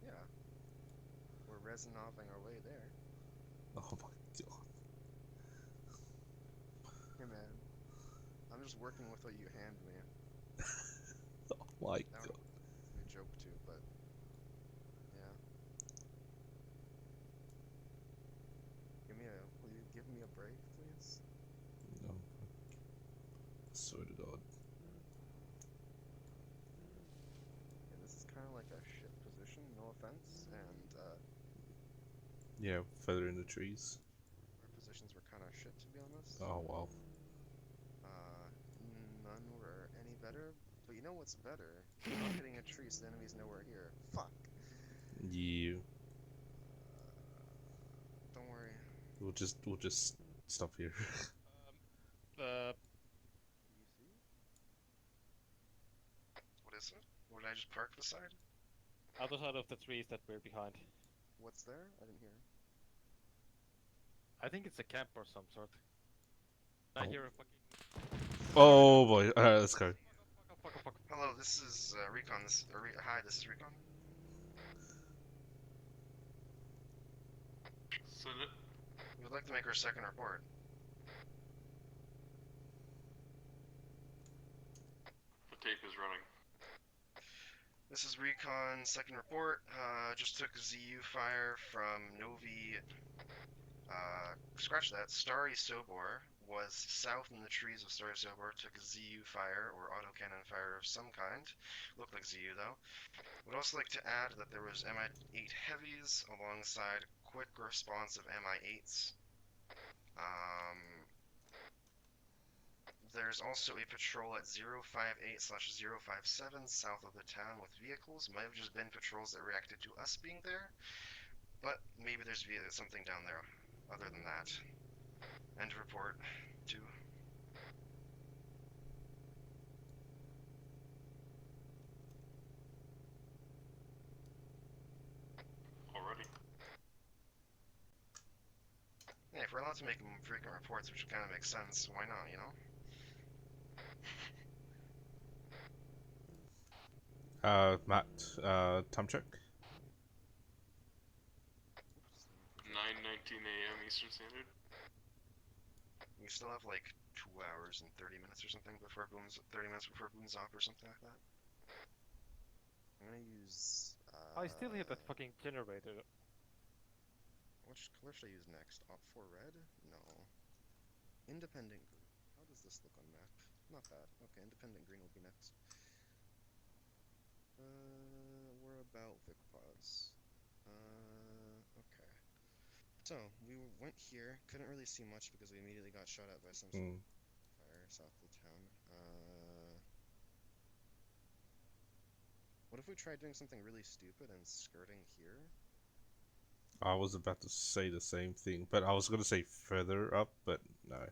Yeah. We're Rezinoving our way there. Oh my god. Hey man, I'm just working with what you hand me. Oh my That god. was a joke too, but yeah. Will you give me a break, please? No. Swear to god. Yeah, this is kind of like a shit position, no offense, and Yeah, further in the trees. our positions were kind of shit to be honest. Oh wow. None were any better, but you know what's better? Not hitting a tree so the enemy's nowhere here. Fuck. You. Don't worry. We'll just stop here. You see? What is it? What did I just park beside? Other side of the trees that we're behind. What's there? I didn't hear. I think it's a camp or some sort. I Oh. hear a fucking... Oh boy. Alright, let's go. Fuck. Hello, this is Recon. Hi, this is Recon. So We would like to make our second report. the tape is running. This is Recon, second report. Just took ZU fire from Novi. Scratch that. Starry Sobor was south in the trees of Starry Sobor. Took a ZU fire or autocannon fire of some kind. Looked like ZU though. Would also like to add that there was Mi-8 heavies alongside quick responsive Mi-8s. There's also a patrol at 058/057 south of the town with vehicles. Might have just been patrols that reacted to us being there, but maybe there's something down there other than that. End of report. 2. Already. Yeah, if we're allowed to make frequent reports, which kind of makes sense, why not, you know? Matt, time check. 9:19 a.m. Eastern Standard. We still have like 2 hours and 30 minutes or something before 30 minutes before Boon's off or something like that. I'm gonna use. I still hear that fucking generator. Which color should I use next? Op 4 red? No. Independent green. How does this look on map? Not bad. Okay, independent green will be next. We're about Vic Pause. Okay. So, went here, couldn't really see much because we immediately got shot at by some sort of fire south of the town. What if we tried doing something really stupid and skirting here? I was about to say the same thing, but I was gonna say further up, but no. Wait,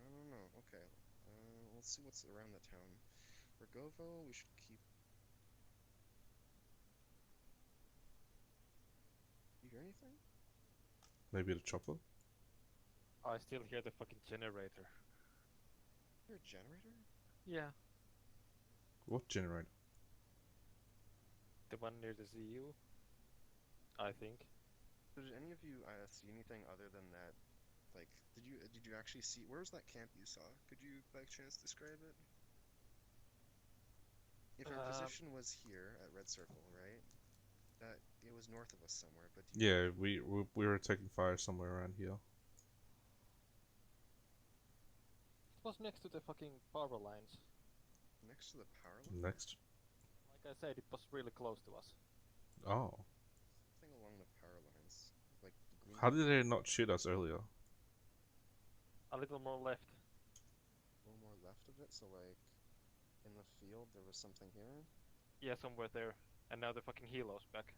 I don't know. Okay, let's see what's around the town. Rogovo, we should keep... You hear anything? Maybe the chopper? I still hear the fucking generator. Hear a generator? Yeah. What generator? The one near the ZU. I think. Did any of you see anything other than that? Like, did you actually see? Where was that camp you saw? Could you by chance describe it? If our position was here at Red Circle, right? That it was north of us somewhere, but Yeah, we were taking fire somewhere around here. It was next to the fucking power lines. Next to the power line? Next. Like I said, it was really close to us. Oh. Something along the power lines, like the green. How did they not shoot us earlier? A little more left. A little more left of it, so like in the field there was something here. Yeah, somewhere there. And now the fucking helo's back.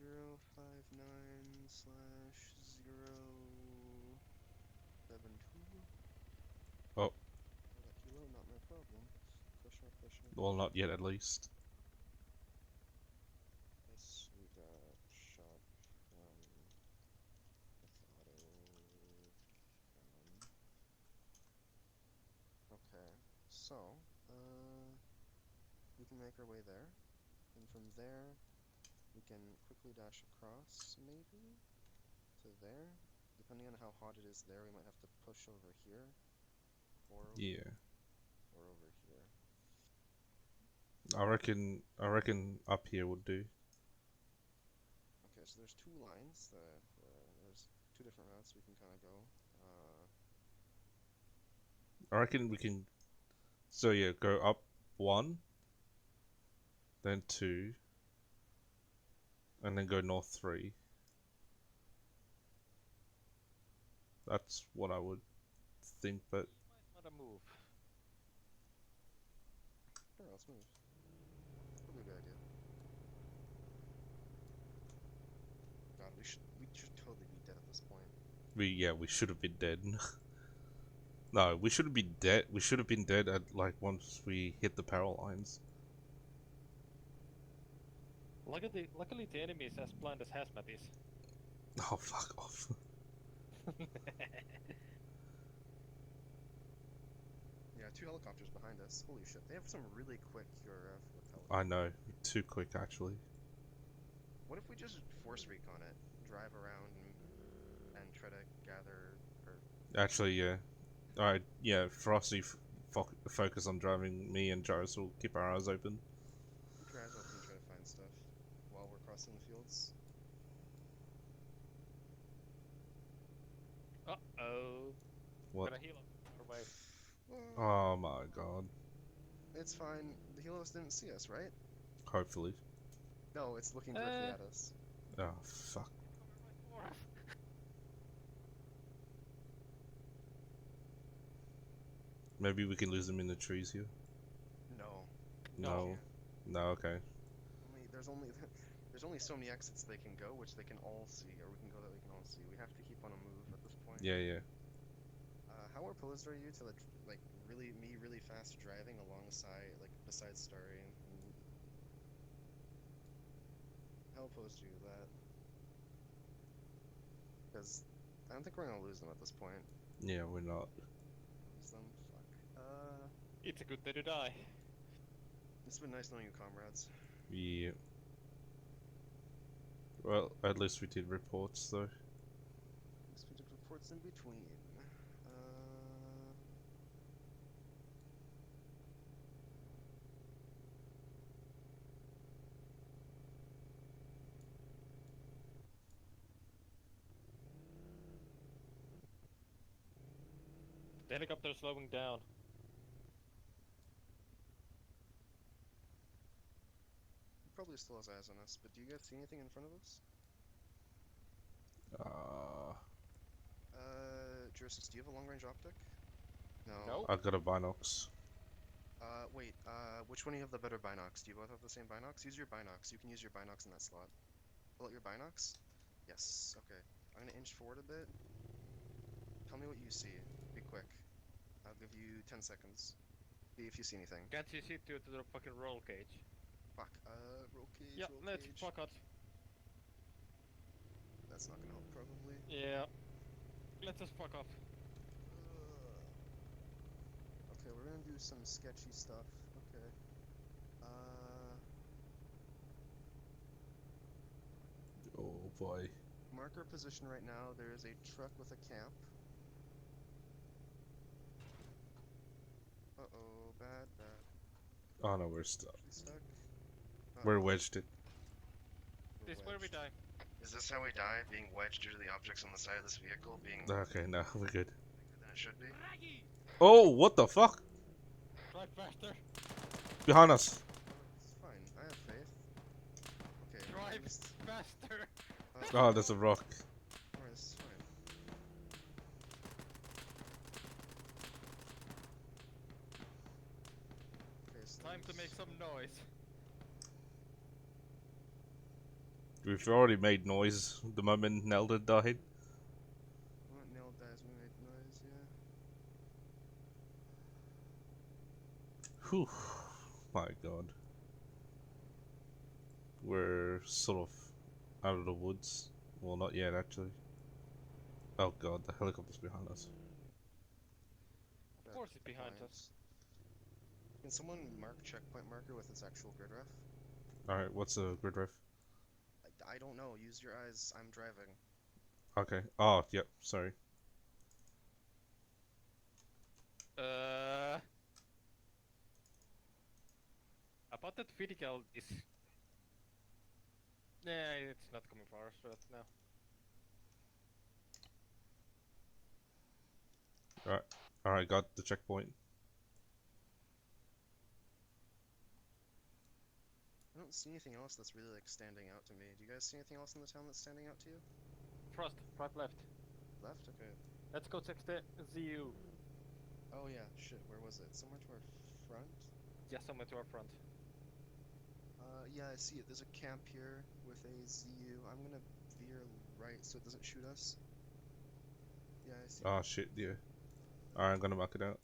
059/072. Oh. That kilo, not my problem. Pushing. Well, not yet, at least. Yes, we got shot with auto cannon. Okay, so we can make our way there, and from there we can quickly dash across, maybe to there. Depending on how hot it is there, we might have to push over here, or over, or over here. I reckon up here would do. Okay, so there's two lines. There's two different routes we can kind of go. I reckon we can. So yeah, go up 1, then 2, and then go north 3. That's what I would think, but Might wanna move. Sure, let's move. Probably a good idea. God, we should totally be dead at this point. we should have been dead. No, we shouldn't be dead. We should have been dead at like once we hit the power lines. Luckily the enemy is as blind as hazmat is. Oh, fuck off. Yeah, 2 helicopters behind us. Holy shit, they have some really quick QRF with helicopters. I know, too quick actually. What if we just force recon it, drive around and try to gather, or... Actually, yeah. Alright, yeah, Frosty focus on driving. Me and Jarvis will keep our eyes open. Keep your eyes open and try to find stuff while we're crossing the fields. Uh-oh. What? Gonna heal him. Our way. Oh my god. It's fine. The helos didn't see us, right? Hopefully. No, it's looking directly at us. Oh, fuck. Maybe we can lose them in the trees here. No. No. No, okay. There's only so many exits they can go, which they can all see, or we can go that we can all see. We have to keep on a move at this point. Yeah. How opposed are you to like really fast driving alongside, like besides Starry? How opposed are you to that? Because I don't think we're gonna lose them at this point. Yeah, we're not. Lose them? Fuck. It's a good day to die. It's been nice knowing you, comrades. Yeah. Well, at least we did reports though. At least we did reports in between. The helicopter's slowing down. probably still has eyes on us, but do you guys see anything in front of us? Jursis, do you have a long-range optic? No. No. I got a binocs. Wait, which one do you have the better binocs? Do you both have the same binocs? Use your binocs. You can use your binocs in that slot. Pull out your binocs? Yes, okay. I'm gonna inch forward a bit. Tell me what you see. Be quick. I'll give you 10 seconds. See if you see anything. Can't you see due to the fucking roll cage? Fuck, roll cage, Yeah, roll let's cage. fuck out. That's not gonna help, probably. Yeah. Let us fuck off. Okay, we're gonna do some sketchy stuff. Okay. Oh boy. Marker position right now. There is a truck with a camp. Uh-oh, bad. Oh no, we're stuck. Actually stuck. We're wedged it. We're This is where we wedged. die. Is this how we die? Being wedged due to the objects on the side of this vehicle being bigger Okay, no, we're good. than it should be? Oh, what the fuck? Drive faster. Behind us. It's fine. I have faith. Okay. Drive next. faster. Oh, there's a rock. Alright, this is fine. Okay, so Time to make some noise. We've already made noise the moment Nelda died. What nailed dies we made noise, yeah. Whew. My god. We're sort of out of the woods. Well, not yet, actually. Oh god, the helicopter's behind us. Of course it's behind us. Can someone mark checkpoint marker with its actual grid ref? Alright, what's a grid ref? I don't know. Use your eyes. I'm driving. Okay. Oh, yep, sorry. About that vertical is... Yeah, it's not coming for us right now. Alright, got the checkpoint. I don't see anything else that's really like standing out to me. Do you guys see anything else in the town that's standing out to you? Frost, right left. Left? Okay. Let's go check the ZU. Oh yeah, shit, where was it? Somewhere to our front? Yeah, somewhere to our front. Yeah, I see it. There's a camp here with a ZU. I'm gonna veer right so it doesn't shoot us. Yeah, I see. Oh shit, yeah. Alright, I'm gonna mark it out.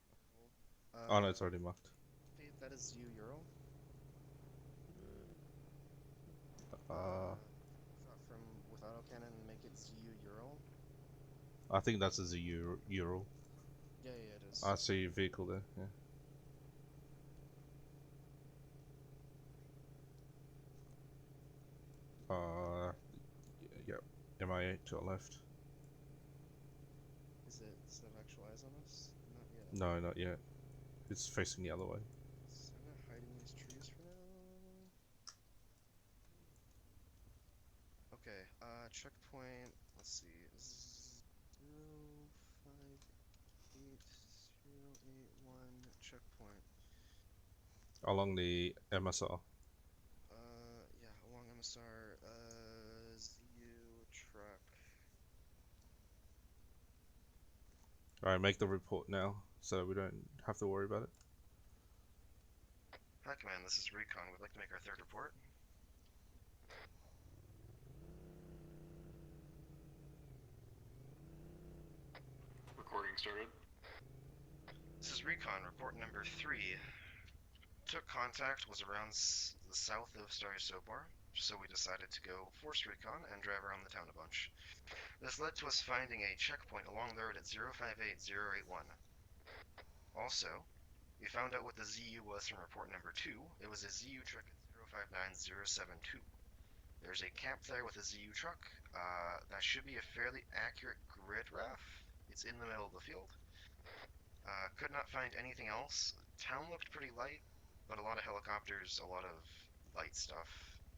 Oh no, it's already marked. Okay, that is ZU Euro. Uh, Shot from with autocannon and make it ZU Euro. I think that's a Euro. Yeah, it is. I see a vehicle there, yeah. Yep. MIA to our left. Is it have actual eyes on us? Not yet. No, not yet. It's facing the other way. So I'm gonna hide in these trees for now. Okay, checkpoint, let's see, 058081 checkpoint. Along the MSR. Yeah, along MSR, ZU truck. Alright, make the report now, so we don't have to worry about it. Hi, Command, this is Recon. We'd like to make our third report. Recording started. This is Recon, report number 3. Took contact, was around the south of Starry Sobor, so we decided to go force recon and drive around the town a bunch. This led to us finding a checkpoint along the road at 058081. Also, we found out what the ZU was from report number 2. It was a ZU truck at 059072. There's a camp there with a ZU truck. That should be a fairly accurate grid ref. It's in the middle of the field. Could not find anything else. Town looked pretty light, but a lot of helicopters, a lot of light stuff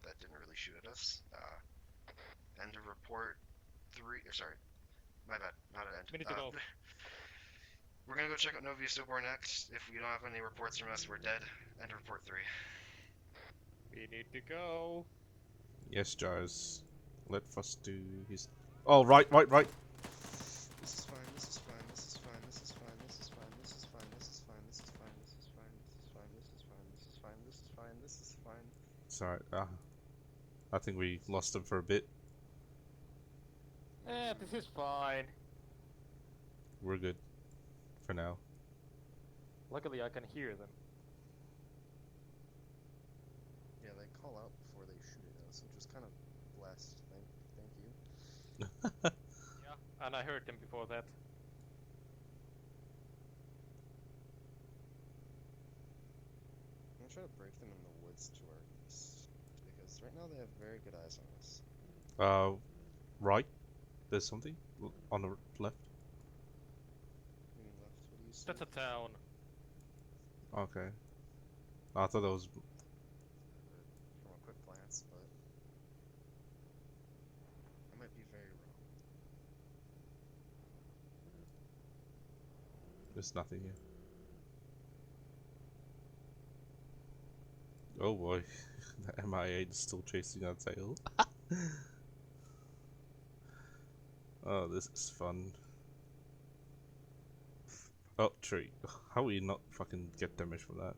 that didn't really shoot at us. End of report 3, or sorry, my bad, not an end. Minute to go. We're gonna go check out Novi Sobor next. If we don't have any reports from us, we're dead. End of report 3. We need to go. Yes, Giles. Let us do his. Oh, right. This is fine, this is fine, this is fine, this is fine, this is fine, this is fine, this is fine, this is fine, this is fine, this is fine, this is fine, this is fine, this is fine, this is fine. Sorry. I think we lost him for a bit. This is fine. We're good for now. Luckily, I can hear them. Yeah, they call out before they shoot at us, which is kind of blessed. Thank you. Yeah, and I heard them before that. I'm gonna try to break them in the woods to our east, because right now they have very good eyes on us. Right. There's something on the left. You mean left? What do you see? That's a town. Okay. I thought that was. From a quick glance, but I might be very wrong. There's nothing here. Oh boy, the MIA is still chasing our tail. Oh, this is fun. Oh, tree. How will you not fucking get damage from that?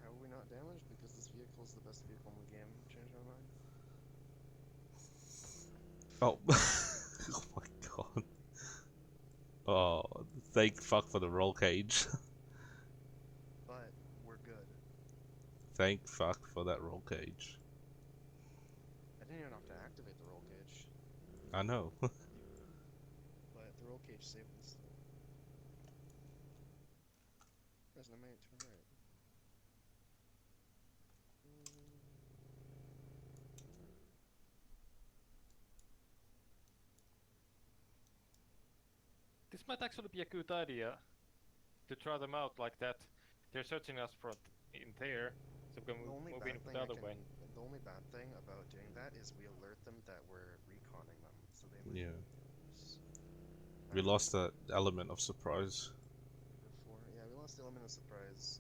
How are we not damaged? Because this vehicle is the best vehicle in the game. Change my mind. Oh. Oh my god. Oh, thank fuck for the roll cage. But we're good. Thank fuck for that roll cage. I didn't even have to activate the roll cage, I know. but the roll cage saved us. There's an mate to right. This might actually be a good idea to try them out like that. They're searching us from in there, so we can The only move bad in thing the other way. The only bad thing about doing that is we alert them that we're reconning them, so they might. Yeah. reinforce. We lost that element of surprise. Before, yeah, we lost the element of surprise.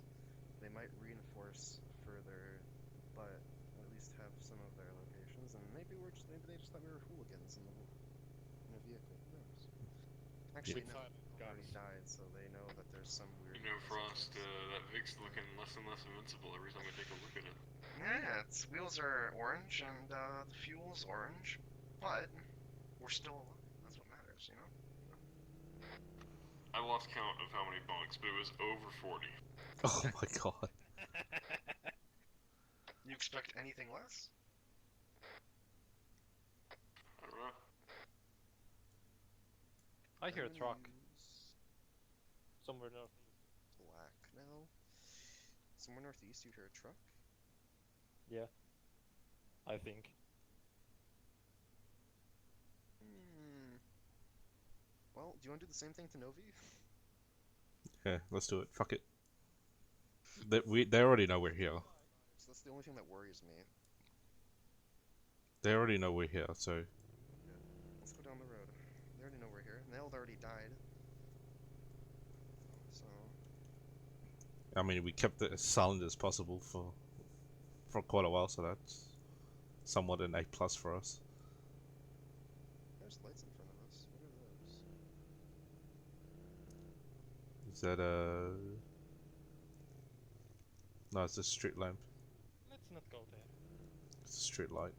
They might reinforce further, but at least have some of their locations, and maybe they just thought we were hooligans in a vehicle. Who knows? Actually, With no. silent Already guns. died, so they know that there's some weird. You know, Frost, that Vic's looking less and less invincible every time we take a look at it. Yeah, its wheels are orange and the fuel's orange, but we're still alive. That's what matters, you know? I lost count of how many bunks, but it was over 40. Oh my god. You expect anything less? I don't know. I hear a I'm truck gonna use somewhere north. black now. Somewhere northeast, you hear a truck. Yeah, I think. Well, do you want to do the same thing to Novi? Yeah, let's do it. Fuck it. They already know we're here. So that's the only thing that worries me. They already know we're here, so Let's go down the road. They already know we're here. Neld already died. So I mean we kept it as silent as possible for quite a while, so that's somewhat an A+ for us. there's lights in front of us. What are those? Is that a... No, it's a street lamp. Let's not go there. It's a street light.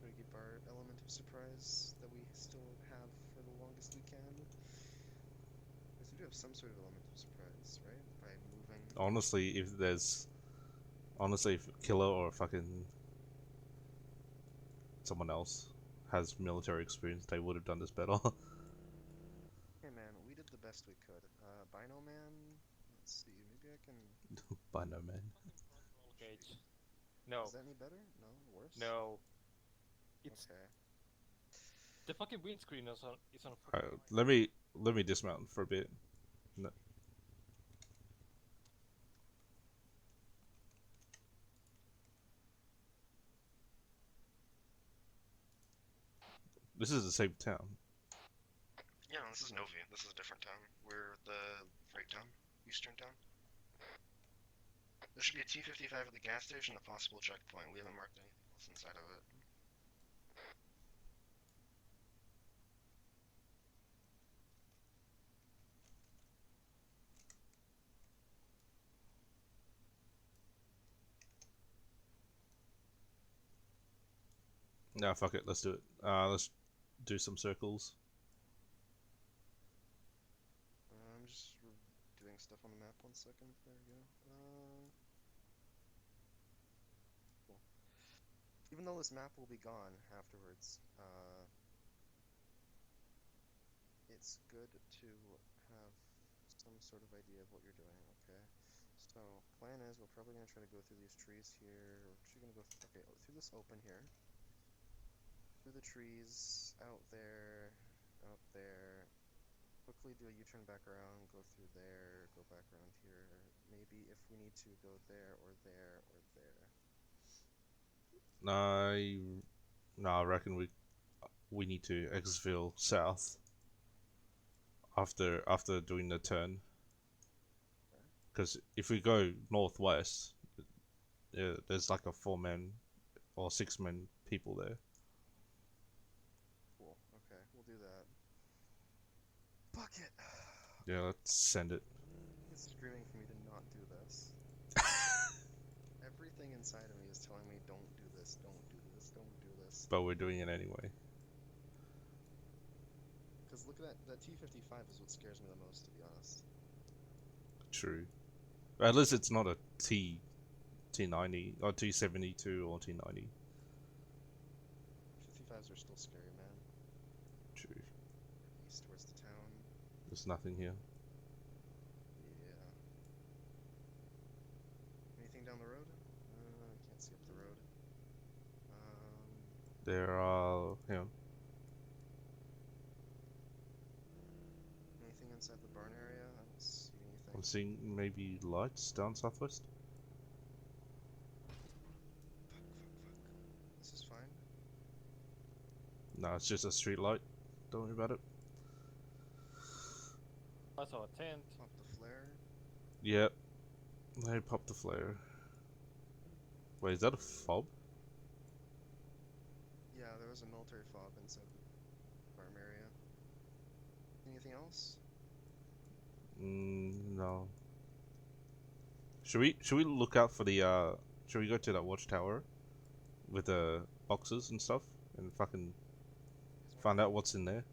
We keep our element of surprise that we still have for the longest we can. Because we do have some sort of element of surprise, right? By moving. Honestly, if Killer or fucking someone else has military experience, they would have done this better. Hey man, we did the best we could. Bino Man. Let's see. Maybe I can. By no man. Roll cage. No, Is that any better? No, worse. no. It's Okay. the fucking windscreen is on. Alright, let me dismount for a bit. No. This is the same town. Yeah, no, this is Novi. This is a different town. We're the right town, eastern town. There should be a T-55 at the gas station, a possible checkpoint. We haven't marked anything else inside of it. Nah, fuck it. Let's do it. Let's do some circles. I'm just doing stuff on the map. 1 second. There we go. Cool. Even though this map will be gone afterwards, it's good to have some sort of idea of what you're doing. Okay. So plan is we're probably gonna try to go through these trees here. We're actually gonna go through this open here. Through the trees, out there, quickly do a U-turn back around, go through there, go back around here. Maybe if we need to go there or there or there. I reckon we need to exfil south after doing the turn. Because if we go northwest, there's like a 4-man or 6-man people there. Cool. Okay, we'll do that. Fuck it. Yeah, let's send it. It's screaming for me to not do this. Everything inside of me is telling me don't do this, don't do this, don't do this. But we're doing it anyway. Because look at that T-55 is what scares me the most, to be honest. True. At least it's not a T90 or T72 or T90. 55s are still scary, man. True. East towards the town. There's nothing here. Yeah. Anything down the road? I can't see up the road. There are, Anything inside the barn area? I don't see anything. I'm seeing maybe lights down southwest. Fuck. This is fine. No, it's just a street light. Don't worry about it. I saw a tent. Pop the flare. Yep. They popped the flare. Wait, is that a fob? Yeah, there was a military fob inside the farm area. Anything else? No. Should we look out for the should we go to that watchtower with the boxes and stuff and fucking find out what's in there?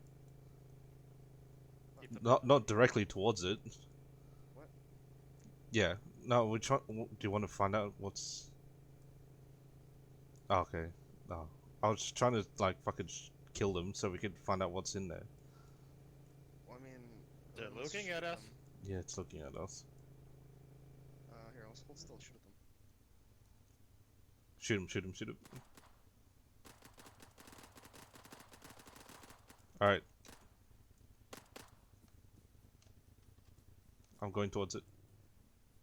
Not directly towards it. What? Yeah. No, we try. Do you want to find out what's? Oh, okay. No, I was trying to like fucking kill them so we could find out what's in there. Well, I mean... They're let's looking shoot at us. them. Yeah, it's looking at us. Here, I'll hold still, shoot at them. Shoot him. Alright. I'm going towards it.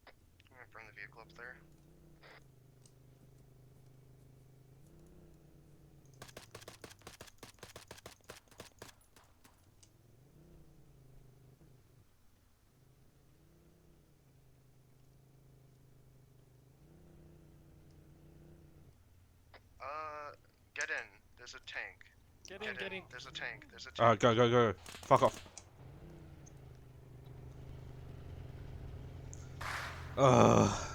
I'm gonna bring the vehicle up there. Get in. There's a tank. Get in. There's a tank. Alright, go. Fuck off. Ugh.